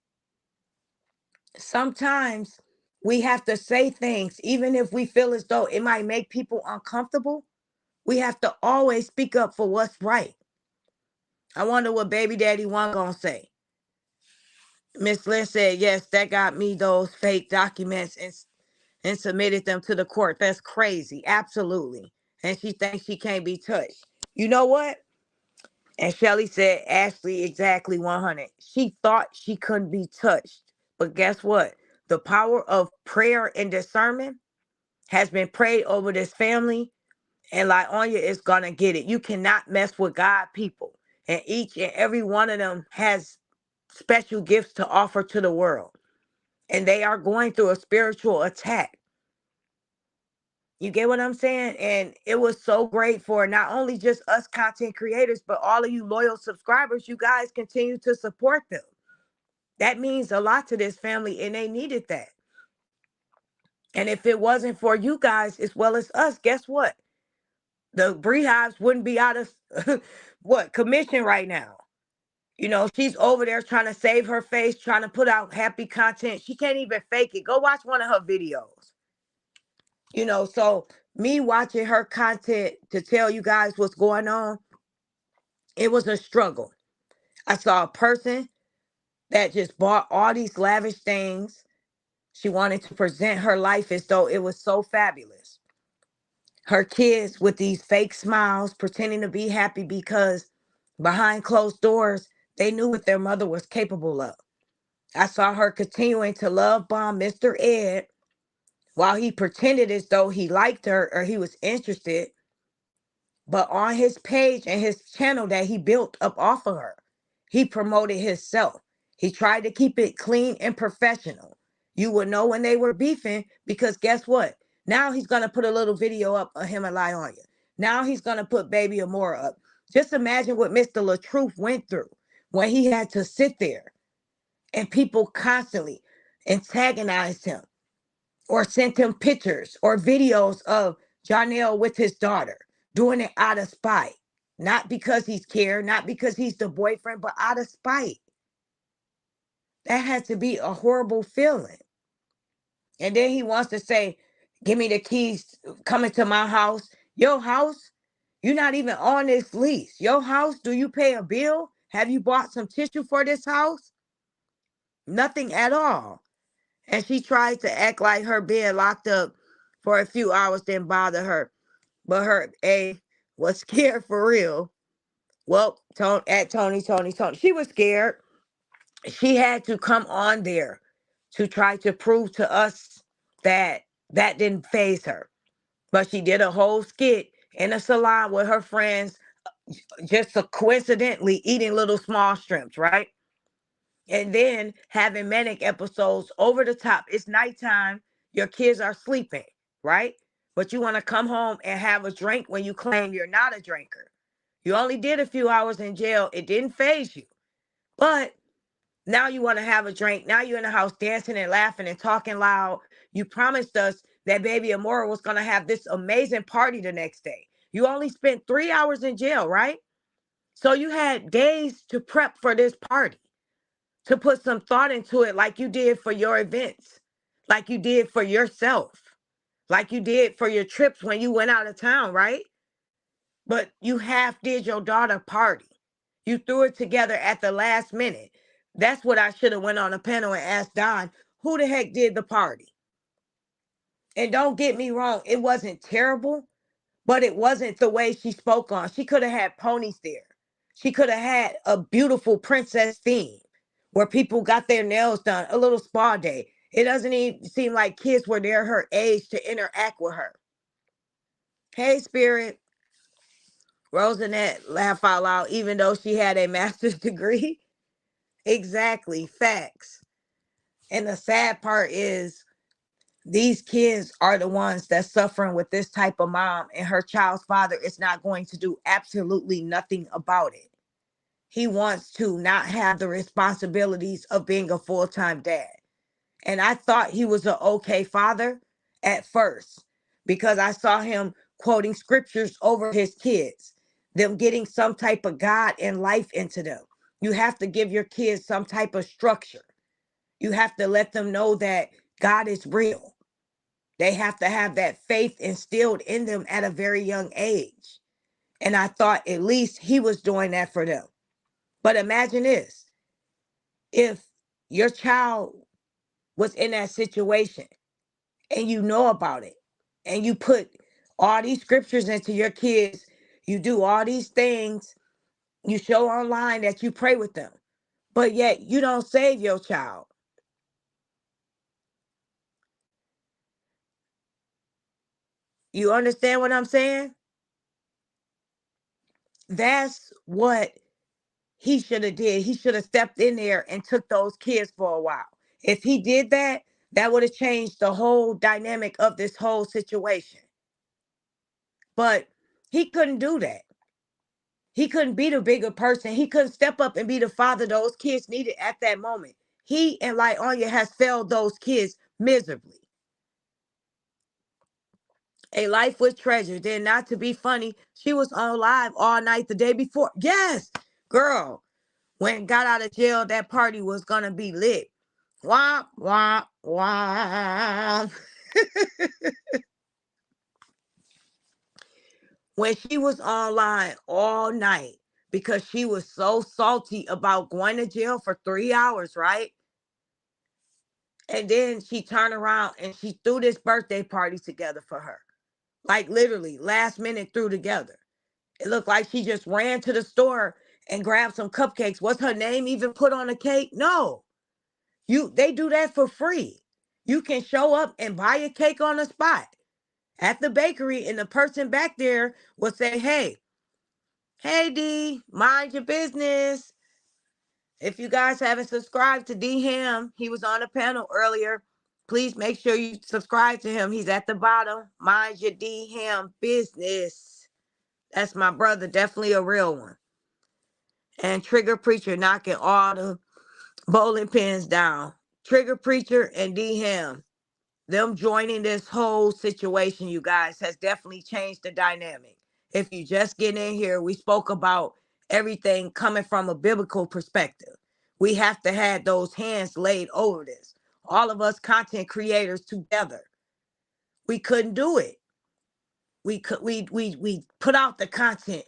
Sometimes we have to say things, even if we feel as though it might make people uncomfortable. We have to always speak up for what's right. I wonder what baby daddy one gonna say. Miss Lynn said, yes, that got me those fake documents and submitted them to the court. That's crazy. Absolutely. And she thinks she can't be touched. You know what? And Shelly said, Ashley, exactly 100. She thought she couldn't be touched. But guess what? The power of prayer and discernment has been prayed over this family. And Lionya is going to get it. You cannot mess with God people. And each and every one of them has special gifts to offer to the world. And they are going through a spiritual attack. You get what I'm saying? And it was so great for not only just us content creators, but all of you loyal subscribers. You guys continue to support them. That means a lot to this family, and they needed that. And if it wasn't for you guys as well as us, guess what? The Beehives wouldn't be out of commission right now. You know, she's over there trying to save her face, trying to put out happy content. She can't even fake it. Go watch one of her videos. You know, so me watching her content to tell you guys what's going on, it was a struggle. I saw a person that just bought all these lavish things. She wanted to present her life as though it was so fabulous. Her kids with these fake smiles, pretending to be happy because behind closed doors, they knew what their mother was capable of. I saw her continuing to love bomb Mr. Ed while he pretended as though he liked her or he was interested, but on his page and his channel that he built up off of her, he promoted himself. He tried to keep it clean and professional. You would know when they were beefing because guess what? Now he's going to put a little video up of him and lie on you. Now he's going to put Baby Amora up. Just imagine what Mr. LaTruth went through when he had to sit there and people constantly antagonized him or sent him pictures or videos of Janelle with his daughter, doing it out of spite. Not because he's cared, not because he's the boyfriend, but out of spite. That has to be a horrible feeling. And then he wants to say, give me the keys, come into my house. Your house? You're not even on this lease. Your house? Do you pay a bill? Have you bought some tissue for this house? Nothing at all. And she tried to act like her being locked up for a few hours didn't bother her. But her A was scared for real. Well, Tony. She was scared. She had to come on there to try to prove to us that that didn't phase her. But she did a whole skit in a salon with her friends, just coincidentally eating little small shrimps, right? And then having manic episodes over the top. It's nighttime, your kids are sleeping, right? But you want to come home and have a drink when you claim you're not a drinker. You only did a few hours in jail. It didn't phase you. But now you want to have a drink. Now you're in the house dancing and laughing and talking loud. You promised us that Baby Amora was going to have this amazing party the next day. You only spent 3 hours in jail, right? So you had days to prep for this party, to put some thought into it like you did for your events, like you did for yourself, like you did for your trips when you went out of town, right? But you half did your daughter party. You threw it together at the last minute. That's what I should have went on a panel and asked Don, who the heck did the party? And don't get me wrong, it wasn't terrible, but it wasn't the way she spoke on. She could have had ponies there. She could have had a beautiful princess theme where people got their nails done, a little spa day. It doesn't even seem like kids were there her age to interact with her. Hey, Spirit. Rosanette laugh out loud, even though she had a master's degree. Exactly, facts. And the sad part is these kids are the ones that's suffering with this type of mom, and her child's father is not going to do absolutely nothing about it. He wants to not have the responsibilities of being a full-time dad. And I thought he was an okay father at first because I saw him quoting scriptures over his kids, them getting some type of God and life into them. You have to give your kids some type of structure. You have to let them know that God is real. They have to have that faith instilled in them at a very young age. And I thought at least he was doing that for them. But imagine this, if your child was in that situation and you know about it and you put all these scriptures into your kids, you do all these things, you show online that you pray with them, but yet you don't save your child. You understand what I'm saying? That's what he should have did. He should have stepped in there and took those kids for a while. If he did that, that would have changed the whole dynamic of this whole situation. But he couldn't do that. He couldn't be the bigger person. He couldn't step up and be the father those kids needed at that moment. He and Lionya has failed those kids miserably. A life with treasure. Then, not to be funny, she was on live all night the day before. Yes, girl. When got out of jail, that party was gonna be lit. Wah, wah, wah. When she was online all night because she was so salty about going to jail for 3 hours, right? And then she turned around and she threw this birthday party together for her. Like literally, last minute threw together. It looked like she just ran to the store and grabbed some cupcakes. Was her name even put on the cake? No. They do that for free. You can show up and buy a cake on the spot at the bakery, and the person back there will say, hey D, mind your business. If you guys haven't subscribed to D Ham, he was on the panel earlier. Please make sure you subscribe to him. He's at the bottom. Mind your D Ham business. That's my brother, definitely a real one. And Trigger Preacher knocking all the bowling pins down. Trigger Preacher and D Ham, them joining this whole situation, you guys, has definitely changed the dynamic. If you just get in here, we spoke about everything coming from a biblical perspective. We have to have those hands laid over this. All of us content creators together, we couldn't do it. We put out the content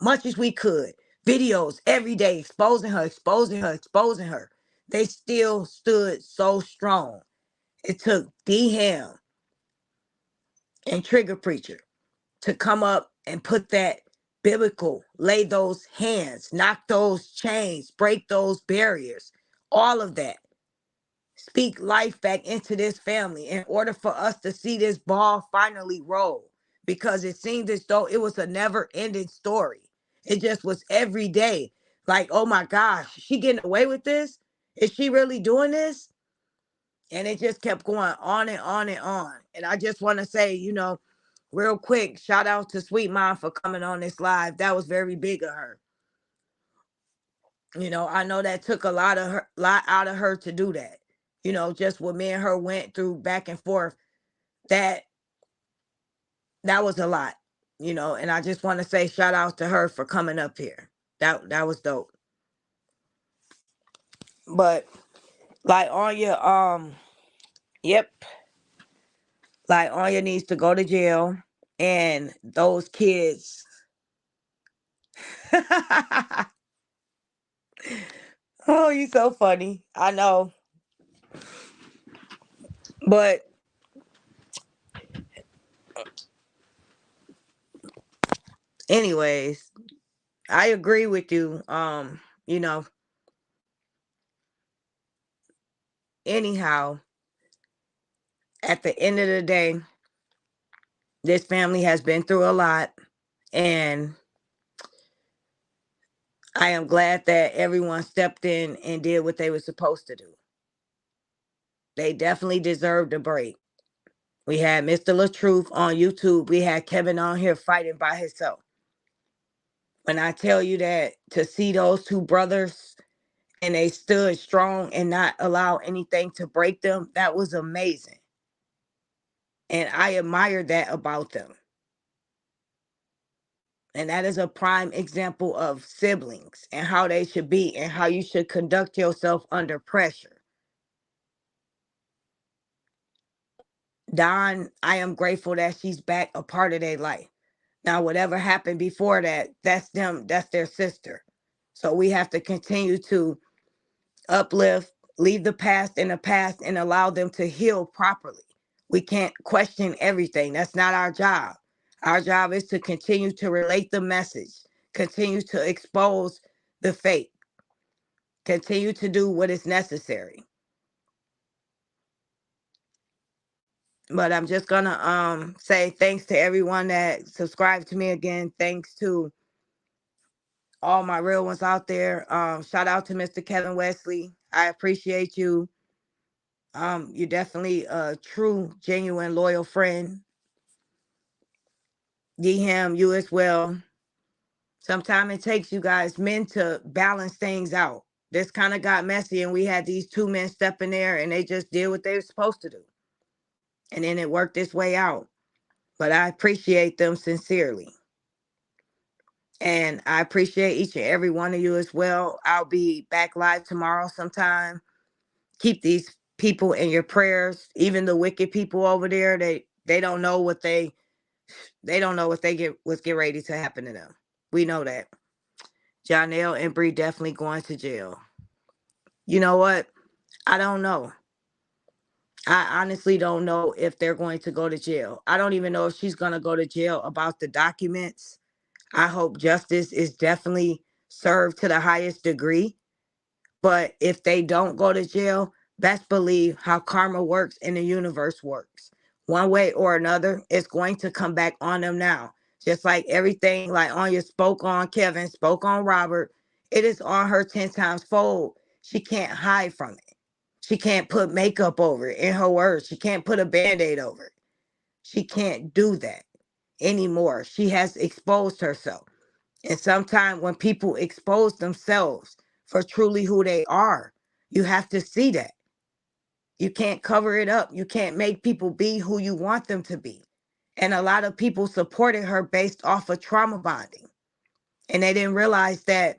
much as we could, videos every day, exposing her, exposing her, exposing her. They still stood so strong. It took D Ham and Trigger Preacher to come up and put that biblical, lay those hands, knock those chains, break those barriers, all of that. Speak life back into this family in order for us to see this ball finally roll, because it seemed as though it was a never ending story. It just was every day. Like, oh my gosh, she getting away with this? Is she really doing this? And it just kept going on and on and on. And I just want to say, real quick, shout out to Sweet Mom for coming on this live. That was very big of her. I know that took a lot out of her to do that. Just what me and her went through back and forth. That was a lot. And I just want to say shout out to her for coming up here. That was dope. But like Anya, yep. Like Anya needs to go to jail, and those kids. Oh, you so funny. I know. But anyways, I agree with you. Anyhow, at the end of the day, this family has been through a lot, and I am glad that everyone stepped in and did what they were supposed to do. They definitely deserved a break. We had Mr. LaTruth on YouTube. We had Kevin on here fighting by himself. When I tell you that, to see those two brothers and they stood strong and not allow anything to break them, that was amazing. And I admire that about them. And that is a prime example of siblings and how they should be and how you should conduct yourself under pressure. Dawn, I am grateful that she's back a part of their life. Now, whatever happened before that, that's them, that's their sister. So we have to continue to uplift, leave the past in the past, and allow them to heal properly. We can't question everything. That's not our job. Our job is to continue to relate the message, continue to expose the fake, continue to do what is necessary. But I'm just gonna say thanks to everyone that subscribed to me again. Thanks to all my real ones out there. Shout out to Mr. Kevin Wesley. I appreciate you. You're definitely a true, genuine, loyal friend. Ham, you as well. Sometimes it takes you guys men to balance things out. This kind of got messy, and we had these two men step in there, and they just did what they were supposed to do. And then it worked its way out. But I appreciate them sincerely. And I appreciate each and every one of you as well. I'll be back live tomorrow sometime. Keep these people in your prayers. Even the wicked people over there, they don't know what they don't know what what's get ready to happen to them. We know that. Janelle and Bree definitely going to jail. You know what? I don't know. I honestly don't know if they're going to go to jail. I don't even know if she's going to go to jail about the documents. I hope justice is definitely served to the highest degree. But if they don't go to jail, best believe how karma works and the universe works. One way or another, it's going to come back on them now. Just like everything, like Anya spoke on Kevin, spoke on Robert, it is on her 10 times fold. She can't hide from it. She can't put makeup over it. In her words, she can't put a band aid over it. She can't do that anymore. She has exposed herself. And sometimes when people expose themselves for truly who they are, you have to see that. You can't cover it up. You can't make people be who you want them to be. And a lot of people supported her based off of trauma bonding. And they didn't realize that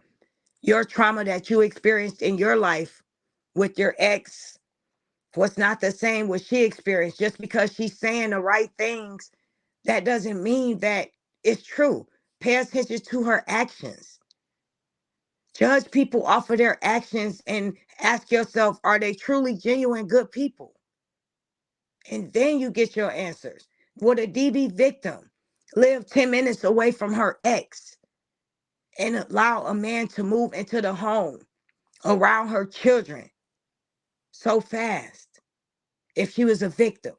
your trauma that you experienced in your life with your ex was not the same what she experienced. Just because she's saying the right things, that doesn't mean that it's true. Pay attention to her actions. Judge people off of their actions and ask yourself, are they truly genuine good people? And then you get your answers. Would a DB victim live 10 minutes away from her ex and allow a man to move into the home around her children so fast if she was a victim?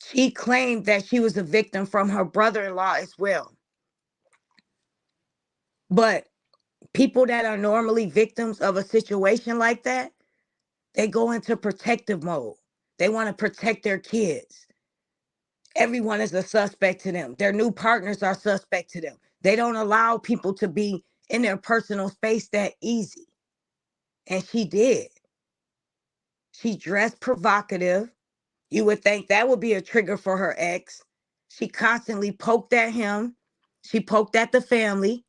She claimed that she was a victim from her brother-in-law as well. But people that are normally victims of a situation like that, they go into protective mode. They want to protect their kids. Everyone is a suspect to them. Their new partners are suspect to them. They don't allow people to be in their personal space that easy. And she did. She dressed provocative. You would think that would be a trigger for her ex. She constantly poked at him. She poked at the family.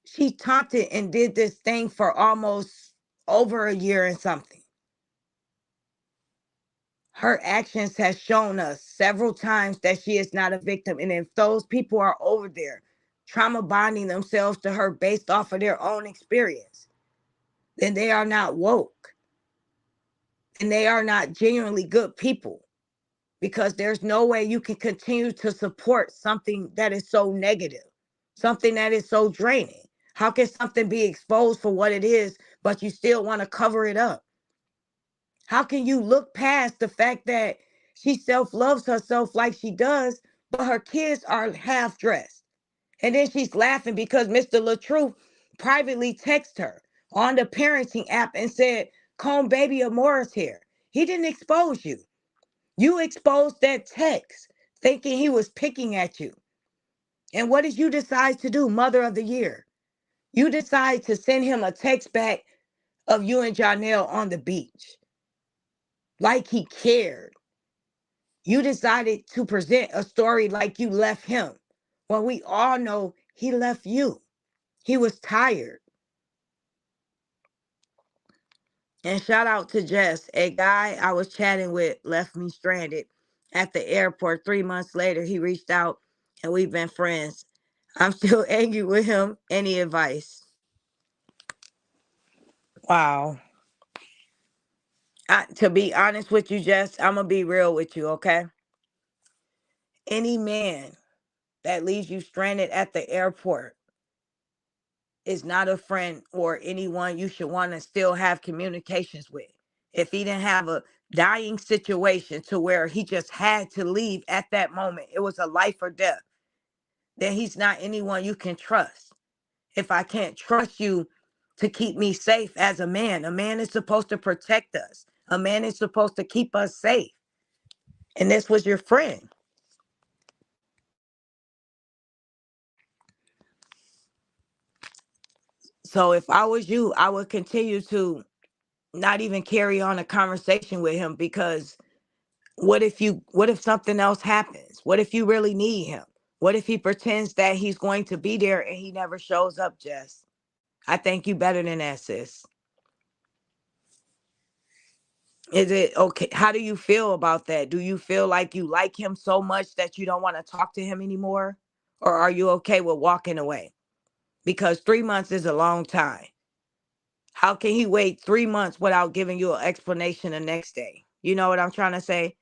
She taunted and did this thing for almost over a year and something. Her actions has shown us several times that she is not a victim. And if those people are over there trauma bonding themselves to her based off of their own experience, then they are not woke and they are not genuinely good people, because there's no way you can continue to support something that is so negative, something that is so draining. How can something be exposed for what it is, but you still want to cover it up? How can you look past the fact that she self-loves herself like she does, but her kids are half dressed? And then she's laughing because Mr. LaTruth privately texted her on the parenting app and said, comb baby Amora's hair. He didn't expose you. You exposed that text thinking he was picking at you. And what did you decide to do, Mother of the Year? You decide to send him a text back of you and Janelle on the beach like he cared. You decided to present a story like you left him. Well, we all know he left you. He was tired. And shout out to Jess, a guy I was chatting with left me stranded at the airport. 3 months later, he reached out and we've been friends. I'm still angry with him. Any advice? Wow. To be honest with you, Jess, I'm going to be real with you, okay? Any man that leaves you stranded at the airport is not a friend or anyone you should want to still have communications with. If he didn't have a dying situation to where he just had to leave at that moment, it was a life or death, then he's not anyone you can trust. If I can't trust you to keep me safe as a man is supposed to protect us. A man is supposed to keep us safe. And this was your friend. So if I was you, I would continue to not even carry on a conversation with him, because what if something else happens? What if you really need him? What if he pretends that he's going to be there and he never shows up, Jess? I think you better than that, sis. Is it okay? How do you feel about that? Do you feel like you like him so much that you don't want to talk to him anymore? or are you okay with walking away? Because 3 months is a long time. How can he wait 3 months without giving you an explanation the next day? You know what I'm trying to say?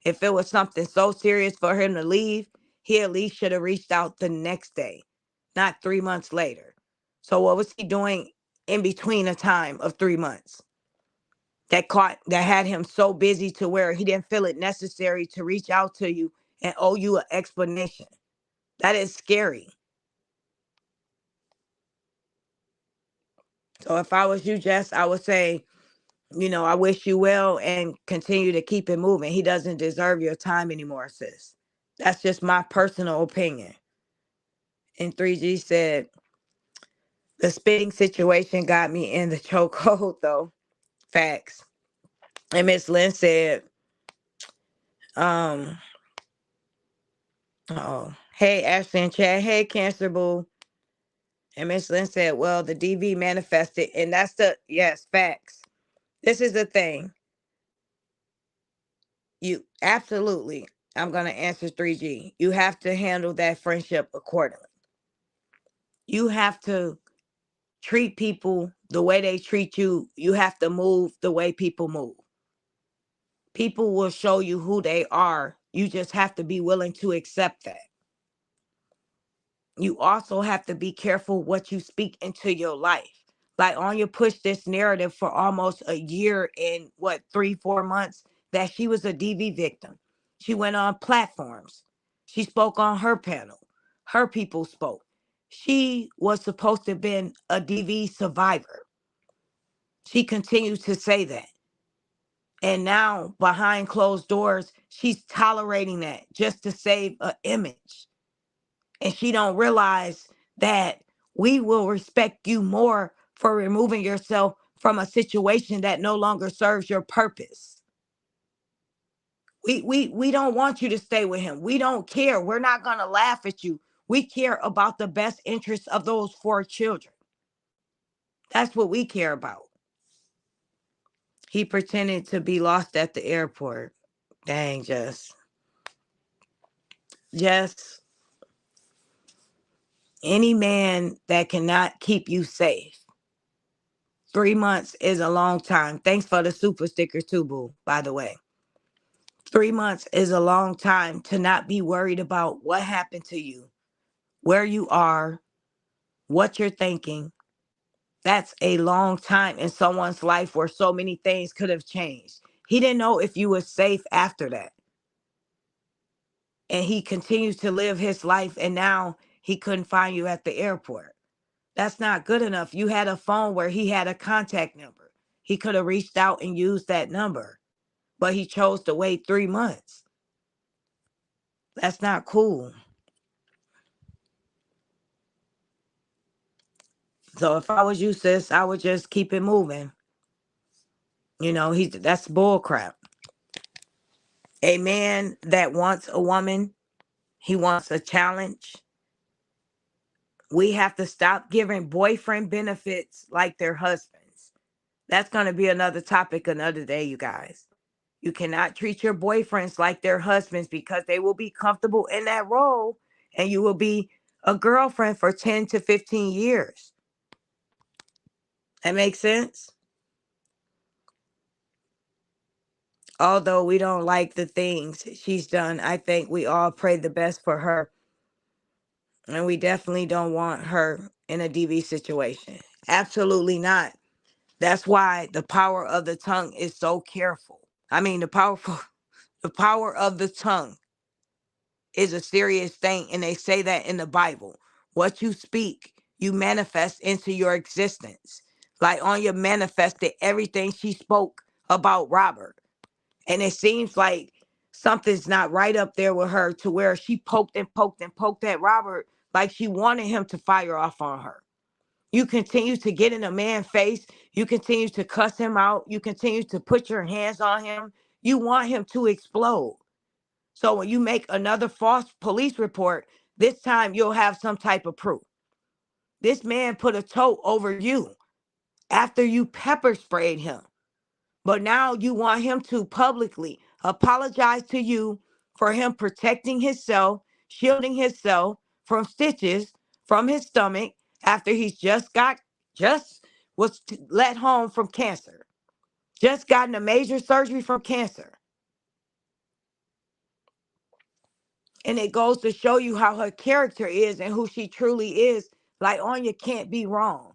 If it was something so serious for him to leave, he at least should have reached out the next day, not 3 months later. So what was he doing in between a time of 3 months that had him so busy to where he didn't feel it necessary to reach out to you and owe you an explanation? That is scary. So if I was you, Jess, I would say, I wish you well and continue to keep it moving. He doesn't deserve your time anymore, sis. That's just my personal opinion. And 3G said, the spitting situation got me in the chokehold, though. Facts. And Miss Lynn said, um, oh, hey, Ashley and Chad. Hey, Cancer Boo. And Miss Lynn said, well, the DV manifested. And that's yes, facts. This is the thing. You absolutely, I'm going to answer 3G. You have to handle that friendship accordingly. You have to treat people the way they treat you. You have to move the way people move. People will show you who they are. You just have to be willing to accept that. You also have to be careful what you speak into your life. Like Anya pushed this narrative for almost a year and 3-4 months that she was a DV victim. She went on platforms. She spoke on her panel. Her people spoke. She was supposed to have been a DV survivor. She continues to say that. And now behind closed doors, she's tolerating that just to save an image. And she don't realize that we will respect you more for removing yourself from a situation that no longer serves your purpose. We don't want you to stay with him. We don't care. We're not going to laugh at you. We care about the best interests of those 4 children. That's what we care about. He pretended to be lost at the airport. Dang, Jess. Any man that cannot keep you safe. 3 months is a long time. Thanks for the super sticker too, boo, by the way. 3 months is a long time to not be worried about what happened to you, where you are, what you're thinking. That's a long time in someone's life where so many things could have changed. He didn't know if you were safe after that. And he continues to live his life, and now he couldn't find you at the airport. That's not good enough. You had a phone where he had a contact number. He could have reached out and used that number, but he chose to wait 3 months. That's not cool. So if I was you, sis, I would just keep it moving. That's bull crap. A man that wants a woman, he wants a challenge. We have to stop giving boyfriend benefits like their husbands. That's going to be another topic another day, you guys. You cannot treat your boyfriends like their husbands, because they will be comfortable in that role and you will be a girlfriend for 10 to 15 years. That makes sense? Although we don't like the things she's done, I think we all pray the best for her. And we definitely don't want her in a DV situation. Absolutely not. That's why the power of the tongue is so careful. I mean, the power of the tongue is a serious thing. And they say that in the Bible. What you speak, you manifest into your existence. Like Anya manifested everything she spoke about Robert. And it seems like something's not right up there with her, to where she poked and poked and poked at Robert like she wanted him to fire off on her. You continue to get in a man's face. You continue to cuss him out. You continue to put your hands on him. You want him to explode. So when you make another false police report, this time you'll have some type of proof. This man put a tote over you after you pepper sprayed him. But now you want him to publicly apologize to you for him protecting himself, shielding himself from stitches from his stomach after he's just was let home from cancer. Just gotten a major surgery from cancer. And it goes to show you how her character is and who she truly is. Like, Anya can't be wrong.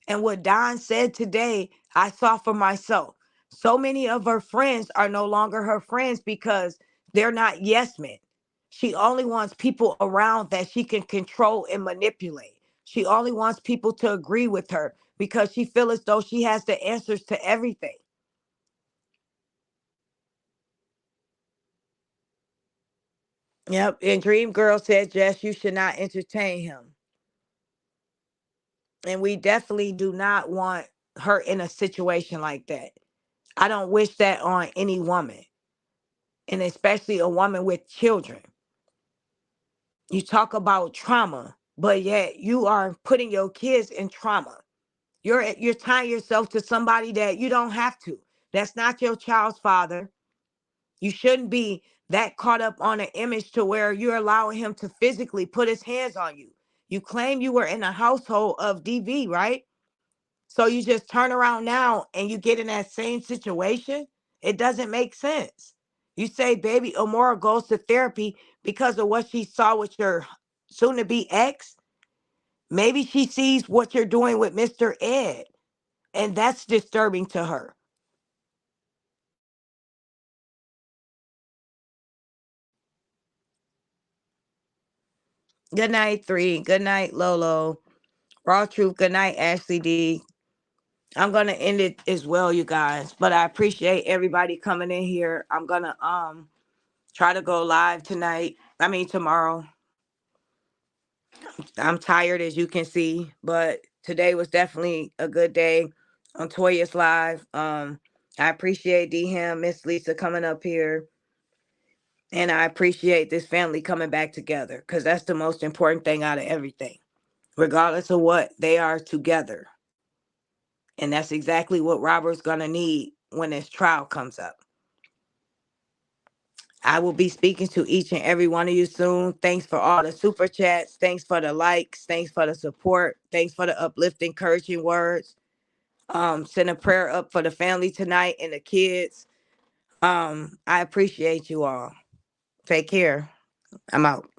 And what Don said today, I saw for myself. So many of her friends are no longer her friends because they're not yes men. She only wants people around that she can control and manipulate. She only wants people to agree with her because she feels as though she has the answers to everything. Yep. And Dream Girl said, Jess, you should not entertain him. And we definitely do not want her in a situation like that. I don't wish that on any woman, and especially a woman with children. You talk about trauma, but yet you are putting your kids in trauma. You're tying yourself to somebody that you don't have to. That's not your child's father. You shouldn't be that caught up on an image to where you're allowing him to physically put his hands on you. You claim you were in a household of DV, right? So you just turn around now and you get in that same situation. It doesn't make sense. You say baby Amora goes to therapy because of what she saw with your soon to be ex. Maybe she sees what you're doing with Mr. Ed, and that's disturbing to her. Good night, 3. Good night, Lolo. Raw Truth. Good night, Ashley D. I'm gonna end it as well, you guys. But I appreciate everybody coming in here. I'm gonna try to go live tonight. I mean tomorrow. I'm tired as you can see, but today was definitely a good day on Toya's live. I appreciate D Ham, Miss Lisa coming up here. And I appreciate this family coming back together because that's the most important thing out of everything. Regardless of what, they are together. And that's exactly what Robert's gonna need when his trial comes up. I will be speaking to each and every one of you soon. Thanks for all the super chats. Thanks for the likes. Thanks for the support. Thanks for the uplifting, encouraging words. Send a prayer up for the family tonight and the kids. I appreciate you all. Take care. I'm out.